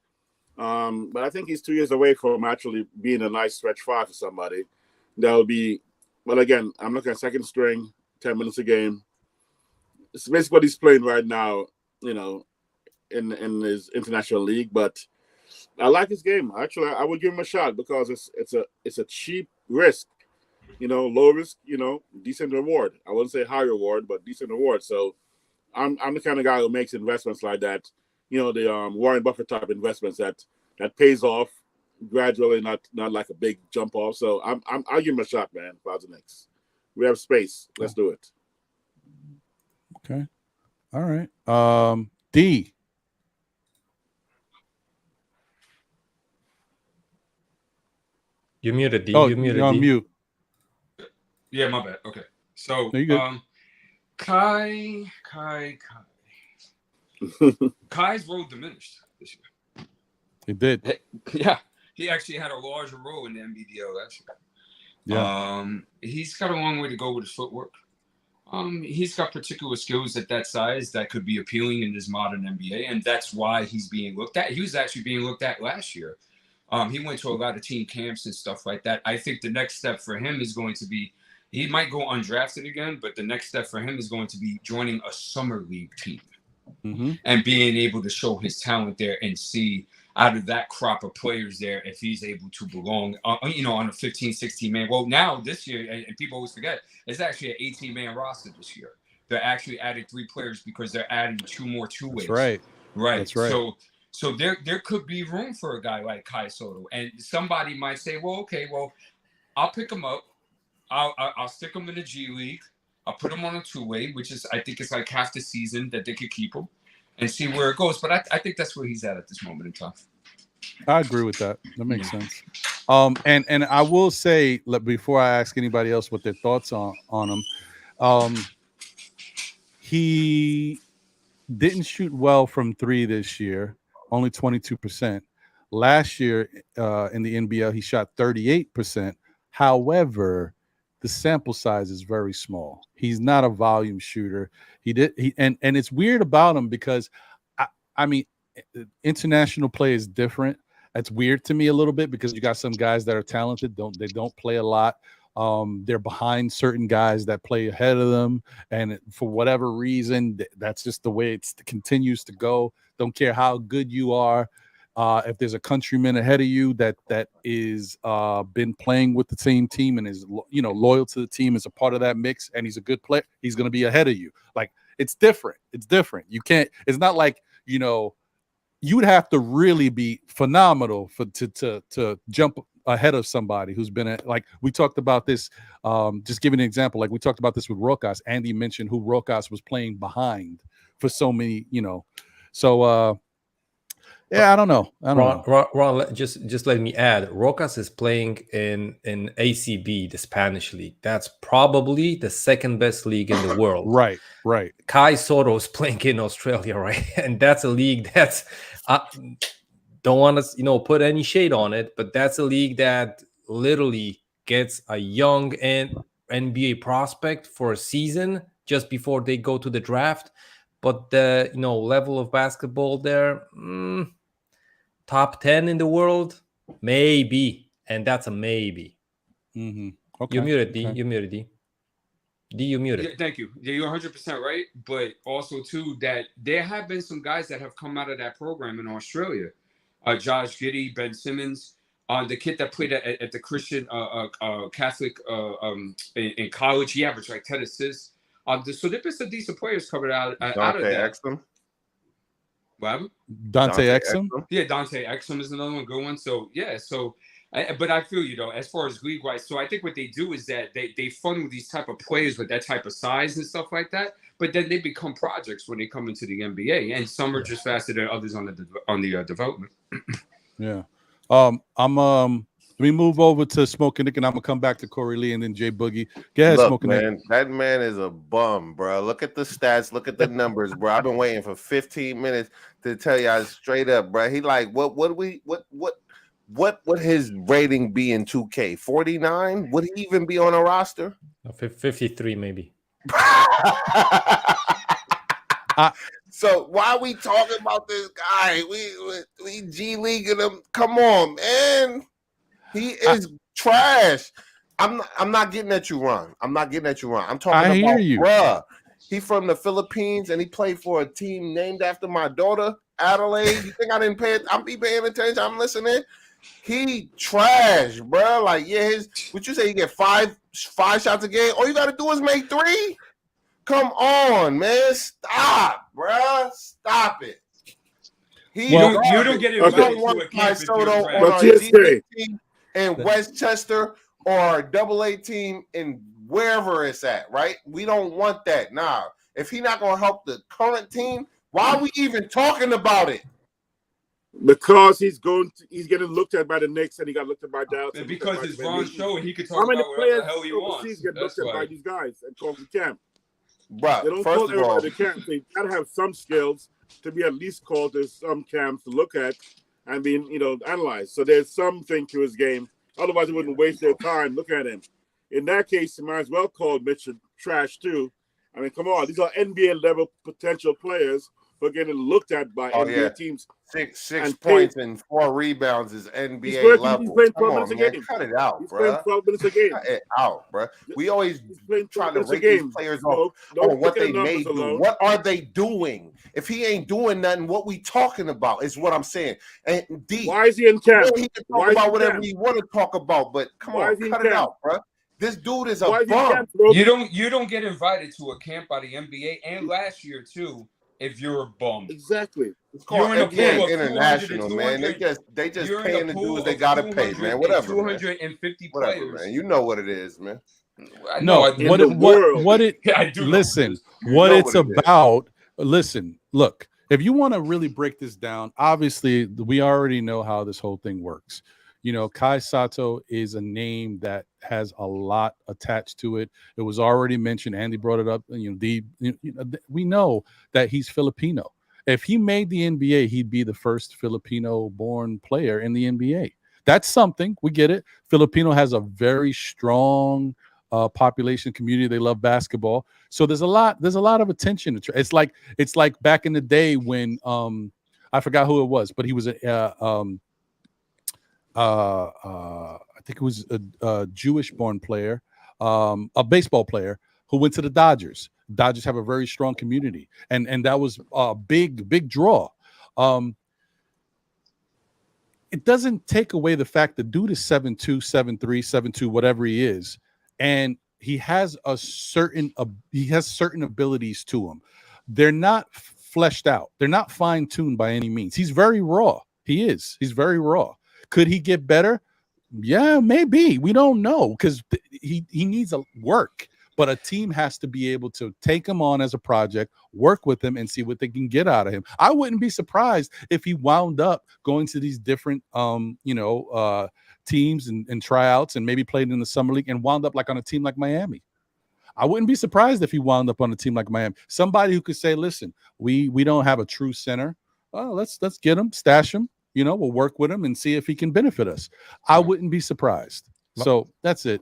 But I think he's 2 years away from actually being a nice stretch five for somebody. That would be, well, again, I'm looking at second string, 10 minutes a game. It's basically what he's playing right now, in his international league. But I like his game. Actually, I would give him a shot because it's a cheap risk, low risk, decent reward. I wouldn't say high reward, but decent reward. So I'm the kind of guy who makes investments like that, the Warren Buffett type investments that pays off gradually, not like a big jump off. So I'll give him a shot, man. For the Knicks, we have space. Let's do it. Okay. All right. D. You're muted, D. Oh, you're muted, on D. mute. Yeah, my bad. Okay. So, Kai. Kai's role diminished this year. He did. Yeah. He actually had a larger role in the NBDL last year. Yeah. He's got a long way to go with his footwork. He's got particular skills at that size that could be appealing in this modern NBA, and that's why he's being looked at. He was actually being looked at last year. He went to a lot of team camps and stuff like that. I think the next step for him is going to be, he might go undrafted again, but the next step for him is going to be joining a summer league team and being able to show his talent there and see out of that crop of players there if he's able to belong, on a 15, 16-man. Well, now this year, and people always forget, it's actually an 18-man roster this year. They're actually adding 3 players because they're adding 2 more two-ways. That's right. Right. That's right. So there could be room for a guy like Kai Soto. And somebody might say, well, I'll pick him up. I'll stick him in the G League. I'll put him on a two-way, which is, I think it's like half the season that they could keep him and see where it goes. But I think that's where he's at this moment in time. I agree with that. That makes sense. And I will say, before I ask anybody else what their thoughts on him, he didn't shoot well from 3 this year, only 22%. Last year in the NBL, he shot 38%. However, the sample size is very small. He's not a volume shooter. And it's weird about him because I mean, international play is different. That's weird to me a little bit because you got some guys that are talented. They don't play a lot. They're behind certain guys that play ahead of them, and for whatever reason, that's just the way it continues to go. Don't care how good you are. If there's a countryman ahead of you that is been playing with the same team and is loyal to the team, as a part of that mix, and he's a good player, he's going to be ahead of you. Like, it's different. It's different. You can't. It's not like you would have to really be phenomenal to jump ahead of somebody who's been like we talked about this. Just giving an example, like we talked about this with Rokas. Andy mentioned who Rokas was playing behind for so many, So yeah, I don't know. Ron, just let me add. Rokas is playing in ACB, the Spanish league. That's probably the second best league in the world. Right. Kai Soto is playing in Australia, right? And that's a league that's don't want to put any shade on it, but that's a league that literally gets a young NBA prospect for a season just before they go to the draft. But the level of basketball there, top 10 in the world, maybe, and that's a maybe. Okay. You're muted, D. You're muted, D. You muted. Yeah, thank you. Yeah, you're 100% right. But also, too, that there have been some guys that have come out of that program in Australia. Josh Giddey, Ben Simmons, the kid that played at the Christian Catholic in college, he averaged like 10 assists. So there's been some decent players coming out of that. Exum. What? Donte Exum? Yeah, Donte Exum is another one, good one. So, yeah, but I feel you, though, as far as league-wise. So I think what they do is that they funnel these type of players with that type of size and stuff like that, but then they become projects when they come into the NBA, and some are just faster than others on the development. Yeah. Let me move over to Smoking Nick, and I'm gonna come back to Corey Lee and then Jay Boogie. Go ahead, Smoking Nick. Man, that man is a bum, bro. Look at the stats, look at the numbers, bro. I've been waiting for 15 minutes to tell y'all straight up, bro. He like, what would his rating be in 2K? 49? Would he even be on a roster? 53, maybe. So why are we talking about this guy? We G Leaguing him. Come on, man. He is trash. I'm not getting at you, Ron. I'm not getting at you, Ron. I'm talking about, bruh. He from the Philippines and he played for a team named after my daughter, Adelaide. You think I didn't pay it? I'm be paying attention. I'm listening. He trash, bro. Like, yeah, what you say? You get five shots a game. All you got to do is make 3. Come on, man. Stop, bro. Stop it. You don't get invited to a camp Soto on our D team in Westchester or AA team in wherever it's at, right? We don't want that. Nah. If he's not going to help the current team, why are we even talking about it? Because he's getting looked at by the Knicks and he got looked at by Dallas. And because it's Ron's show and he can talk about whatever the hell he wants. He's get looked at by these guys and called to camp. Bro, they don't call everybody to camp. They gotta have some skills to be at least called to some camps to look at and being, analyzed. So there's something to his game. Otherwise, they wouldn't waste their time looking at him. In that case, you might as well call Mitchell trash too. I mean, come on, these are NBA level potential players who are getting looked at by NBA teams. Six points and 4 rebounds is NBA level. He's playing 12 minutes a game. Cut it out, he's bro. Playing 12 minutes a game. Cut it out, bro. We always try to rate these players on what they may do. What are they doing? If he ain't doing nothing, what we talking about is what I'm saying. And D, why is he in camp? He can talk about whatever he want to talk about, but come on, cut it out, bro. This dude is a bum. You don't get invited to a camp by the NBA, and last year too. If you're a bum, exactly. It's called NBA International, man. They just paying the dudes they gotta pay, man. Whatever. 250 players, whatever, man. You know what it is, man. Listen, what it's about. Listen, look. If you want to really break this down, obviously we already know how this whole thing works. Kai Sotto is a name that has a lot attached to it. It was already mentioned. Andy brought it up. We know that he's Filipino. If he made the NBA, he'd be the first Filipino-born player in the NBA. That's something. We get it. Filipino has a very strong population community. They love basketball. So there's a lot of attention. It's like back in the day when I forgot who it was, but he was I think it was a Jewish-born player, a baseball player who went to the Dodgers. Dodgers have a very strong community, and that was a big draw. It doesn't take away the fact that dude is 7'2", 7'3", 7'2", whatever he is, and he has certain abilities to him. They're not fleshed out. They're not fine-tuned by any means. He's very raw. He's very raw. Could he get better? Yeah, maybe. We don't know because he needs a work. But a team has to be able to take him on as a project, work with him, and see what they can get out of him. I wouldn't be surprised if he wound up going to these different, teams and tryouts and maybe played in the summer league and wound up like on a team like Miami. I wouldn't be surprised if he wound up on a team like Miami. Somebody who could say, listen, we don't have a true center. Well, let's get him, stash him. We'll work with him and see if he can benefit us. I wouldn't be surprised. So that's it.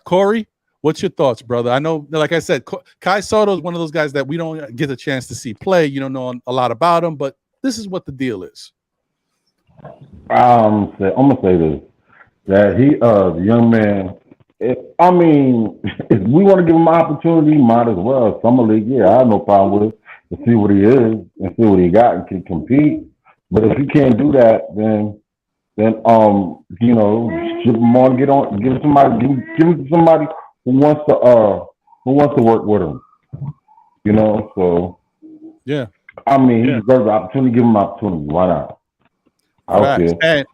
Corey, what's your thoughts, brother? I know, like I said, Kai Soto is one of those guys that we don't get a chance to see play. You don't know a lot about him, but this is what the deal is. I'm gonna say this: that the young man if we want to give him an opportunity, might as well. Summer League, yeah, I have no problem with it. To see what he is and see what he got and can compete. But if he can't do that, then ship him on, give him to somebody who wants to work with him. So yeah. He deserves the opportunity. Give him an opportunity. Why not? I don't care.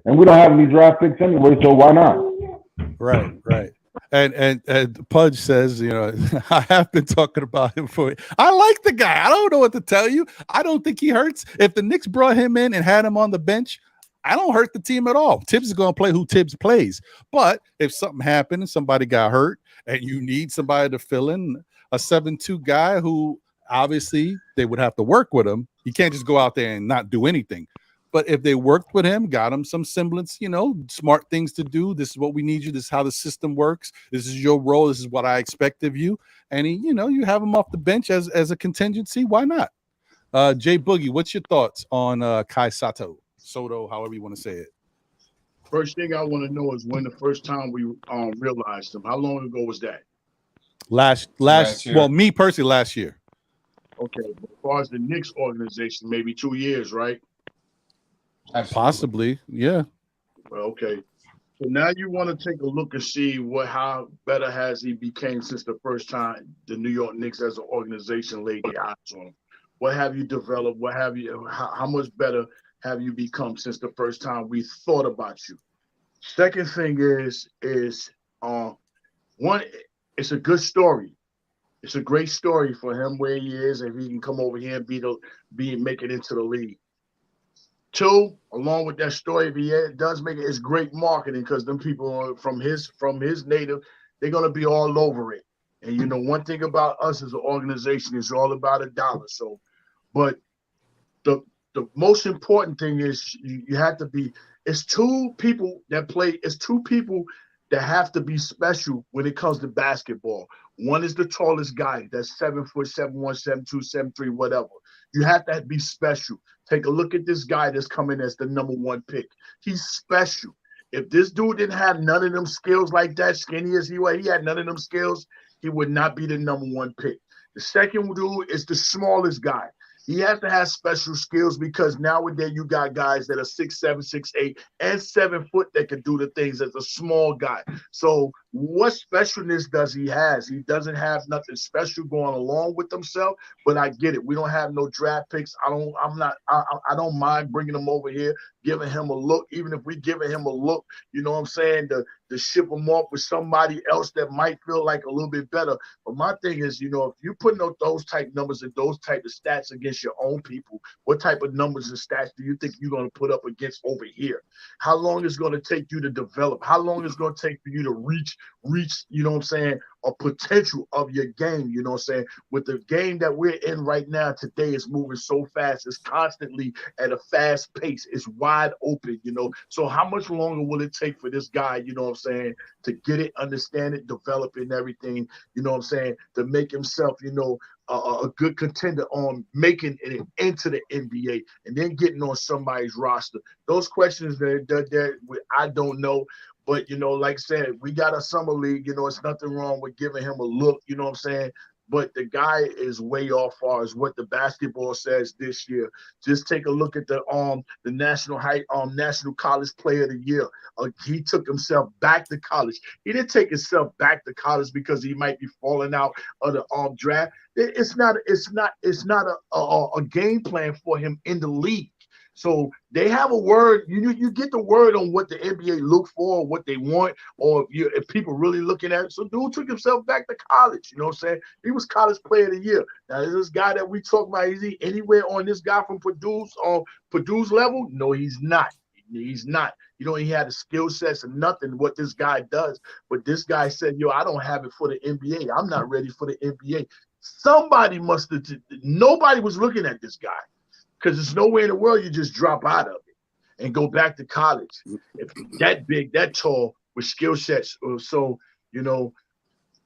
And we don't have any draft picks anyway, so why not? Right. And Pudge says, I have been talking about him I like the guy. I don't know what to tell you. I don't think he hurts. If the Knicks brought him in and had him on the bench, I don't hurt the team at all. Tibbs is going to play who Tibbs plays. But if something happened and somebody got hurt and you need somebody to fill in, a 7'2" guy who obviously they would have to work with him. You can't just go out there and not do anything. But if they worked with him, got him some semblance, smart things to do. This is what we need you. This is how the system works. This is your role. This is what I expect of you. And you have him off the bench as a contingency. Why not? Jay Boogie, what's your thoughts on Kai Soto, however you want to say it? First thing I want to know is when the first time we realized him. How long ago was that? Last year. Well, me personally, last year. Okay, as far as the Knicks organization, maybe 2 years, right? Absolutely. Possibly, yeah. Well, okay. So now you want to take a look and see how better has he became since the first time the New York Knicks as an organization laid their eyes on him. What have you developed? How much better have you become since the first time we thought about you? Second thing is one, it's a good story. It's a great story for him where he is, if he can come over here and make it into the league. Two, along with that story, if he does make it, it's great marketing because them people from his native, they're gonna be all over it. And one thing about us as an organization is all about a dollar. So, but the most important thing is you have to be. It's two people that play. It's two people that have to be special when it comes to basketball. One is the tallest guy, that's 7 foot, 7'1", 7'2", 7'3", whatever. You have to be special. Take a look at this guy that's coming as the number 1 pick. He's special. If this dude didn't have none of them skills like that, skinny as he was, he had none of them skills, he would not be the number 1 pick. The second dude is the smallest guy. He has to have special skills because nowadays you got guys that are 6'7", 6'8", and 7 foot that can do the things as a small guy. So what specialness does he have? He doesn't have nothing special going along with himself, but I get it. We don't have no draft picks. I don't mind bringing him over here, giving him a look, even if we giving him a look, you know what I'm saying, to ship him off with somebody else that might feel like a little bit better. But my thing is, if you're putting out those type numbers and those type of stats against your own people, what type of numbers and stats do you think you're going to put up against over here? How long is it going to take you to develop? How long is it going to take for you to reach, you know what I'm saying, a potential of your game, you know what I'm saying? With the game that we're in right now today is moving so fast. It's constantly at a fast pace. It's wide open, So how much longer will it take for this guy, you know what I'm saying, to get it, understand it, develop it and everything, you know what I'm saying, to make himself, a good contender on making it into the NBA and then getting on somebody's roster? Those questions that I don't know. But, like I said, we got a summer league, it's nothing wrong with giving him a look, you know what I'm saying? But the guy is way off far as what the basketball says this year. Just take a look at the National College Player of the Year. He took himself back to college. He didn't take himself back to college because he might be falling out of the draft. It's not a game plan for him in the league. So they have a word. You get the word on what the NBA look for, what they want, or if people really looking at it. So dude took himself back to college. You know what I'm saying? He was College Player of the Year. Now is this guy that we talk about, is he anywhere on this guy from Purdue's level? No, he's not. He's not. He had the skill sets and nothing what this guy does. But this guy said, I don't have it for the NBA. I'm not ready for the NBA. Somebody nobody was looking at this guy. Because there's no way in the world you just drop out of it and go back to college. If that big, that tall, with skill sets. So,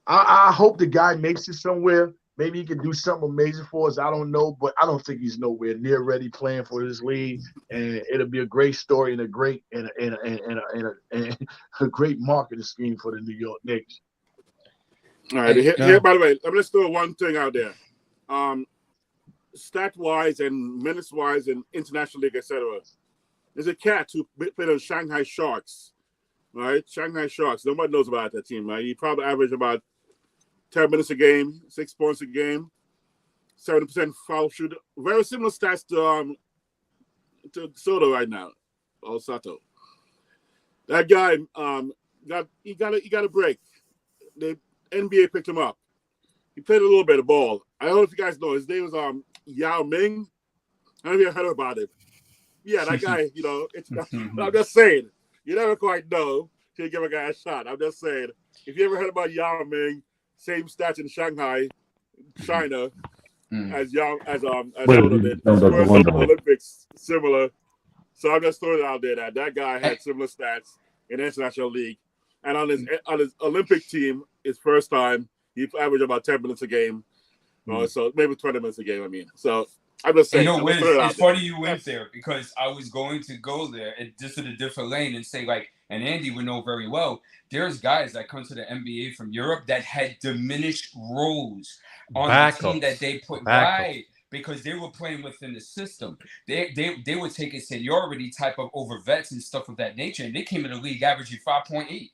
I hope the guy makes it somewhere. Maybe he could do something amazing for us. I don't know, but I don't think he's nowhere near ready playing for this league. And it'll be a great story and a great and a great marketing scheme for the New York Knicks. All right. Here, by the way, let's throw one thing out there. Stat-wise and minutes-wise and international league, etc. There's a cat who played on Shanghai Sharks, right? Shanghai Sharks. Nobody knows about that team, right? He probably averaged about 10 minutes a game, 6 points a game, 70% foul shooter. Very similar stats to Soto right now, or Sotto. That guy got a break. The NBA picked him up. He played a little bit of ball. I don't know if you guys know. His name was Yao Ming. I don't know if you heard about it. Yeah, that guy, I'm just saying. You never quite know till you give a guy a shot. I'm just saying. If you ever heard about Yao Ming, same stats in Shanghai, China, as Soto did. First Olympics, similar. So I'm just throwing it out there that guy had similar stats in the international league. And on his Olympic team, his first time, he averaged about 10 minutes a game. So maybe 20 minutes a game, I mean. So I'm just saying. Wiz, it's funny you went there because I was going to go there and just in a different lane and say, like, and Andy would know very well, there's guys that come to the NBA from Europe that had diminished roles on the team that they put right because they were playing within the system. They would take a seniority type of over vets and stuff of that nature, and they came in the league averaging 5.8.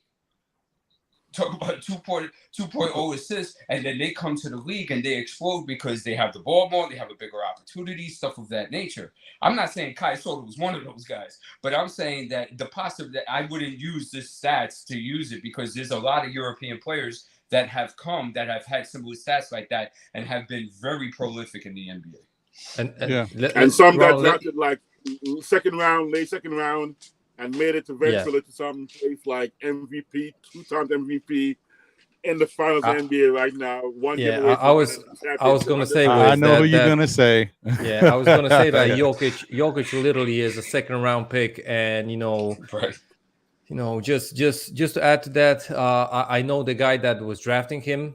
Talk about 2.0 assists, and then they come to the league and they explode because they have the ball more, they have a bigger opportunity, stuff of that nature. I'm not saying Kai Soto was one of those guys, but I'm saying that the possible that I wouldn't use this stats to use it because there's a lot of European players that have come that have had similar stats like that and have been very prolific in the NBA. And some that drafted like late second round. And made it eventually to some place like MVP, 2-time MVP in the finals of NBA right now. I was going to say. I know who you're going to say. Yeah, I was going to say that Jokic literally is a second round pick, and just to add to that, I know the guy that was drafting him.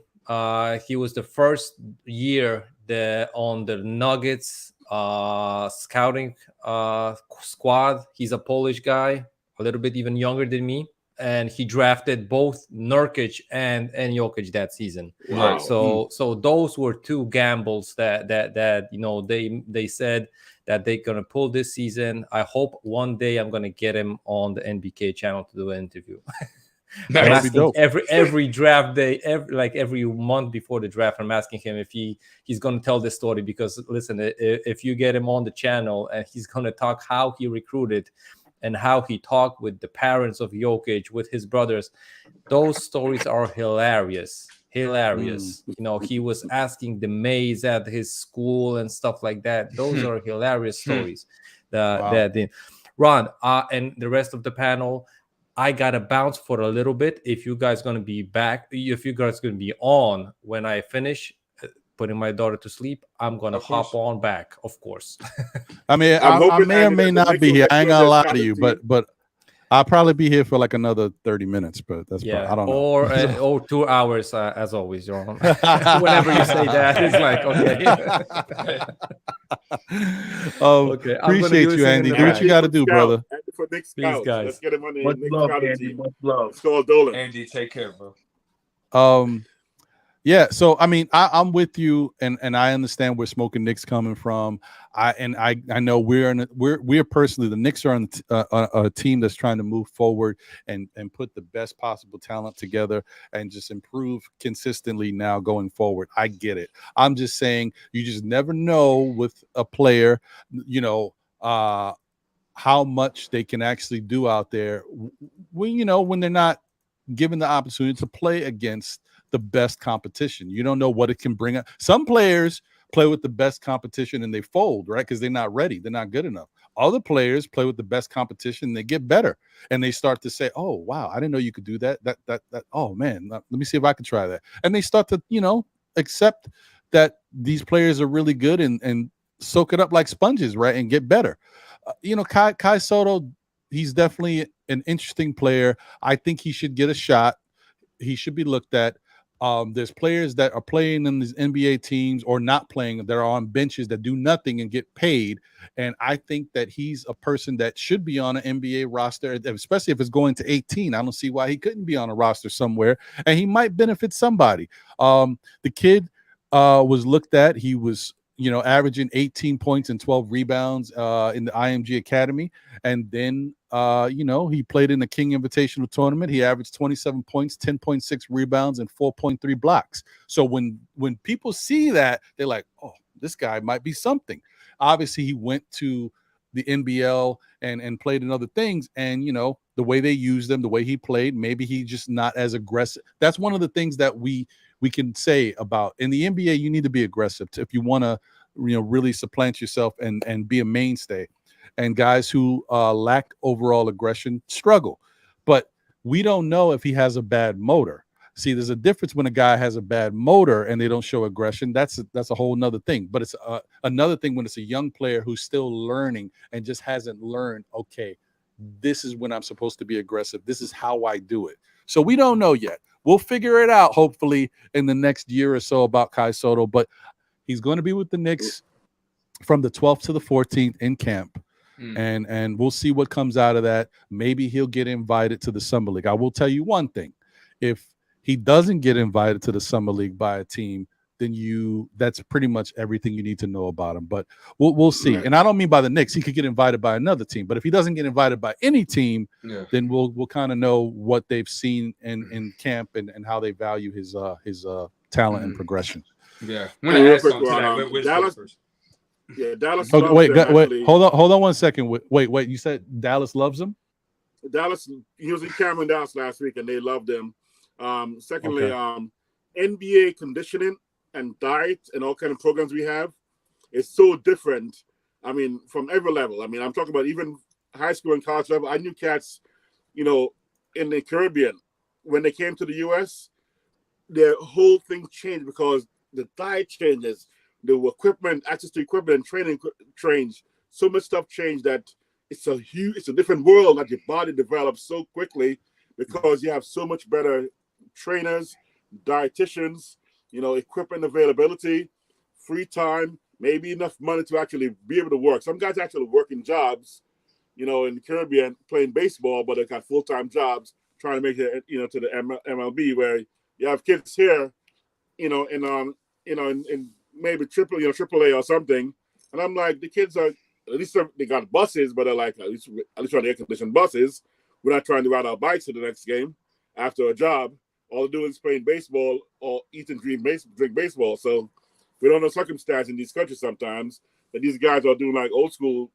He was the first year on the Nuggets scouting squad. He's a Polish guy, a little bit even younger than me, and he drafted both Nurkic and Jokic that season. Wow. So those were two gambles that they said that they're gonna pull this season. I hope one day I'm gonna get him on the NBK channel to do an interview. I'm asking every draft day, every month before the draft, I'm asking him if he's going to tell this story because listen, if you get him on the channel and he's going to talk how he recruited and how he talked with the parents of Jokic, with his brothers, those stories are hilarious. He was asking the maids at his school and stuff like that. Those are hilarious stories. Ron and the rest of the panel, I got to bounce for a little bit. If you guys going to be back, if you guys going to be on when I finish putting my daughter to sleep, I'm going to hop on back, of course. I mean, I may or may not be here. I ain't going to lie to you, but I'll probably be here for like another 30 minutes, but that's probably, I don't know. Or 2 hours, as always, John. Whenever you say that, it's like, okay. Okay. Appreciate you, Andy. Do what you got to do, brother. For Knicks scouts. Guys. Let's get him on the Much Knicks love, scouting Andy. team. Much love. Let's call Dolan. Andy, take care, bro. Yeah, so I mean, I'm with you, and I understand where Smoking Knicks coming from. I know we're personally, the Knicks are on a team that's trying to move forward and put the best possible talent together and just improve consistently now going forward. I get it. I'm just saying you just never know with a player, how much they can actually do out there when they're not given the opportunity to play against the best competition. You don't know what it can bring up. Some players play with the best competition and they fold, right? Because they're not ready. They're not good enough. Other players play with the best competition and they get better. And they start to say, oh, wow, I didn't know you could do that. Oh, man, let me see if I can try that. And they start to, accept that these players are really good and soak it up like sponges, right? And get better. Kai Soto, he's definitely an interesting player. I think he should get a shot. He should be looked at. There's players that are playing in these NBA teams or not playing that are on benches that do nothing and get paid. And I think that he's a person that should be on an NBA roster, especially if it's going to 18. I don't see why he couldn't be on a roster somewhere, and he might benefit somebody. The kid was looked at. He was, averaging 18 points and 12 rebounds in the IMG Academy. And then, he played in the King Invitational Tournament. He averaged 27 points, 10.6 rebounds, and 4.3 blocks. So when people see that, they're like, oh, this guy might be something. Obviously, he went to the NBL and played in other things. And, the way they used him, the way he played, maybe he's just not as aggressive. That's one of the things that we can say about in the NBA. You need to be aggressive if you want to, really supplant yourself and be a mainstay. And guys who lack overall aggression struggle. But we don't know if he has a bad motor. See, there's a difference when a guy has a bad motor and they don't show aggression. That's a whole nother thing. But it's another thing when it's a young player who's still learning and just hasn't learned, okay, this is when I'm supposed to be aggressive. This is how I do it. So we don't know yet. We'll figure it out, hopefully, in the next year or so about Kai Sotto. But he's going to be with the Knicks from the 12th to the 14th in camp. And we'll see what comes out of that. Maybe he'll get invited to the Summer League. I will tell you one thing. If he doesn't get invited to the Summer League by a team, then that's pretty much everything you need to know about him. But we'll see. Right. And I don't mean by the Knicks. He could get invited by another team. But if he doesn't get invited by any team, then we'll kind of know what they've seen in camp and how they value his talent and progression. Yeah. Dallas. Yeah, Dallas. Okay, wait. Hold on 1 second. Wait. You said Dallas loves him? Dallas. He was in Cameron, Dallas last week, and they loved him. Secondly, NBA conditioning and diet and all kind of programs we have is so different. I mean, from every level. I mean, I'm talking about even high school and college level. I knew cats, in the Caribbean when they came to the U.S. Their whole thing changed because the diet changes. The equipment, access to equipment and training change. So much stuff changed that it's a different world that your body develops so quickly because you have so much better trainers, dietitians, equipment availability, free time, maybe enough money to actually be able to work. Some guys actually working jobs, in the Caribbean playing baseball, but they got full-time jobs trying to make it, to the MLB where you have kids here, in maybe AAA or something. And I'm like, the kids are, at least they got buses, but they're like, at least on air-conditioned buses. We're not trying to ride our bikes to the next game after a job. All they do is playing baseball or eat and drink baseball. So we don't know circumstance in these countries sometimes that these guys are doing like old school,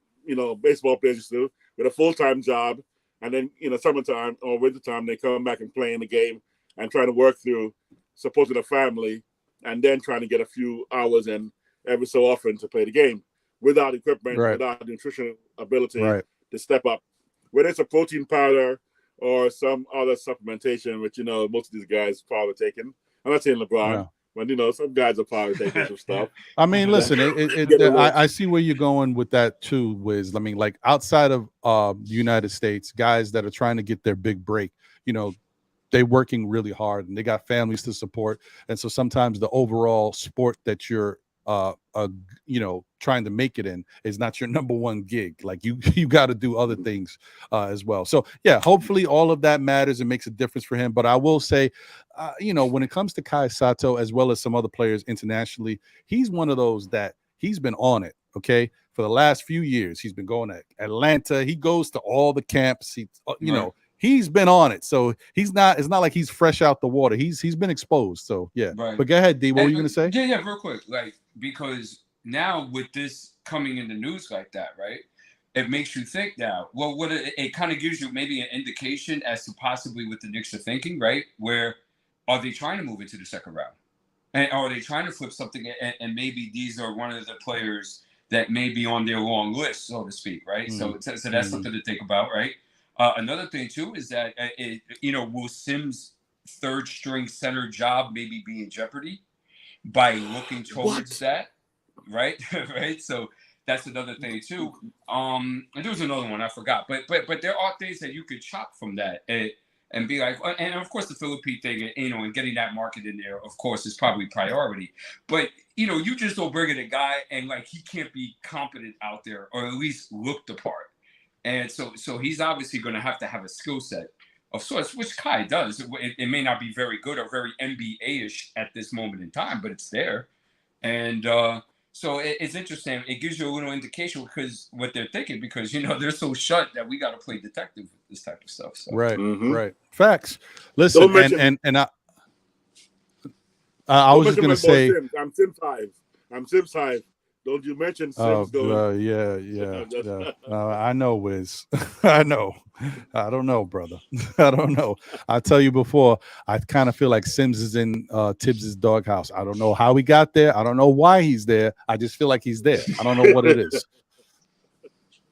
baseball players used to with a full-time job. And then, summertime or wintertime, they come back and play in the game and try to work through supporting a family and then trying to get a few hours in every so often to play the game without equipment, without nutritional ability to step up. Whether it's a protein powder or some other supplementation, which, most of these guys probably taking. I'm not saying LeBron, but, some guys are probably taking some stuff. I mean, listen, I see where you're going with that too, Wiz. I mean, like outside of the United States, guys that are trying to get their big break, they're working really hard and they got families to support. And so sometimes the overall sport that you're, trying to make it in is not your number one gig. Like you got to do other things as well. So yeah, hopefully all of that matters and makes a difference for him. But I will say, when it comes to Kai Sotto, as well as some other players internationally, he's one of those that he's been on it. Okay. For the last few years, he's been going to Atlanta. He goes to all the camps. He's been on it. So it's not like he's fresh out the water. He's been exposed. So yeah. Right. But go ahead, D. What were you gonna say? Yeah, real quick. Like, because now with this coming in the news like that, right? It makes you think now. Well, it kind of gives you maybe an indication as to possibly what the Knicks are thinking, right? Where are they trying to move into the second round? And are they trying to flip something and maybe these are one of the players that may be on their long list, so to speak, right? So that's something to think about, right? Another thing too is that will Sims' third string center job maybe be in jeopardy by looking towards that, right? Right. So that's another thing too. And there was another one I forgot, but there are things that you could chop from that. and be like, and of course the Philippine thing, and getting that market in there, of course, is probably priority. But you just don't bring in a guy and like he can't be competent out there or at least look the part. And so he's obviously going to have a skill set of sorts, which Kai does. It may not be very good or very NBA-ish at this moment in time, but it's there. And so it's interesting. It gives you a little indication because what they're thinking, because they're so shut that we got to play detective with this type of stuff. So. Right, right. Facts. Listen, and I was just gonna say, I'm Sim 5. I'm Sim 5. Don't you mention Sims going? Yeah. I know, Wiz. I know. I don't know, brother. I don't know. I tell you before, I kind of feel like Sims is in Tibbs's doghouse. I don't know how he got there. I don't know why he's there. I just feel like he's there. I don't know what it is.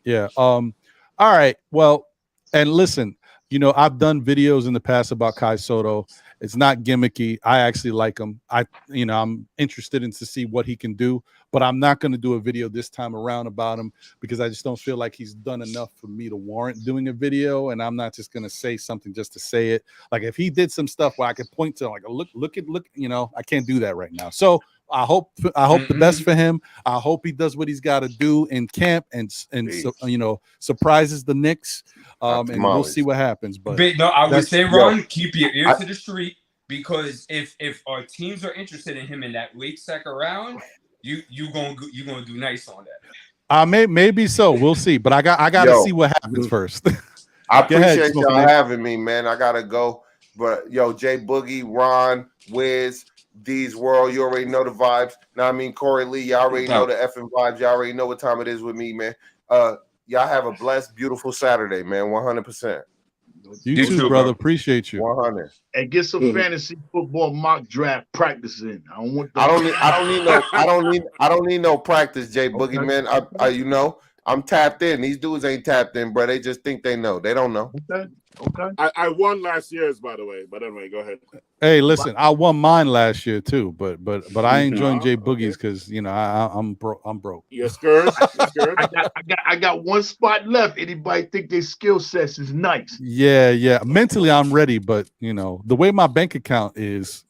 Yeah. All right. Well, and listen, I've done videos in the past about Kai Soto. It's not gimmicky. I actually like him. I'm interested in to see what he can do, but I'm not going to do a video this time around about him because I just don't feel like he's done enough for me to warrant doing a video. And I'm not just going to say something just to say it. Like if he did some stuff where I could point to like, look, I can't do that right now. So I hope the best for him. I hope he does what he's got to do in camp and surprises the Knicks. And we'll see what happens. But no, I would say, Ron, keep your ear to the street because if our teams are interested in him in that late second round, you gonna do nice on that. Maybe so. We'll see. But I got to see what happens first. I appreciate y'all having me, man. I gotta go. But Jay Boogie, Ron, Wiz, D's World, you already know the vibes. Now I mean Corey Lee, y'all already know the effing vibes. Y'all already know what time it is with me, man. Y'all have a blessed, beautiful Saturday, man. 100%. You too, brother. Appreciate you. 100. And get some fantasy football mock draft practice in. I don't need no practice, Jay Boogie, man. I'm tapped in. These dudes ain't tapped in, bro. They just think they know. They don't know. Okay. I won last year's, by the way. But anyway, go ahead. Hey, listen, I won mine last year too, but I ain't joined Jay Boogie's because I'm broke. You're scared. I got one spot left. Anybody think their skill sets is nice? Yeah. Mentally, I'm ready, but the way my bank account is.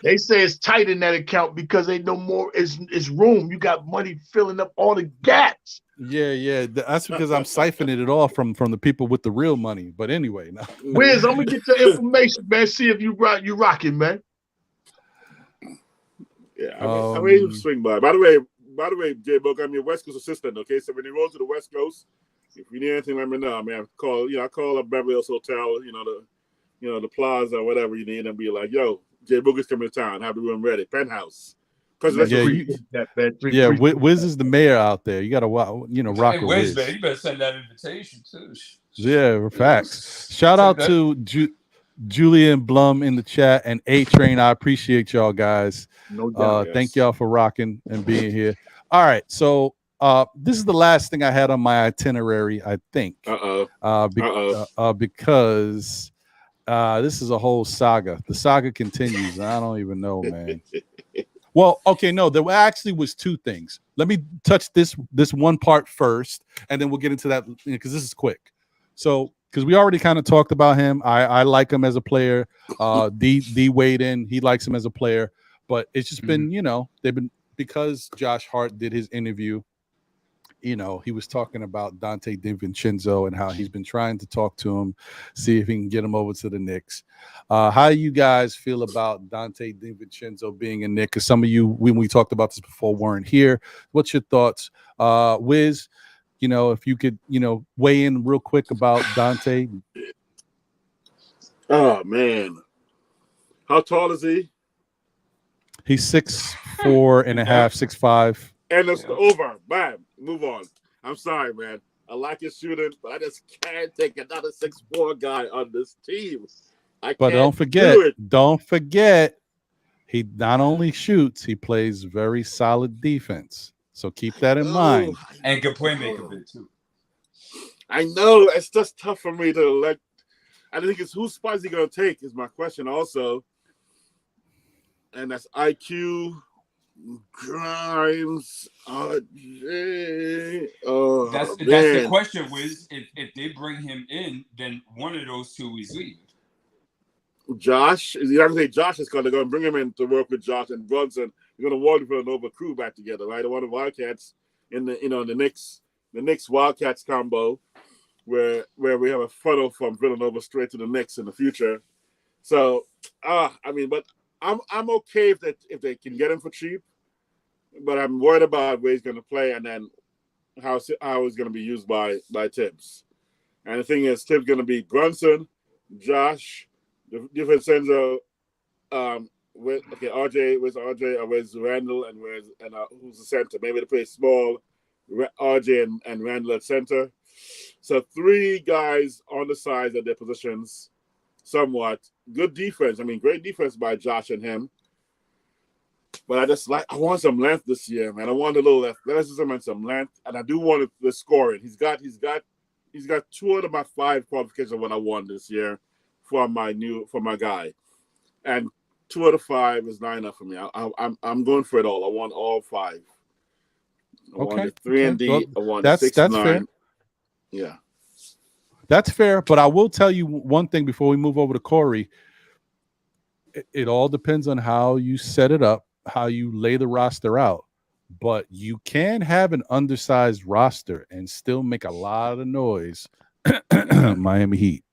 They say it's tight in that account because they know more is room. You got money filling up all the gaps. Yeah. That's because I'm siphoning it off from the people with the real money. But anyway, now. Wiz, I'm gonna get your information, man. See if you rocking, man. Yeah, I mean, swing by. By the way, J Book, I'm your West Coast assistant. Okay, so when you roll to the West Coast, if you need anything, let me know. I mean, I call up Beverly Hills Hotel, the plaza or whatever you need, and be like, yo, Jay Booger's coming to town. Have the room ready. Penthouse. Wiz is the mayor out there. You got to, rock hey, with Wiz. Wiz. Man, you better send that invitation too. Yeah, facts. Shout out to Julian Blum in the chat and A-Train. I appreciate y'all guys. No doubt. Thank y'all for rocking and being here. All right, so this is the last thing I had on my itinerary, I think. Because this is a whole saga. The saga continues. I don't even know, man. Well, okay, no, there actually was two things. Let me touch this one part first, and then we'll get into that because this is quick. So, because we already kind of talked about him, I like him as a player. D weighed in, he likes him as a player, but it's just been, they've been because Josh Hart did his interview. He was talking about Donte DiVincenzo and how he's been trying to talk to him, see if he can get him over to the Knicks. How you guys feel about Donte DiVincenzo being a Knick? Because some of you, when we talked about this before, weren't here. What's your thoughts? Wiz, if you could, weigh in real quick about Donte. Oh, man. How tall is he? He's 6'4" and a half, 6'5". And it's over. Bam. Move on. I'm sorry, man. I like his shooting, but I just can't take another 6'4" guy on this team. But don't forget, he not only shoots, he plays very solid defense. So keep that in mind. And good playmaker bit too. I know. It's just tough for me to I think it's whose spot is he going to take is my question also. And that's IQ, Grimes, That's the question, Wiz. If they bring him in, then one of those two is leaving. Josh, you're not gonna say Josh is gonna go and bring him in to work with Josh and Brunson. You're gonna want to put an over crew back together, right? The one of Wildcats in the Knicks Wildcats combo, where we have a funnel from Villanova straight to the Knicks in the future. So, I mean, but I'm okay if they can get him for cheap, but I'm worried about where he's gonna play and then how he's gonna be used by Tibbs. And the thing is, Tibbs gonna be Brunson, Josh, DiVincenzo, RJ, where's RJ, or where's Randall, and who's the center? Maybe they play small, RJ and Randall at center. So 3 guys on the sides of their positions, somewhat. Good defense. I mean, great defense by Josh and him. But I want some length this year, man. I want a little athleticism and some length, and I do want the scoring. He's got 2 out of my 5 qualifications of what I want this year for my guy, and 2 out of 5 is not enough for me. I'm going for it all. I want all 5. I want the 3 and D. Well, I want the 6 and 9. Fair. Yeah, that's fair. But I will tell you one thing before we move over to Corey. It all depends on how you set it up, how you lay the roster out. But you can have an undersized roster and still make a lot of noise. Miami Heat.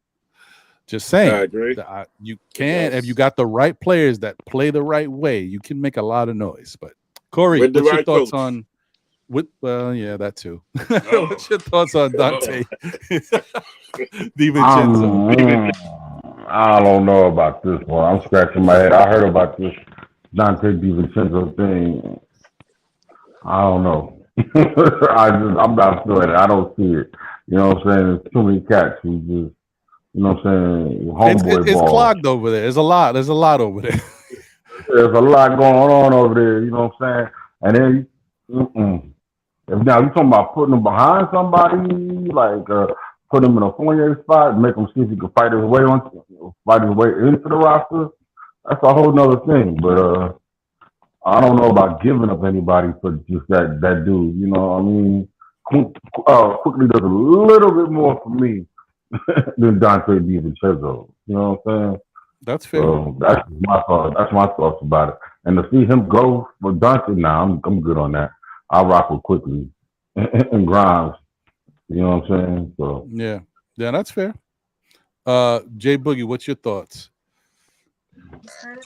Just saying. I agree. You can, if you got the right players that play the right way, you can make a lot of noise. But Corey, what's your thoughts on? Yeah, that too. What's your thoughts on Donte DiVincenzo? I don't know about this one. I'm scratching my head. I heard about this Donte DiVincenzo thing. I don't know. I'm not feeling it. I don't see it. You know what I'm saying? There's too many cats who just, you know what I'm saying? Homeboy it's clogged over there. There's a lot over there. There's a lot going on over there. You know what I'm saying? And then, if now you're talking about putting him behind somebody, like put him in a foyer spot, make him see if he can fight his way into the roster, that's a whole nother thing. But I don't know about giving up anybody for just that dude. You know what I mean? Quickly does a little bit more for me than Donte DiVincenzo. You know what I'm saying? That's fair. So that's my thought. That's my thoughts about it. And to see him go for Donte, I'm good on that. I'll rock with Quickly and Grimes. You know what I'm saying? So yeah, that's fair. Jay Boogie, what's your thoughts?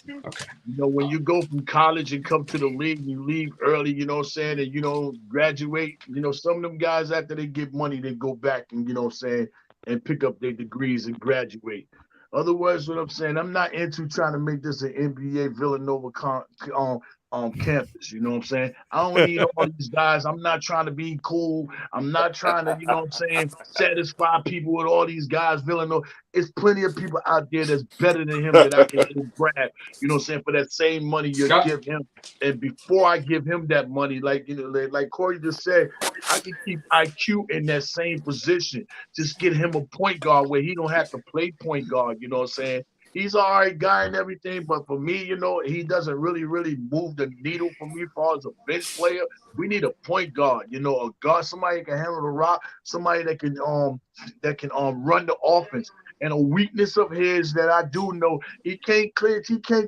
You know, when you go from college and come to the league, you leave early, you know what I'm saying, and you don't graduate. You know, some of them guys, after they get money, they go back and, you know what I'm saying, and pick up their degrees and graduate. Otherwise, what I'm saying, I'm not into trying to make this an NBA Villanova campus. You know what I'm saying? I don't need all these guys. I'm not trying to be cool. I'm not trying to, you know what I'm saying, satisfy people with all these guys. Villanova. It's plenty of people out there that's better than him that I can grab. You know what I'm saying? For that same money you give him. And before I give him that money, like, you know, like Corey just said, I can keep IQ in that same position. Just get him a point guard where he don't have to play point guard. You know what I'm saying? He's an all right guy and everything, but for me, you know, he doesn't really move the needle for me as far as a bench player. We need a point guard, you know, a guard, somebody that can handle the rock, somebody that can run the offense. And a weakness of his that I do know, he can't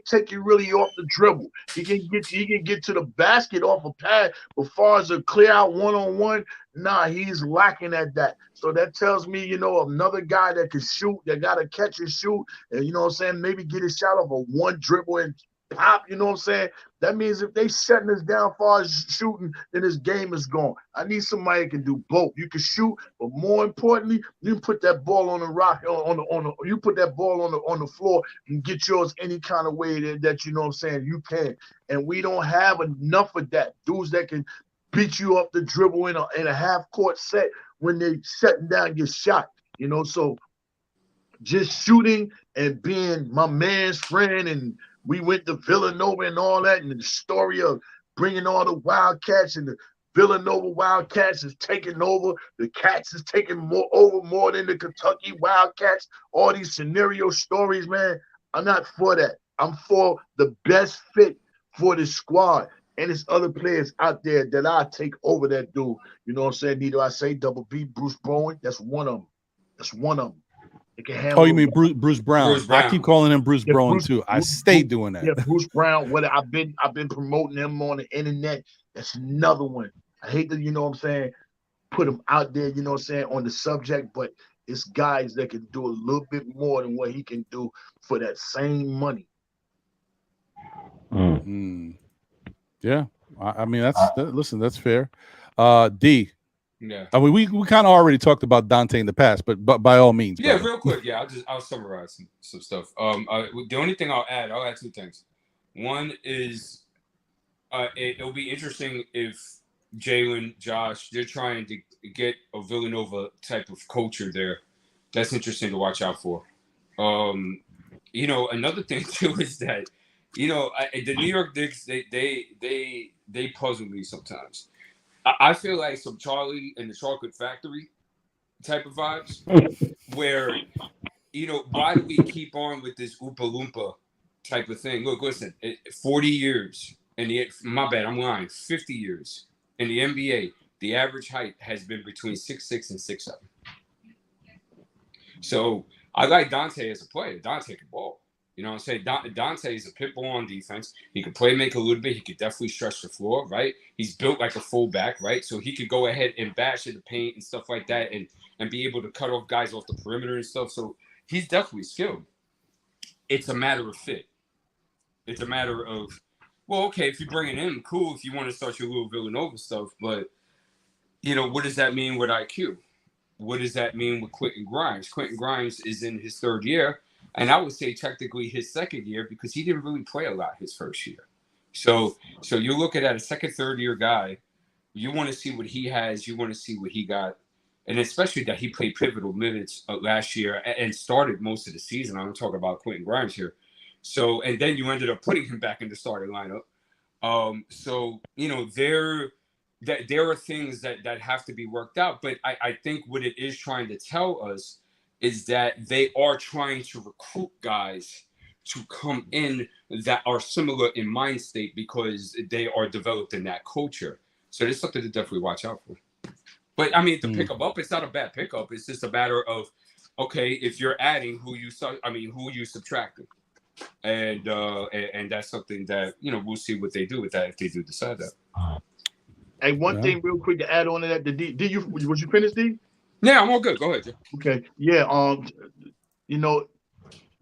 take you really off the dribble. He can get to the basket off a pad, but as far as a clear out one-on-one, nah, he's lacking at that. So that tells me, you know, another guy that can shoot, that got to catch and shoot, and, you know what I'm saying, maybe get a shot off a one dribble and pop, you know what I'm saying? That means if they shutting us down as far as shooting, then this game is gone. I need somebody that can do both. You can shoot, but more importantly, you can put that ball on the rock you put that ball on the floor and get yours any kind of way that you know what I'm saying you can. And we don't have enough of that. Dudes that can beat you up the dribble in a half court set when they shutting down your shot. You know, so just shooting and being my man's friend, and we went to Villanova and all that, and the story of bringing all the Wildcats, and the Villanova Wildcats is taking over. The Cats is taking more than the Kentucky Wildcats. All these scenario stories, man, I'm not for that. I'm for the best fit for the squad. And there's other players out there that I take over that dude. You know what I'm saying? Neither I say Double B, Bruce Bowen. That's one of them. That's one of them. It can handle. Oh, you mean Bruce Brown? Bruce Brown. I keep calling him Bruce Brown too. I stay doing that. Yeah, Bruce Brown. What I've been promoting him on the internet. That's another one. I hate to, you know what I'm saying, put him out there, you know what I'm saying, on the subject, but it's guys that can do a little bit more than what he can do for that same money. Yeah, I mean listen, that's fair. D. Yeah. I mean, we kind of already talked about Donte in the past, but by all means. Yeah, brother. real quick. Yeah, I'll summarize some stuff. The only thing I'll add two things. One is, it'll be interesting if Jalen, Josh, they're trying to get a Villanova type of culture there. That's interesting to watch out for. You know, another thing too is that, you know, the New York Knicks, they puzzle me sometimes. I feel like some Charlie and the Chocolate Factory type of vibes, where, you know, why do we keep on with this Oompa Loompa type of thing? Look, listen, 40 years in the, my bad, I'm lying, 50 years in the NBA, the average height has been between 6'6" and 6'7". So I like Donte as a player. Donte can ball. You know what I'm saying? Donte is a pit bull on defense. He can play make a little bit. He could definitely stretch the floor, right? He's built like a fullback, right? So he could go ahead and bash in the paint and stuff like that and be able to cut off guys off the perimeter and stuff. So he's definitely skilled. It's a matter of fit. It's a matter of, well, okay, if you bring it in, cool, if you want to start your little Villanova stuff. But, you know, what does that mean with IQ? What does that mean with Quentin Grimes? Quentin Grimes is in his third year. And I would say technically his second year because he didn't really play a lot his first year. So you're looking at a second, third year guy. You want to see what he has. You want to see what he got. And especially that he played pivotal minutes last year and started most of the season. I'm talking about Quentin Grimes here. So, and then you ended up putting him back in the starting lineup. So, you know, there are things that have to be worked out. But I think what it is trying to tell us is that they are trying to recruit guys to come in that are similar in mind state because they are developed in that culture. So there's something to definitely watch out for. But I mean, to pick them up, it's not a bad pickup. It's just a matter of, okay, if you're adding, who you subtracting, and that's something that, you know, we'll see what they do with that if they do decide that. Hey, one thing real quick to add on to that. Was you finished, D? Yeah, I'm all good. Go ahead, Jay. Okay. Yeah. You know,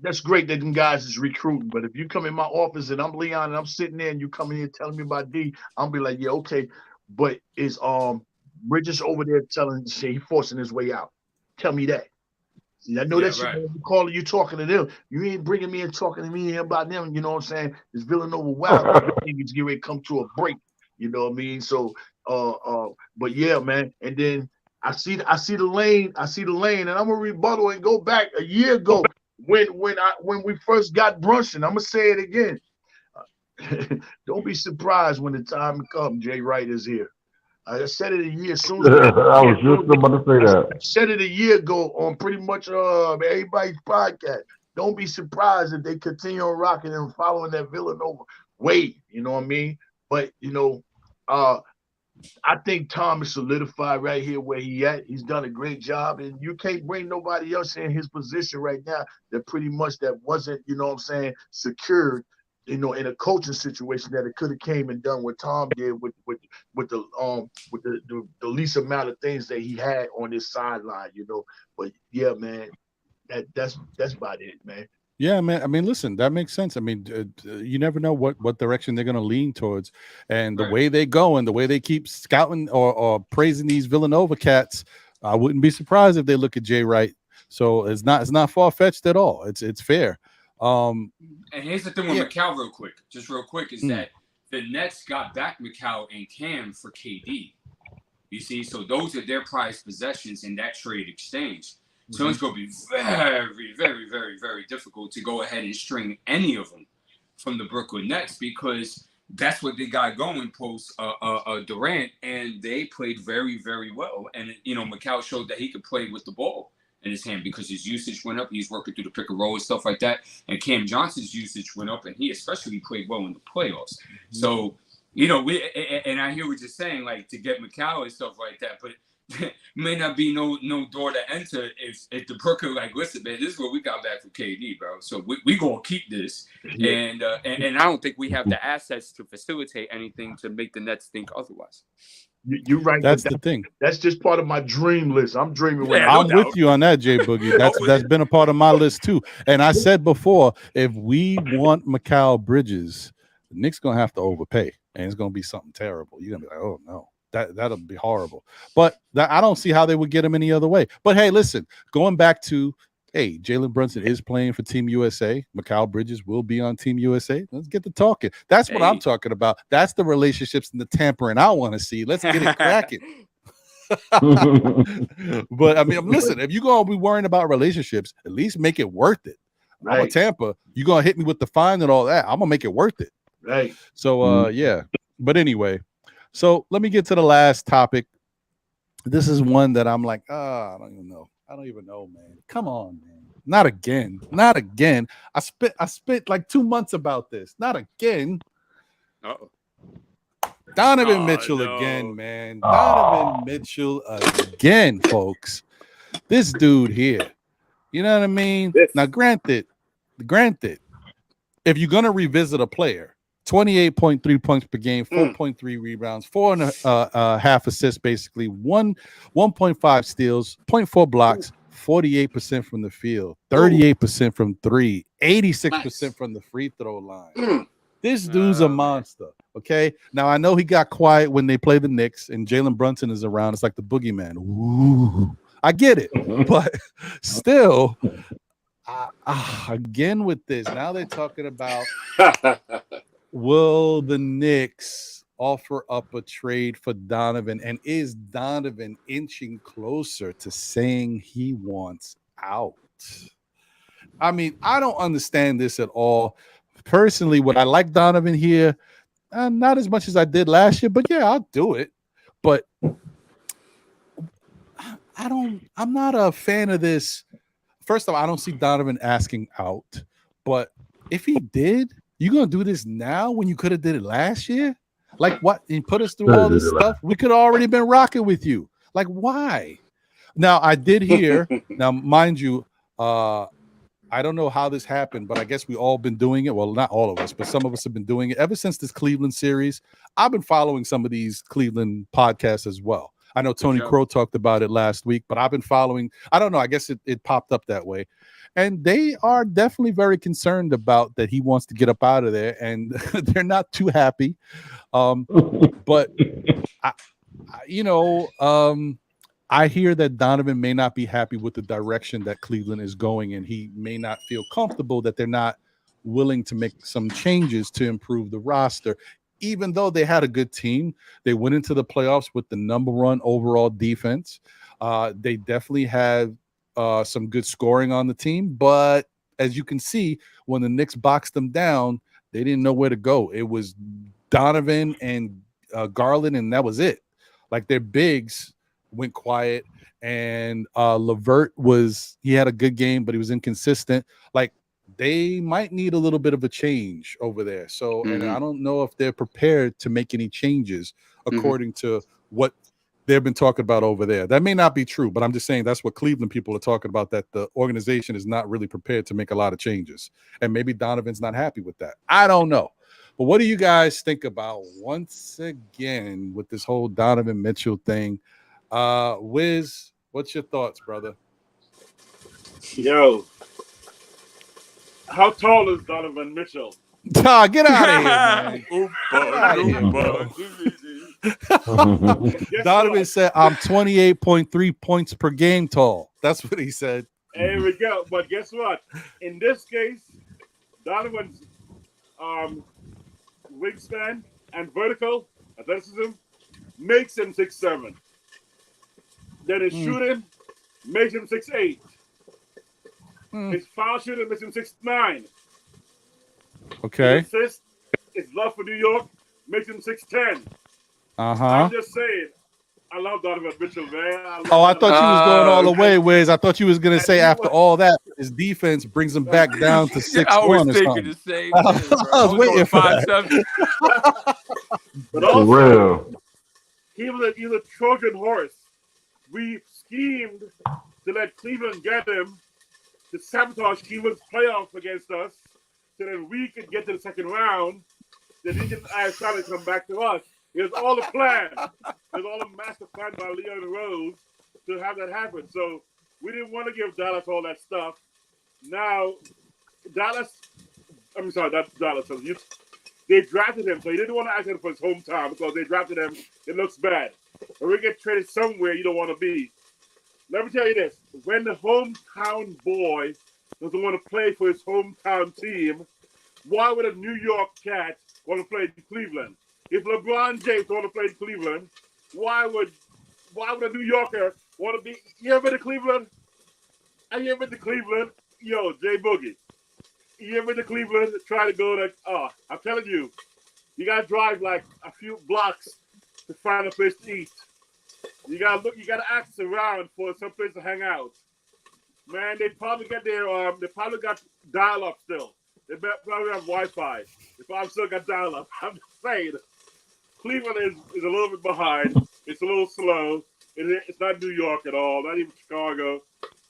that's great that them guys is recruiting. But if you come in my office and I'm Leon and I'm sitting there and you come in here telling me about D, I'll be like, yeah, okay. But is Bridges over there say he forcing his way out? Tell me that. See, I know that shit. Right. You calling, you talking to them. You ain't bringing me and talking to me about them. You know what I'm saying? It's Villanova wild. It's getting ready to come to a break. You know what I mean? So, but yeah, man. And then I see the lane, and I'm gonna rebuttal and go back a year ago when we first got Brunson. I'm gonna say it again. Don't be surprised when the time comes. Jay Wright is here. I said it a year soon. I was just about to say that. I said it a year ago on pretty much everybody's podcast. Don't be surprised if they continue on rocking and following that Villanova way. You know what I mean? But you know, I think Tom is solidified right here where he at. He's done a great job, and you can't bring nobody else in his position right now that pretty much that wasn't, you know what I'm saying, secured, you know, in a coaching situation that it could have came and done what Tom did with the least amount of things that he had on his sideline, you know. But yeah, man, that's about it, man. Yeah, man. I mean, listen, that makes sense. I mean, you never know what direction they're going to lean towards, and the way they go and the way they keep scouting or praising these Villanova cats. I wouldn't be surprised if they look at Jay Wright. So it's not far fetched at all. It's fair. And here's the thing with Mikal, real quick, is that the Nets got back Mikal and Cam for KD. You see, so those are their prized possessions in that trade exchange. So it's going to be very, very, very, very difficult to go ahead and string any of them from the Brooklyn Nets because that's what they got going post Durant, and they played very, very well. And, you know, Mikal showed that he could play with the ball in his hand because his usage went up. He's working through the pick and roll and stuff like that. And Cam Johnson's usage went up, and he especially played well in the playoffs. So You know, and I hear what you're saying, like to get Macau and stuff like that, but may not be no door to enter if the Brooklyn like, listen, man, this is what we got back from KD, bro. So we gonna keep this, and I don't think we have the assets to facilitate anything to make the Nets think otherwise. You're right. That's the thing. That's just part of my dream list. I'm dreaming. I'm with you on that, Jay Boogie. That's been a part of my list too. And I said before, if we want Mikal Bridges, the Knicks gonna have to overpay, and it's gonna be something terrible. You're gonna be like, oh no, that'll be horrible. But I don't see how they would get him any other way. But hey, listen, going back to Jalen Brunson is playing for Team USA. Mikal Bridges will be on Team USA. Let's get to talking. That's what I'm talking about. That's the relationships and the tampering I want to see. Let's get it cracking. But I mean, listen, if you're gonna be worrying about relationships, at least make it worth it. Right. I'm a Tampa. You're gonna hit me with the fine and all that. I'm gonna make it worth it. Right. So yeah. But anyway, so let me get to the last topic. This is one that I'm like, I don't even know, man. Come on, man. Not again. Not again. I spent like 2 months about this. Not again. Uh-oh. Donovan Mitchell again, man. Donovan Mitchell again, folks. This dude here. You know what I mean? Now, granted, if you're gonna revisit a player, 28.3 points per game, 4.3 rebounds, 4.5 assists, basically 1.5 steals, 0.4 blocks, 48% from the field, 38% from three, 86% from the free throw line. This dude's a monster. Okay. Now I know he got quiet when they play the Knicks and Jalen Brunson is around. It's like the boogeyman. Ooh, I get it, but still, again with this. Now they're talking about will the Knicks offer up a trade for Donovan, and is Donovan inching closer to saying he wants out? I mean, I don't understand this at all. Personally, would I like Donovan here? Not as much as I did last year, but yeah, I'll do it. But I'm not a fan of this. First of all, I don't see Donovan asking out. But if he did, you gonna do this now when you could have did it last year? Like what? And put us through all this stuff. We could have already been rocking with you. Like why? Now I did hear. Now, mind you, I don't know how this happened, but I guess we all been doing it. Well, not all of us, but some of us have been doing it ever since this Cleveland series. I've been following some of these Cleveland podcasts as well. I know Tony Crow talked about it last week, but I've been following. I don't know. I guess it popped up that way. And they are definitely very concerned about that he wants to get up out of there, and they're not too happy. But, I hear that Donovan may not be happy with the direction that Cleveland is going, and he may not feel comfortable that they're not willing to make some changes to improve the roster. Even though they had a good team, they went into the playoffs with the #1 overall defense. They definitely had some good scoring on the team, but as you can see, when the Knicks boxed them down, they didn't know where to go. It was Donovan and Garland, and that was it. Like their bigs went quiet, and LeVert he had a good game, but he was inconsistent. Like they might need a little bit of a change over there. So, and I don't know if they're prepared to make any changes according to what they've been talking about over there. That may not be true, but I'm just saying that's what Cleveland people are talking about, that the organization is not really prepared to make a lot of changes. And maybe Donovan's not happy with that. I don't know. But what do you guys think about once again with this whole Donovan Mitchell thing? Wiz, what's your thoughts, brother? Yo, how tall is Donovan Mitchell? Get out of here, man. Get out of here, bro. Donovan said, I'm 28.3 points per game tall. That's what he said. There we go. But guess what? In this case, Donovan's wingspan and vertical athleticism makes him 6'7". Then his shooting makes him 6'8". His foul shooting makes him 6'9". Okay. His assist, his love for New York makes him 6'10". I'm just saying, I love Donovan Mitchell, man. I thought you was going all the way, Wiz. I thought you was gonna say after all that, his defense brings him back down to 6-1 I was or thinking something. the same thing. I was waiting for that. 5-7. But also, he was a Trojan horse. We schemed to let Cleveland get him, to sabotage Cleveland's playoff against us, so that we could get to the second round. Then he can try to come back to us. It was all a plan. It was all a master plan by Leon Rose to have that happen. So we didn't want to give Dallas all that stuff. Now, they drafted him, so he didn't want to ask him for his hometown because they drafted him. It looks bad. When we get traded somewhere you don't want to be. Let me tell you this. When the hometown boy doesn't want to play for his hometown team, why would a New York cat want to play in Cleveland? If LeBron James want to play in Cleveland, why would a New Yorker want to be? You ever been to Cleveland? Have you ever been to Cleveland? Yo, Jay Boogie. You ever been to Cleveland? Try to go to, I'm telling you, you got to drive like a few blocks to find a place to eat. You got to ask around for some place to hang out. Man, they probably got they probably got dial-up still. They probably have Wi-Fi. They probably still got dial-up. I'm just saying. Cleveland is a little bit behind. It's a little slow. It's not New York at all. Not even Chicago.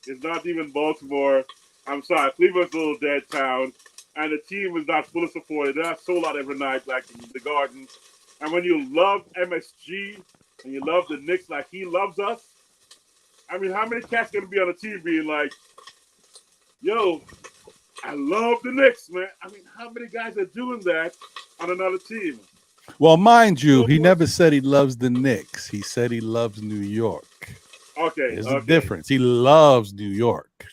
It's not even Baltimore. I'm sorry. Cleveland's a little dead town. And the team is not fully supported. They're not sold out every night like in the Garden. And when you love MSG and you love the Knicks like he loves us, I mean, how many cats going to be on the team being like, yo, I love the Knicks, man. I mean, how many guys are doing that on another team? Well, mind you, he never said he loves the Knicks. He said he loves New York. Okay. There's a difference. He loves New York.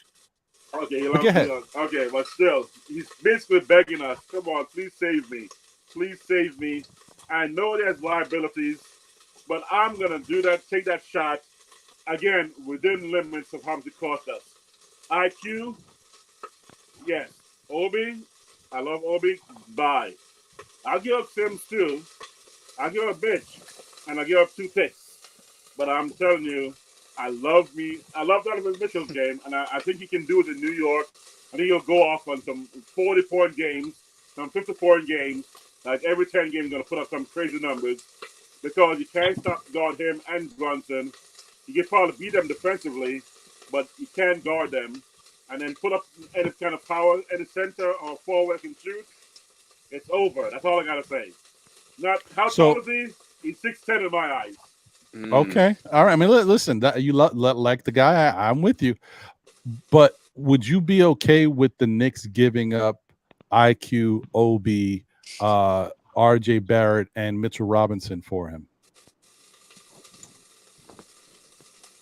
Okay, he loves New York. Okay, but still, he's basically begging us, come on, please save me. Please save me. I know there's liabilities, but I'm going to do that, take that shot, again, within limits of how much it cost us. IQ, yes. Obi, I love Obi, bye. I'll give up Sims too. I'll give up Bitch. And I'll give up 2 picks. But I'm telling you, I love Donovan Mitchell's game, and I think he can do it in New York. I think he'll go off on some 40-point games, some 50-point games. Like every 10 games, going to put up some crazy numbers because you can't guard him and Brunson. You can probably beat them defensively, but you can't guard them. And then put up any kind of power in the center or forward can shoot. It's over. That's all I got to say. Not how tall is he? He's 6'10" in my eyes. Okay. All right. I mean, listen, you like the guy. I'm with you. But would you be okay with the Knicks giving up IQ, OB, RJ Barrett, and Mitchell Robinson for him?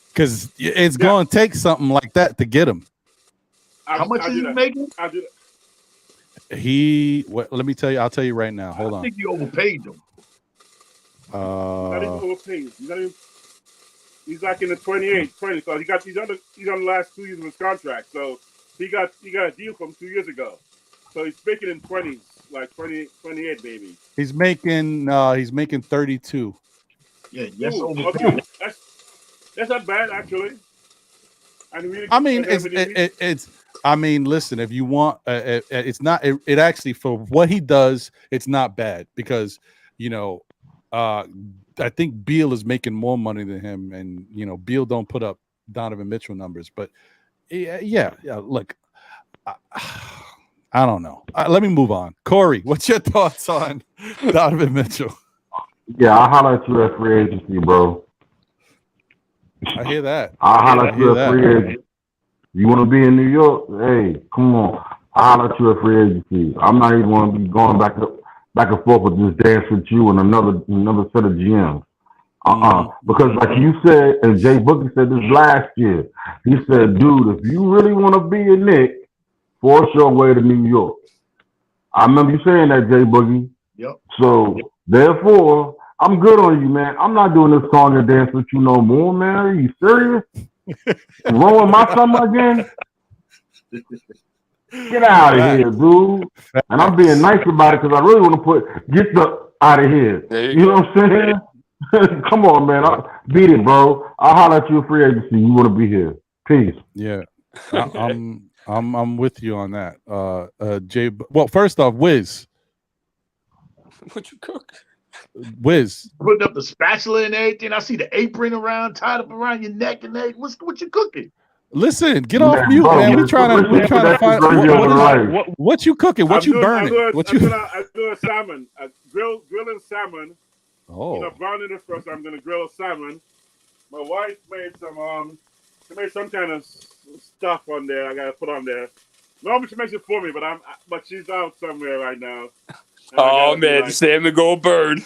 Because it's going to take something like that to get him. How much is he making? I'll do that. Let me tell you. I'll tell you right now. Hold on. I think you overpaid him. He's not even overpaid. He's like in the 28, 20. So he's on the last 2 years of his contract. So he got a deal from 2 years ago. So he's making in 20s, like 20, 28, baby. He's making 32. Yeah, yes, overpaid. Okay. That's not bad actually. I mean, it's. I mean, listen. If you want, it's not. It actually, for what he does, it's not bad because I think Beal is making more money than him, and Beal don't put up Donovan Mitchell numbers. But yeah. Look, I don't know. Let me move on. Corey, what's your thoughts on Donovan Mitchell? Yeah, I'll holler at you at free agency, bro. I hear that. I'll holler at you at free agency. You want to be in New York? Hey, come on. I'll holler at you at free agency. I'm not even going to be going back and forth with this dance with you and another set of GMs. Because like you said, and Jay Boogie said this last year, he said, dude, if you really want to be a Knick, force your way to New York. I remember you saying that, Jay Boogie. Yep. So, therefore, I'm good on you, man. I'm not doing this song and dance with you no more, man. Are you serious? Ruin my summer again? Get out of here, dude. And I'm being nice about it because I really want to get the out of here. You know what I'm saying? Come on, man. Beat it, bro. I'll holler at you a free agency. You want to be here. Peace. Yeah. I'm with you on that. Jay. Well, first off, Wiz. What you cook? Wiz. Putting up the spatula and everything. I see the apron around, tied up around your neck and everything. What you cooking? Listen, get off mute, man. We're trying to find what you cooking, what you burning, what you. I'm doing salmon, grilling salmon. Oh. You know, browning it first. I'm gonna grill salmon. My wife made she made some kind of stuff on there. I gotta put on there. Normally she makes it for me, but she's out somewhere right now. Oh man, the salmon go burn.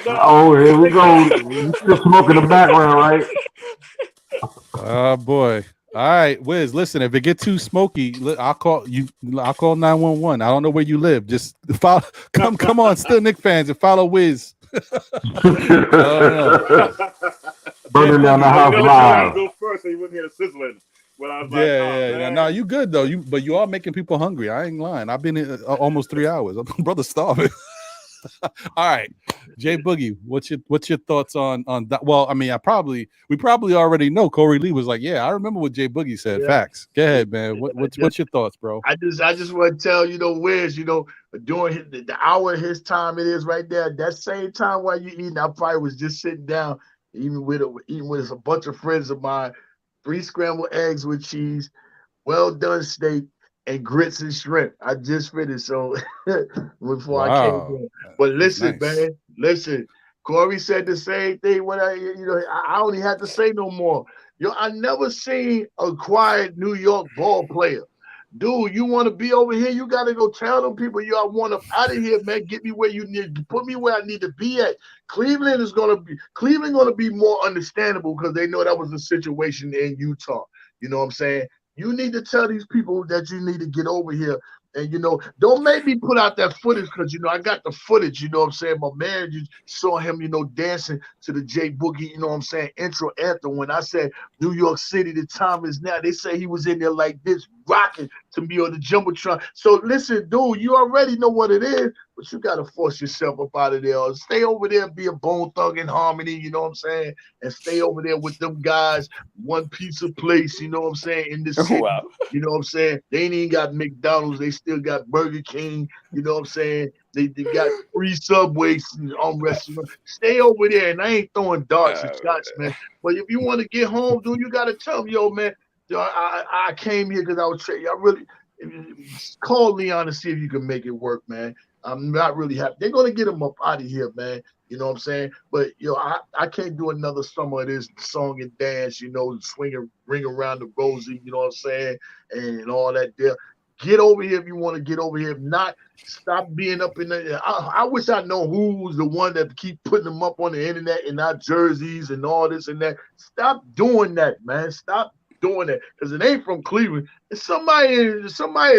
No. Oh, here we go. You still smoking in the background, right? Oh boy. All right, Wiz. Listen, if it get too smoky, I'll call you. I'll call 911. I don't know where you live. Just follow. Come on, still Knicks fans, and follow Wiz. Burning down the house live. Go first, so you wouldn't hear the sizzling. Yeah. No, you good though. But you are making people hungry. I ain't lying. I've been in almost 3 hours. Brother starving. All right, Jay Boogie, what's your thoughts on that? Well, I mean, we probably already know. Corey Lee was like, yeah, I remember what Jay Boogie said. Yeah. Facts. Go ahead, man. What's your thoughts, bro? I just want to tell Wiz, during the hour of his time it is right there. That same time while you eating, I probably was just sitting down, eating with a bunch of friends of mine, 3 scrambled eggs with cheese, well done steak, and grits and shrimp. I just finished, so before I came here. But listen, man, listen. Corey said the same thing. When I don't even have to say no more. I never seen a quiet New York ball player. Dude, you want to be over here? You got to go tell them people, I want them out of here, man. Get me where you need. Put me where I need to be at. Cleveland gonna be more understandable because they know that was the situation in Utah. You know what I'm saying? You need to tell these people that you need to get over here. And, don't make me put out that footage because, I got the footage, you know what I'm saying? My man, you saw him, dancing to the Jay Boogie, you know what I'm saying, intro anthem. When I said New York City, the time is now, they say he was in there like this, rocking to me on the Jumbotron. So listen, dude, you already know what it is, but you got to force yourself up out of there. Or stay over there and be a Bone Thug in Harmony, you know what I'm saying? And stay over there with them guys, one pizza place, you know what I'm saying, in the city. Wow. You know what I'm saying? They ain't even got McDonald's. They still got Burger King. You know what I'm saying? They got free Subways on restaurants. Stay over there. And I ain't throwing darts and shots, man. But if you want to get home, dude, you got to tell me, man, I came here because I was trading. I really call Leon and see if you can make it work, man. I'm not really happy. They're going to get him up out of here, man. You know what I'm saying? But, I can't do another summer of this song and dance, swing and ring around the rosy, you know what I'm saying? And all that there. Get over here if you want to get over here. If not, stop being up in there. I wish I know who's the one that keep putting them up on the internet in our jerseys and all this and that. Stop doing that, man. Stop doing that. Because it ain't from Cleveland. It's somebody in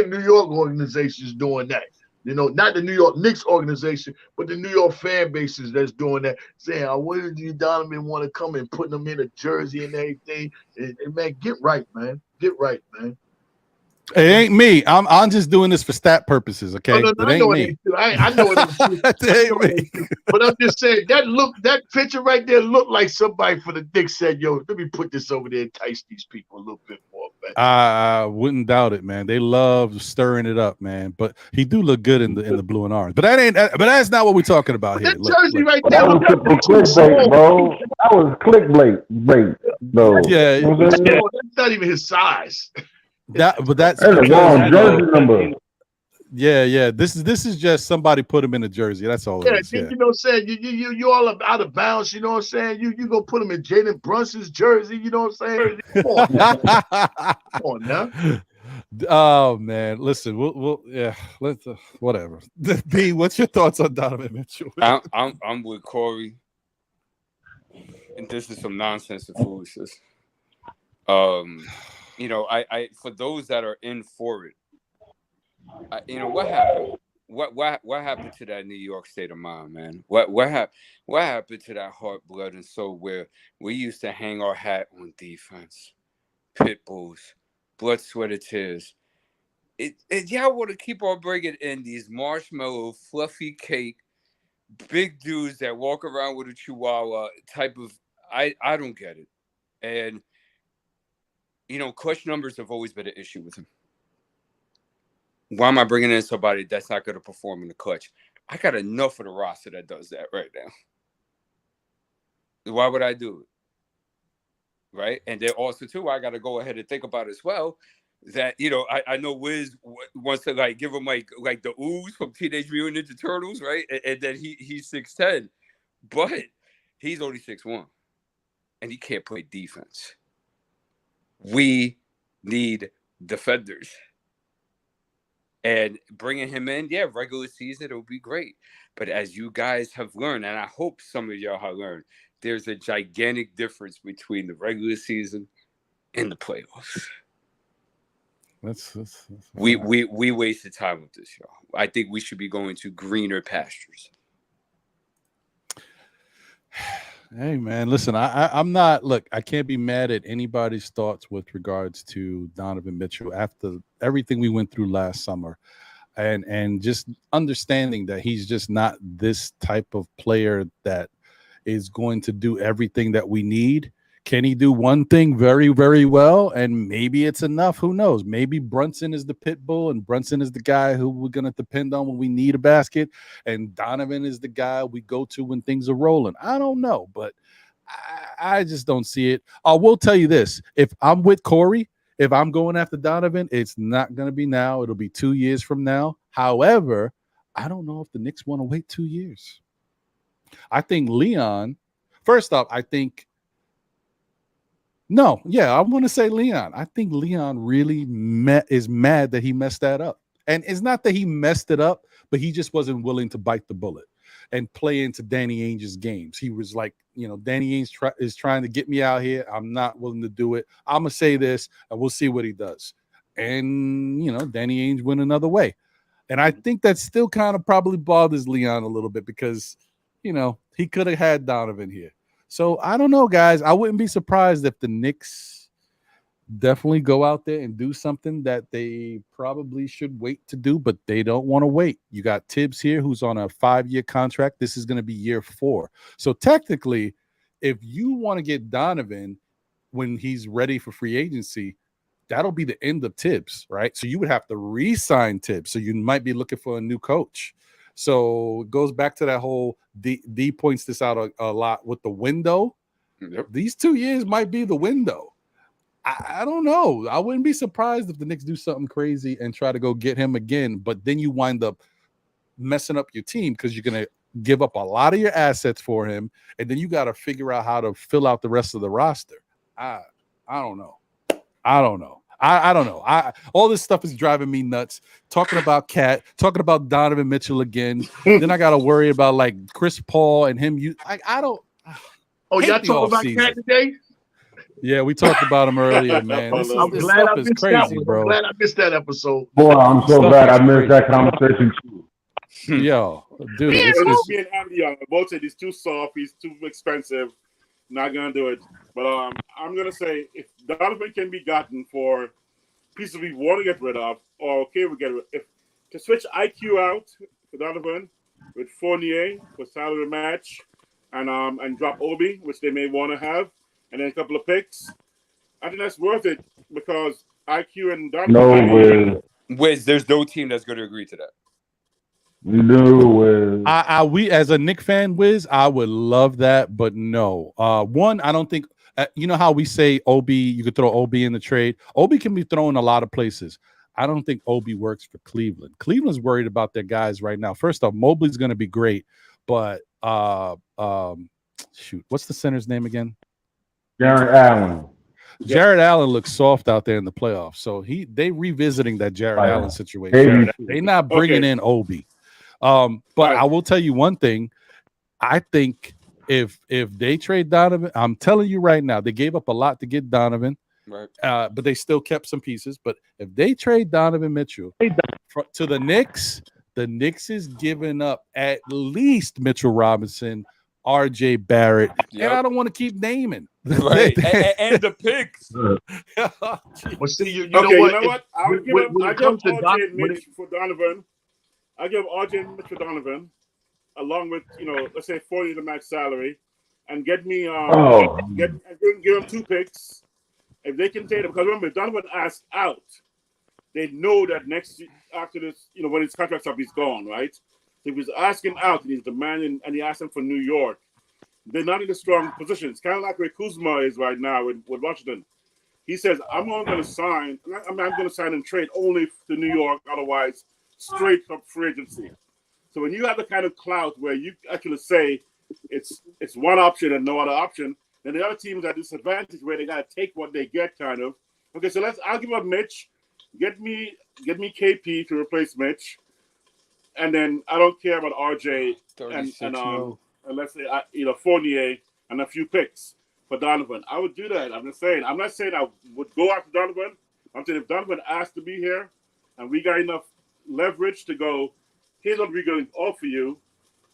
New York organizations doing that. Not the New York Knicks organization, but the New York fan bases that's doing that, saying, where do you, Donovan, want to come and putting them in a jersey and everything? And man, get right, man. Get right, man. It ain't me. I'm just doing this for stat purposes, okay? No, it ain't me. I know it ain't me. But I'm just saying that picture right there looked like somebody for the Knicks said, "Yo, let me put this over there and entice these people a little bit more." Man. I wouldn't doubt it, man. They love stirring it up, man. But he do look good in the blue and orange. But that's not what we're talking about here. That jersey right there. That was clickbait, bro. That was clickbait, bro. Yeah, that's not even his size. That's a wrong jersey number. Yeah. This is just somebody put him in a jersey. That's all it is. You know what I'm saying? You all out of bounds. You know what I'm saying? You go put him in Jalen Brunson's jersey. You know what I'm saying? Come on now. Oh man, listen. Let's whatever. B, what's your thoughts on Donovan Mitchell? I'm with Corey, and this is some nonsense and foolishness. I for those that are in for it, what happened? What happened to that New York state of mind, man? What happened to that heart, blood, and soul where we used to hang our hat on defense, pit bulls, blood, sweat, and tears? Y'all want to keep on bringing in these marshmallow, fluffy cake, big dudes that walk around with a chihuahua type of. I don't get it, and clutch numbers have always been an issue with him. Why am I bringing in somebody that's not going to perform in the clutch? I got enough of the roster that does that right now. Why would I do it? Right? And then also, too, I got to go ahead and think about as well that, I know Wiz wants to, give him, like the ooze from Teenage Mutant Ninja Turtles, right? And then he's 6'10", but he's only 6'1", and he can't play defense. We need defenders. And bringing him in, regular season, it'll be great. But as you guys have learned, and I hope some of y'all have learned, there's a gigantic difference between the regular season and the playoffs. That's we wasted time with this, y'all. I think we should be going to greener pastures. Hey man, listen, I'm not. Look, I can't be mad at anybody's thoughts with regards to Donovan Mitchell after everything we went through last summer, and just understanding that he's just not this type of player that is going to do everything that we need. Can he do one thing very, very well? And maybe it's enough. Who knows? Maybe Brunson is the pit bull, and Brunson is the guy who we're going to depend on when we need a basket, and Donovan is the guy we go to when things are rolling. I don't know, but I just don't see it. I will tell you this. If I'm with Corey, if I'm going after Donovan, it's not going to be now. It'll be 2 years from now. However, I don't know if the Knicks want to wait 2 years. I think Leon, first off, I think – I want to say Leon. I think Leon really is mad that he messed that up. And it's not that he messed it up, but he just wasn't willing to bite the bullet and play into Danny Ainge's games. He was like, Danny Ainge is trying to get me out here. I'm not willing to do it. I'm going to say this, and we'll see what he does. And, Danny Ainge went another way. And I think that still kind of probably bothers Leon a little bit because, he could have had Donovan here. So I don't know, guys. I wouldn't be surprised if the Knicks definitely go out there and do something that they probably should wait to do, but they don't want to wait. You got Tibbs here who's on a 5-year contract. This is going to be year 4. So technically, if you want to get Donovan when he's ready for free agency, that'll be the end of Tibbs, right? So you would have to re-sign Tibbs. So you might be looking for a new coach. So it goes back to that whole D points this out a lot with the window. Yep. These 2 years might be the window. I don't know. I wouldn't be surprised if the Knicks do something crazy and try to go get him again, but then you wind up messing up your team because you're going to give up a lot of your assets for him, and then you got to figure out how to fill out the rest of the roster. I don't know. I don't know. All this stuff is driving me nuts. Talking about Cat, talking about Donovan Mitchell again. Then I got to worry about like Chris Paul and him. I don't. Oh, y'all talking about Cat today? Yeah, we talked about him earlier, man. This glad stuff I is missed crazy, that one. bro. I'm glad I missed that episode. Boy, I'm so glad I missed that conversation too. Yo, dude, it's me and Andy both said he's too soft, he's too expensive. Not gonna do it. But I'm gonna say if Donovan can be gotten for pieces we want to get rid of, or okay, we get rid. If to switch IQ out for Donovan with Fournier for salary match, and drop Obi, which they may want to have, and then a couple of picks, I think that's worth it because IQ and Donovan. No way. Wiz, there's no team that's going to agree to that. No way. We as a Knicks fan, Wiz, I would love that, but no. One, I don't think. You know how we say Obi, you could throw Obi in the trade. Obi can be thrown a lot of places. I don't think Obi works for Cleveland. Cleveland's worried about their guys right now. First off, Mobley's going to be great, but shoot, what's the center's name again? Jarrett Allen. Jarrett Allen looks soft out there in the playoffs, so they revisiting that Jarrett Allen situation. They're not bringing in Obi. But I will tell you one thing. I think if they trade Donovan, I'm telling you right now, they gave up a lot to get Donovan, right? But they still kept some pieces. But if they trade Donovan Mitchell to the Knicks is giving up at least Mitchell Robinson, R.J. Barrett, and I don't want to keep naming. Right, and the picks. Well, see, you know what? I'll give R.J. Mitch for Donovan. I give R.J. Mitch for Donovan. along with let's say 40 the max salary, and get me give them 2 picks if they can take them. Because remember, if Donovan asked out, they know that next after this, when his contract's up, he's gone, right? So if he's asking out and he's demanding, and he asked him for New York, they're not in a strong position. It's kind of like where Kuzma is right now with Washington. He says, I'm only going to sign. I'm going to sign and trade only to New York, otherwise straight up free agency. So when you have the kind of clout where you actually say it's one option and no other option, then the other teams are at disadvantage where they got to take what they get, kind of. Okay, so I'll give up Mitch. Get me KP to replace Mitch, and then I don't care about RJ and let's say Fournier and a few picks for Donovan. I would do that. I'm just saying. I'm not saying I would go after Donovan. I'm saying if Donovan asked to be here, and we got enough leverage to go, here's what we're going to offer you,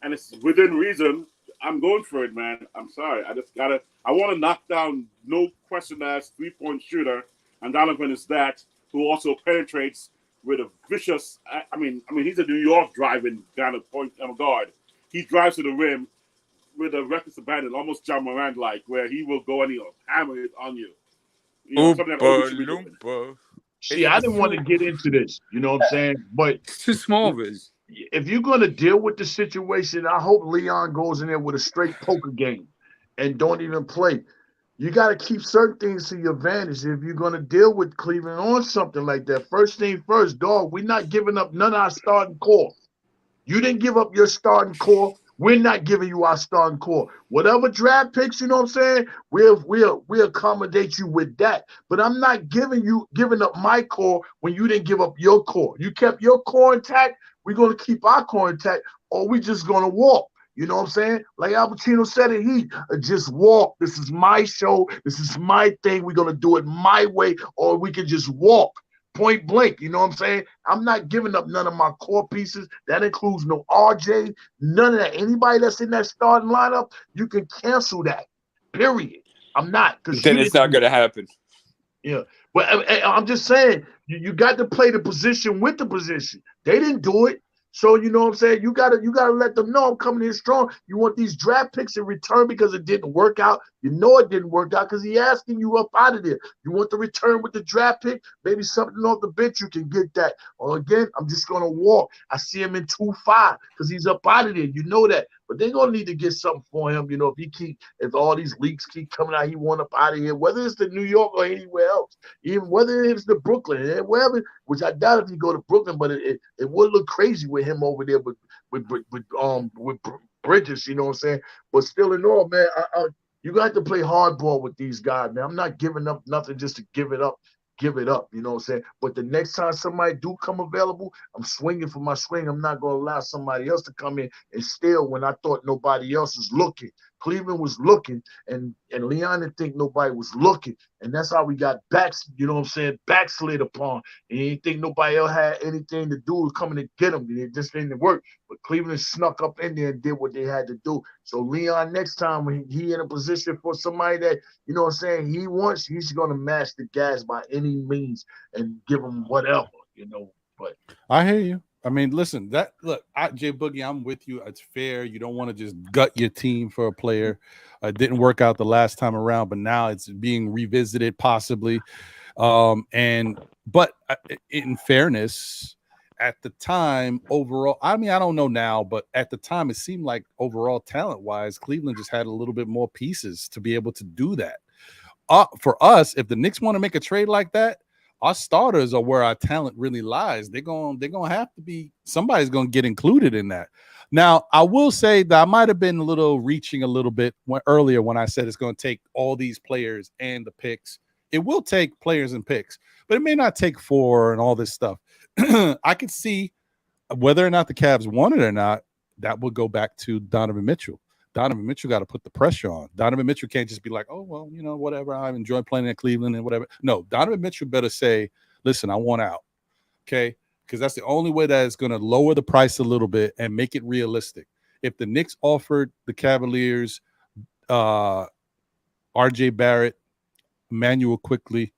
and it's within reason, I'm going for it, man. I'm sorry. I want to knock down no question asked 3-point shooter, and Donovan is that, who also penetrates with a vicious. I mean, he's a New York driving kind of point guard. He drives to the rim with a reckless abandon, almost John Morant like, where he will go and he'll hammer it on you. Something that Obi should be doing. See, I didn't want to get into this, you know what I'm saying? But it's too small, Viz. If you're going to deal with the situation, I hope Leon goes in there with a straight poker game and don't even play. You got to keep certain things to your advantage if you're going to deal with Cleveland on something like that. First thing first, dog, we're not giving up none of our starting core. You didn't give up your starting core. We're not giving you our starting core. Whatever draft picks, you know what I'm saying? We'll accommodate you with that. But I'm not giving up my core when you didn't give up your core. You kept your core intact. We're going to keep our core intact, or we just going to walk. You know what I'm saying? Like Albertino said it, just walk. This is my show. This is my thing. We're going to do it my way, or we can just walk. Point blank, you know what I'm saying? I'm not giving up none of my core pieces. That includes no RJ, none of that. Anybody that's in that starting lineup, you can cancel that. Period. I'm not. Then it's not going to happen. Yeah. But I'm just saying, you got to play the position with the position. They didn't do it. So, you know what I'm saying? You gotta let them know I'm coming in strong. You want these draft picks in return because it didn't work out. You know it didn't work out because he asking you up out of there. You want the return with the draft pick? Maybe something off the bench, you can get that. Or again, I'm just going to walk. I see him in 2-5 because he's up out of there. You know that. But they're going to need to get something for him. You know, if all these leaks keep coming out, he want up out of here, whether it's to New York or anywhere else, even whether it's to Brooklyn, wherever, which I doubt if he go to Brooklyn, but it would look crazy with him over there with Bridges, you know what I'm saying? But still in all, man, you got to play hardball with these guys, man. I'm not giving up nothing just to give it up, you know what I'm saying? But the next time somebody do come available, I'm swinging for my swing. I'm not going to allow somebody else to come in and steal when I thought nobody else was looking. Cleveland was looking, and Leon didn't think nobody was looking. And that's how we got backslid upon. And he didn't think nobody else had anything to do with coming to get him. It just didn't work. But Cleveland snuck up in there and did what they had to do. So Leon, next time when he in a position for somebody that, you know what I'm saying, he wants, he's going to mash the gas by any means and give him whatever, you know. But I hear you. I mean, listen, Jay Boogie, I'm with you. It's fair. You don't want to just gut your team for a player. It didn't work out the last time around, but now it's being revisited possibly. But in fairness, at the time, overall, I mean, I don't know now, but at the time, it seemed like overall talent-wise, Cleveland just had a little bit more pieces to be able to do that. For us, if the Knicks want to make a trade like that, our starters are where our talent really lies. They're gonna have to be, somebody's gonna get included in that. Now, I will say that I might have been reaching a little bit earlier when I said it's going to take all these players and the picks. It will take players and picks, but it may not take 4 and all this stuff. I could see whether or not the Cavs want it or not, that would go back to Donovan Mitchell. Donovan Mitchell got to put the pressure on. Donovan Mitchell can't just be like, oh, well, you know, whatever. I enjoy playing at Cleveland and whatever. No, Donovan Mitchell better say, listen, I want out. Okay? Because that's the only way that is going to lower the price a little bit and make it realistic. If the Knicks offered the Cavaliers RJ Barrett, Emmanuel Quickly,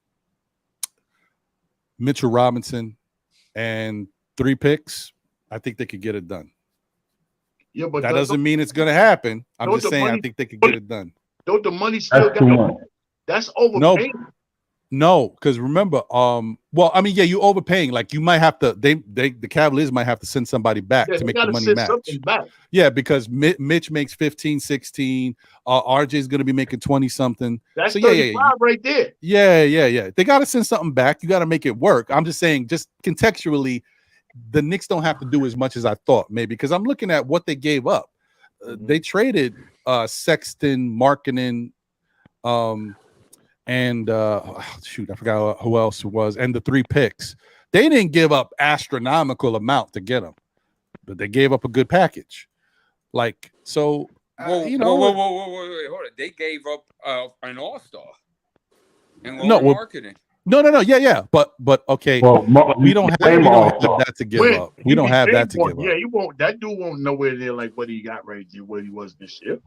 Mitchell Robinson, and 3 picks, I think they could get it done. Yeah, but that doesn't mean it's going to happen. I'm just saying I think they could get it done. Don't the money still got? That's overpaying. No, because remember, well, I mean, yeah, you overpaying. Like you might have to. The Cavaliers might have to send somebody back to make the money match. Yeah, because Mitch makes 15, 16. RJ is going to be making 20 something. That's 35 right there. Yeah. They got to send something back. You got to make it work. I'm just saying, just contextually, the Knicks don't have to do as much as I thought, maybe, because I'm looking at what they gave up. They traded Sexton, Markkanen, and shoot, I forgot who else it was, and the 3 picks. They didn't give up astronomical amount to get them, but they gave up a good package. Like, so, wait, hold on. They gave up an all-star and marketing. No, yeah, but okay. Well, we don't have that to give up. We don't have that to give up. Yeah, he won't. That dude won't nowhere near like what he got right there, what he was this year.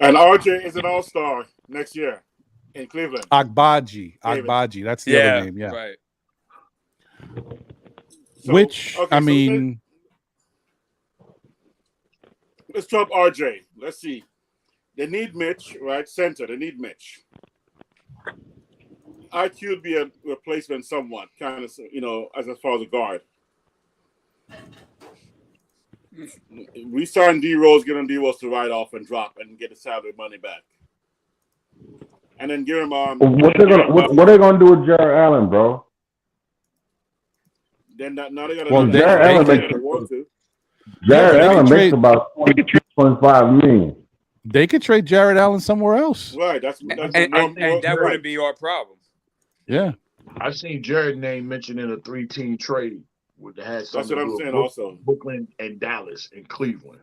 And RJ is an all-star next year in Cleveland. Agbaji. That's the other name. Yeah. Right. So, which, I mean. Let's drop RJ. Let's see. They need Mitch, right? Center. They need Mitch. IQ would be a replacement somewhat, kind of, as far as a guard. We sign D-Rose, get on D-Rose to write off and drop and get the salary money back. And then give him what they gonna do with Jared Allen, bro? Then now they're gonna do Jared Allen makes about $22.5 million. They could trade Jared Allen somewhere else. Right. That's and that wouldn't be our problem. Yeah. I've seen Jared name mentioned in a 3-team trade. That's what I'm saying also. Brooklyn and Dallas and Cleveland.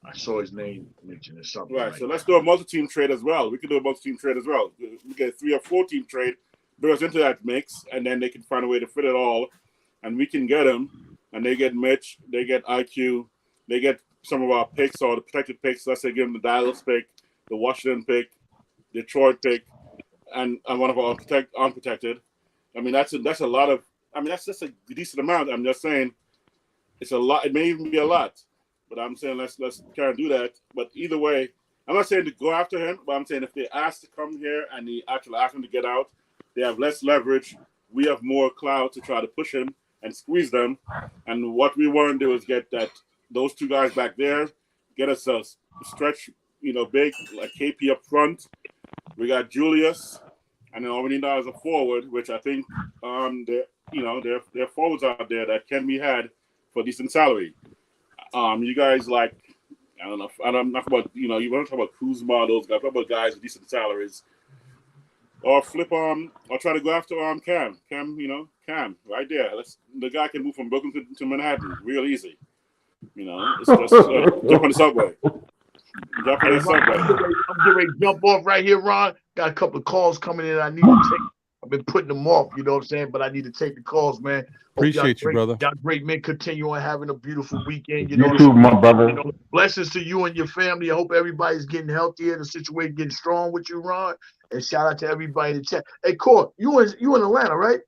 I saw his name mentioned in something. Right, so let's do a multi-team trade as well. We can do a multi-team trade as well. We get a 3 or 4-team trade, bring us into that mix, and then they can find a way to fit it all, and we can get them, and they get Mitch, they get IQ, they get some of our picks or the protected picks. Let's say give them the Dallas pick, the Washington pick, Detroit pick, and one of our unprotected. I mean, that's a lot of. I mean, that's just a decent amount. I'm just saying, it's a lot. It may even be a lot, but I'm saying let's kind of do that. But either way, I'm not saying to go after him, but I'm saying if they ask to come here and they actually ask him to get out, they have less leverage. We have more clout to try to push him and squeeze them. And what we want to do is get those 2 guys back there, get us a stretch, big like KP up front. We got Julius, and then all we need now is a forward, which I think there are forwards out there that can be had for decent salary. You guys I don't know. I'm not about you want to talk about Kuzma, those guys. Talk about guys with decent salaries, or flip or try to go after Cam. Cam right there. The guy can move from Brooklyn to Manhattan real easy. It's just jump on the subway. I'm getting ready to jump off right here, Ron. Got a couple of calls coming in. I need to take. I've been putting them off, you know what I'm saying? But I need to take the calls, man. Appreciate you, brother. Y'all great men. Continue on having a beautiful weekend. You too, my brother. Blessings to you and your family. I hope everybody's getting healthier. The situation getting strong with you, Ron. And shout out to everybody in the chat. Hey, Court, you in Atlanta, right?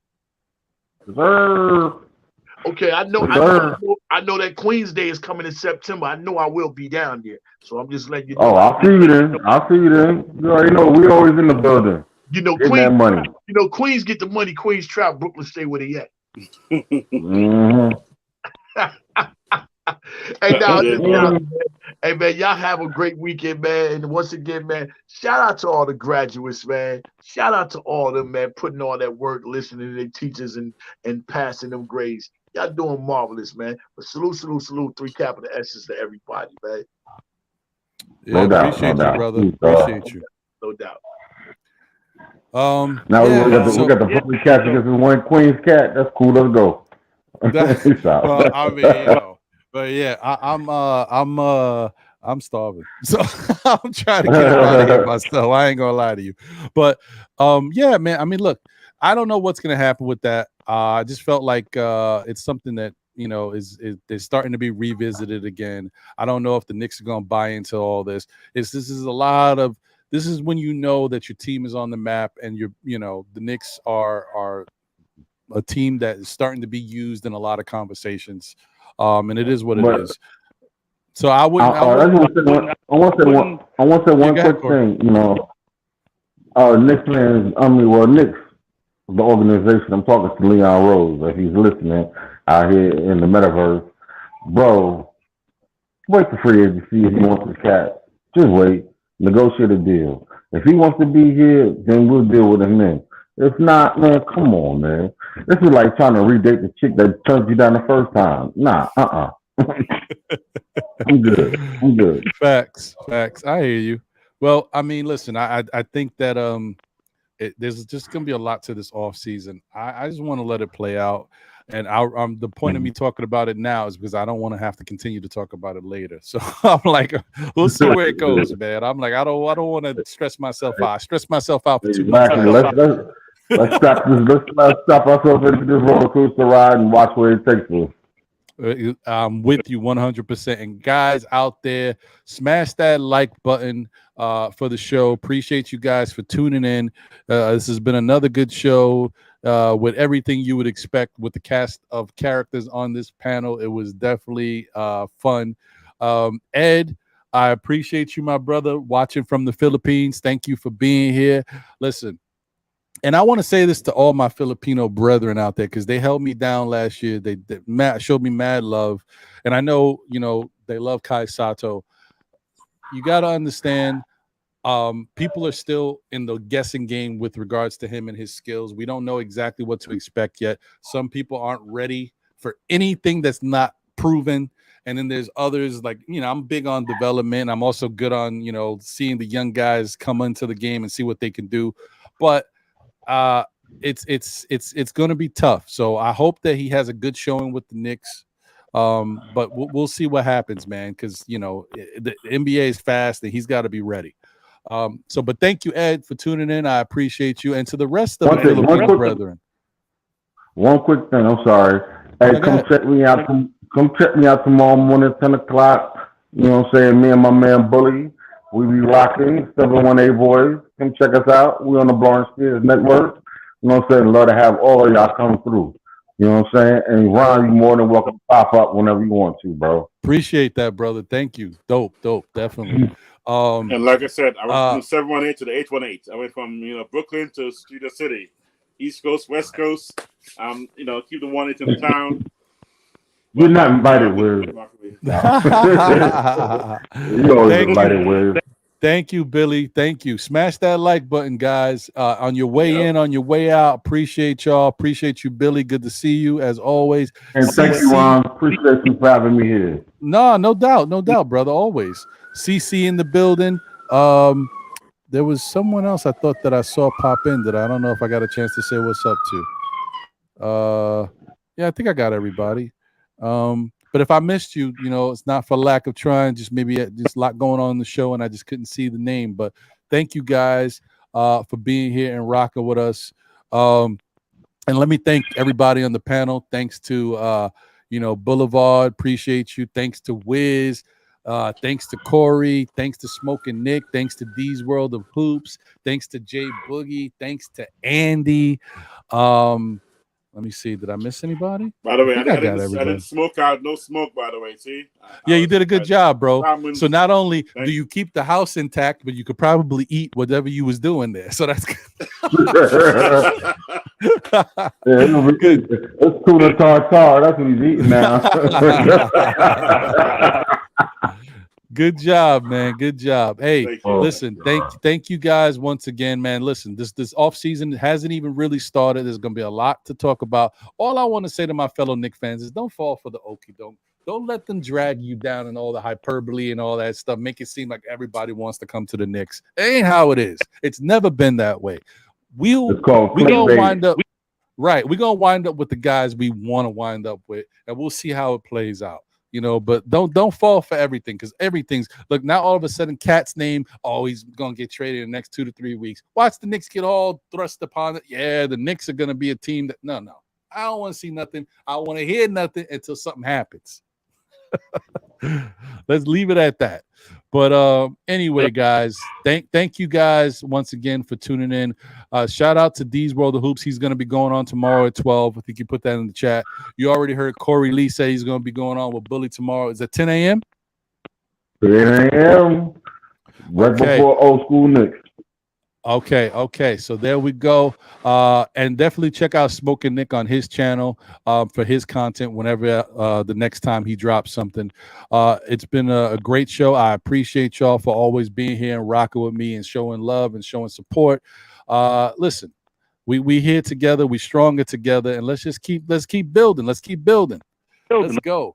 Okay, I know that Queen's Day is coming in September. I know I will be down there. So I'm just letting you know. Oh, I'll see you then. You already know we always in the building. Queens, money. Queens get the money. Queens travel. Brooklyn stay where they at. Hey, man, y'all have a great weekend, man. And once again, man, shout out to all the graduates, man. Shout out to all of them, man, putting all that work, listening to their teachers and passing them grades. Y'all doing marvelous, man. But salute, 3 capital S's to everybody, man. Yeah, appreciate you, brother. Appreciate you. No doubt. Now we got the Brooklyn Cats against the one Queens Cat. That's cool. Let's go. Well, I mean, but yeah, I'm starving, so I'm trying to get out of here myself. I ain't gonna lie to you, but yeah, man. I mean, look, I don't know what's gonna happen with that. I just felt like it's something that is starting to be revisited again. I don't know if the Knicks are gonna buy into all this. This is when you know that your team is on the map and the Knicks are a team that is starting to be used in a lot of conversations. And it is what it is. So I wouldn't. I want to say one quick thing. You know, Knicks fans. Knicks, the organization. I'm talking to Leon Rose if he's listening out here in the metaverse, bro. Wait for free agency if he wants his cat. Just wait. Negotiate a deal. If he wants to be here, then we'll deal with him then. If not, man, come on, man. This is like trying to redate the chick that turned you down the first time. Nah, I'm good. Facts. I hear you. Well, I mean, listen, I think that there's just gonna be a lot to this off season. I just want to let it play out. And the point of me talking about it now is because I don't want to have to continue to talk about it later. So I'm like, we'll see where it goes, man. I'm like, I don't want to stress myself out. I stress myself out for 2 months. Let's stop ourselves into this roller coaster ride and watch where it takes us. I'm with you 100%. And guys out there, smash that like button for the show. Appreciate you guys for tuning in. This has been another good show. With everything you would expect with the cast of characters on this panel. It was definitely fun. Ed, I appreciate you, my brother, watching from the Philippines. Thank you for being here. Listen, and I want to say this to all my Filipino brethren out there because they held me down last year. They showed me mad love. And I know, they love Kai Sotto. You got to understand, people are still in the guessing game with regards to him and his skills. We don't know exactly what to expect yet. Some people aren't ready for anything that's not proven. And then there's others like, I'm big on development. I'm also good on, seeing the young guys come into the game and see what they can do. But it's going to be tough. So I hope that he has a good showing with the Knicks. But we'll see what happens, man, because, the NBA is fast and he's got to be ready. But thank you, Ed, for tuning in. I appreciate you. And to the rest of the Filipino brethren. One quick thing. I'm sorry. Hey, come check me out. Come check me out tomorrow morning, 10 o'clock. You know what I'm saying? Me and my man Bully. We be rocking 718 boys. Come check us out. We on the Blowing Spears Network. You know what I'm saying? Love to have all of y'all come through. You know what I'm saying? And Ron, you're more than welcome to pop up whenever you want to, bro. Appreciate that, brother. Thank you. Dope. Definitely. And like I said, I went from 718 to the 818. I went from Brooklyn to Studio City, East Coast, West Coast. Keep the 118 in the town. You're not invited, Weird. You're always invited, Weird. Thank you, Billy. Thank you. Smash that like button, guys. On your way in, on your way out. Appreciate y'all. Appreciate you, Billy. Good to see you as always. And thank you, Ron. Appreciate you for having me here. No doubt, brother. Always. CC in the building. There was someone else I thought that I saw pop in that I don't know if I got a chance to say what's up to. Yeah, I think I got everybody. But if I missed you, it's not for lack of trying, just maybe just a lot going on in the show and I just couldn't see the name. But thank you guys for being here and rocking with us. And let me thank everybody on the panel. Thanks to Boulevard, appreciate you. Thanks to Wiz, thanks to Corey, thanks to Smoking Nick, thanks to D's World of Hoops, thanks to Jay Boogie, thanks to Andy. Let me see. Did I miss anybody? By the way, I didn't smoke out. No smoke, by the way. See? You did a good job, bro. So not only do you keep the house intact, but you could probably eat whatever you was doing there. So that's good. Good. It's tuna tartar. That's what he's eating now. Good job, man. Good job. Hey, listen, thank you guys once again, man. Listen, this off season hasn't even really started. There's gonna be a lot to talk about. All I want to say to my fellow Knicks fans is don't fall for the okie doke. Don't let them drag you down and all the hyperbole and all that stuff. Make it seem like everybody wants to come to the Knicks. It ain't how it is. It's never been that way. We're gonna wind up with the guys we want to wind up with, and we'll see how it plays out. But don't fall for everything because everything's look now all of a sudden Cat's name, he's gonna get traded in the next 2 to 3 weeks. Watch the Knicks get all thrust upon it. Yeah, the Knicks are gonna be a team that no. I don't want to see nothing. I want to hear nothing until something happens. Let's leave it at that. But anyway, guys, thank you guys once again for tuning in. Shout out to D's World of Hoops. He's going to be going on tomorrow at 12. I think you put that in the chat. You already heard Corey Lee say he's going to be going on with Bully tomorrow. Is it 10 a.m.? 10 a.m. Right before Old School Knicks. Okay. So there we go. And definitely check out Smoking Nick on his channel for his content whenever the next time he drops something. It's been a great show. I appreciate y'all for always being here and rocking with me and showing love and showing support. Listen, we here together, we stronger together, and let's keep building. Let's keep building. Let's go.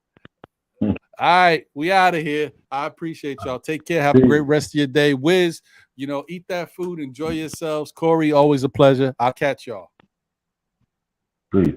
All right, we out of here. I appreciate y'all. Take care. Have a great rest of your day. Wiz, eat that food. Enjoy yourselves. Corey, always a pleasure. I'll catch y'all. Peace.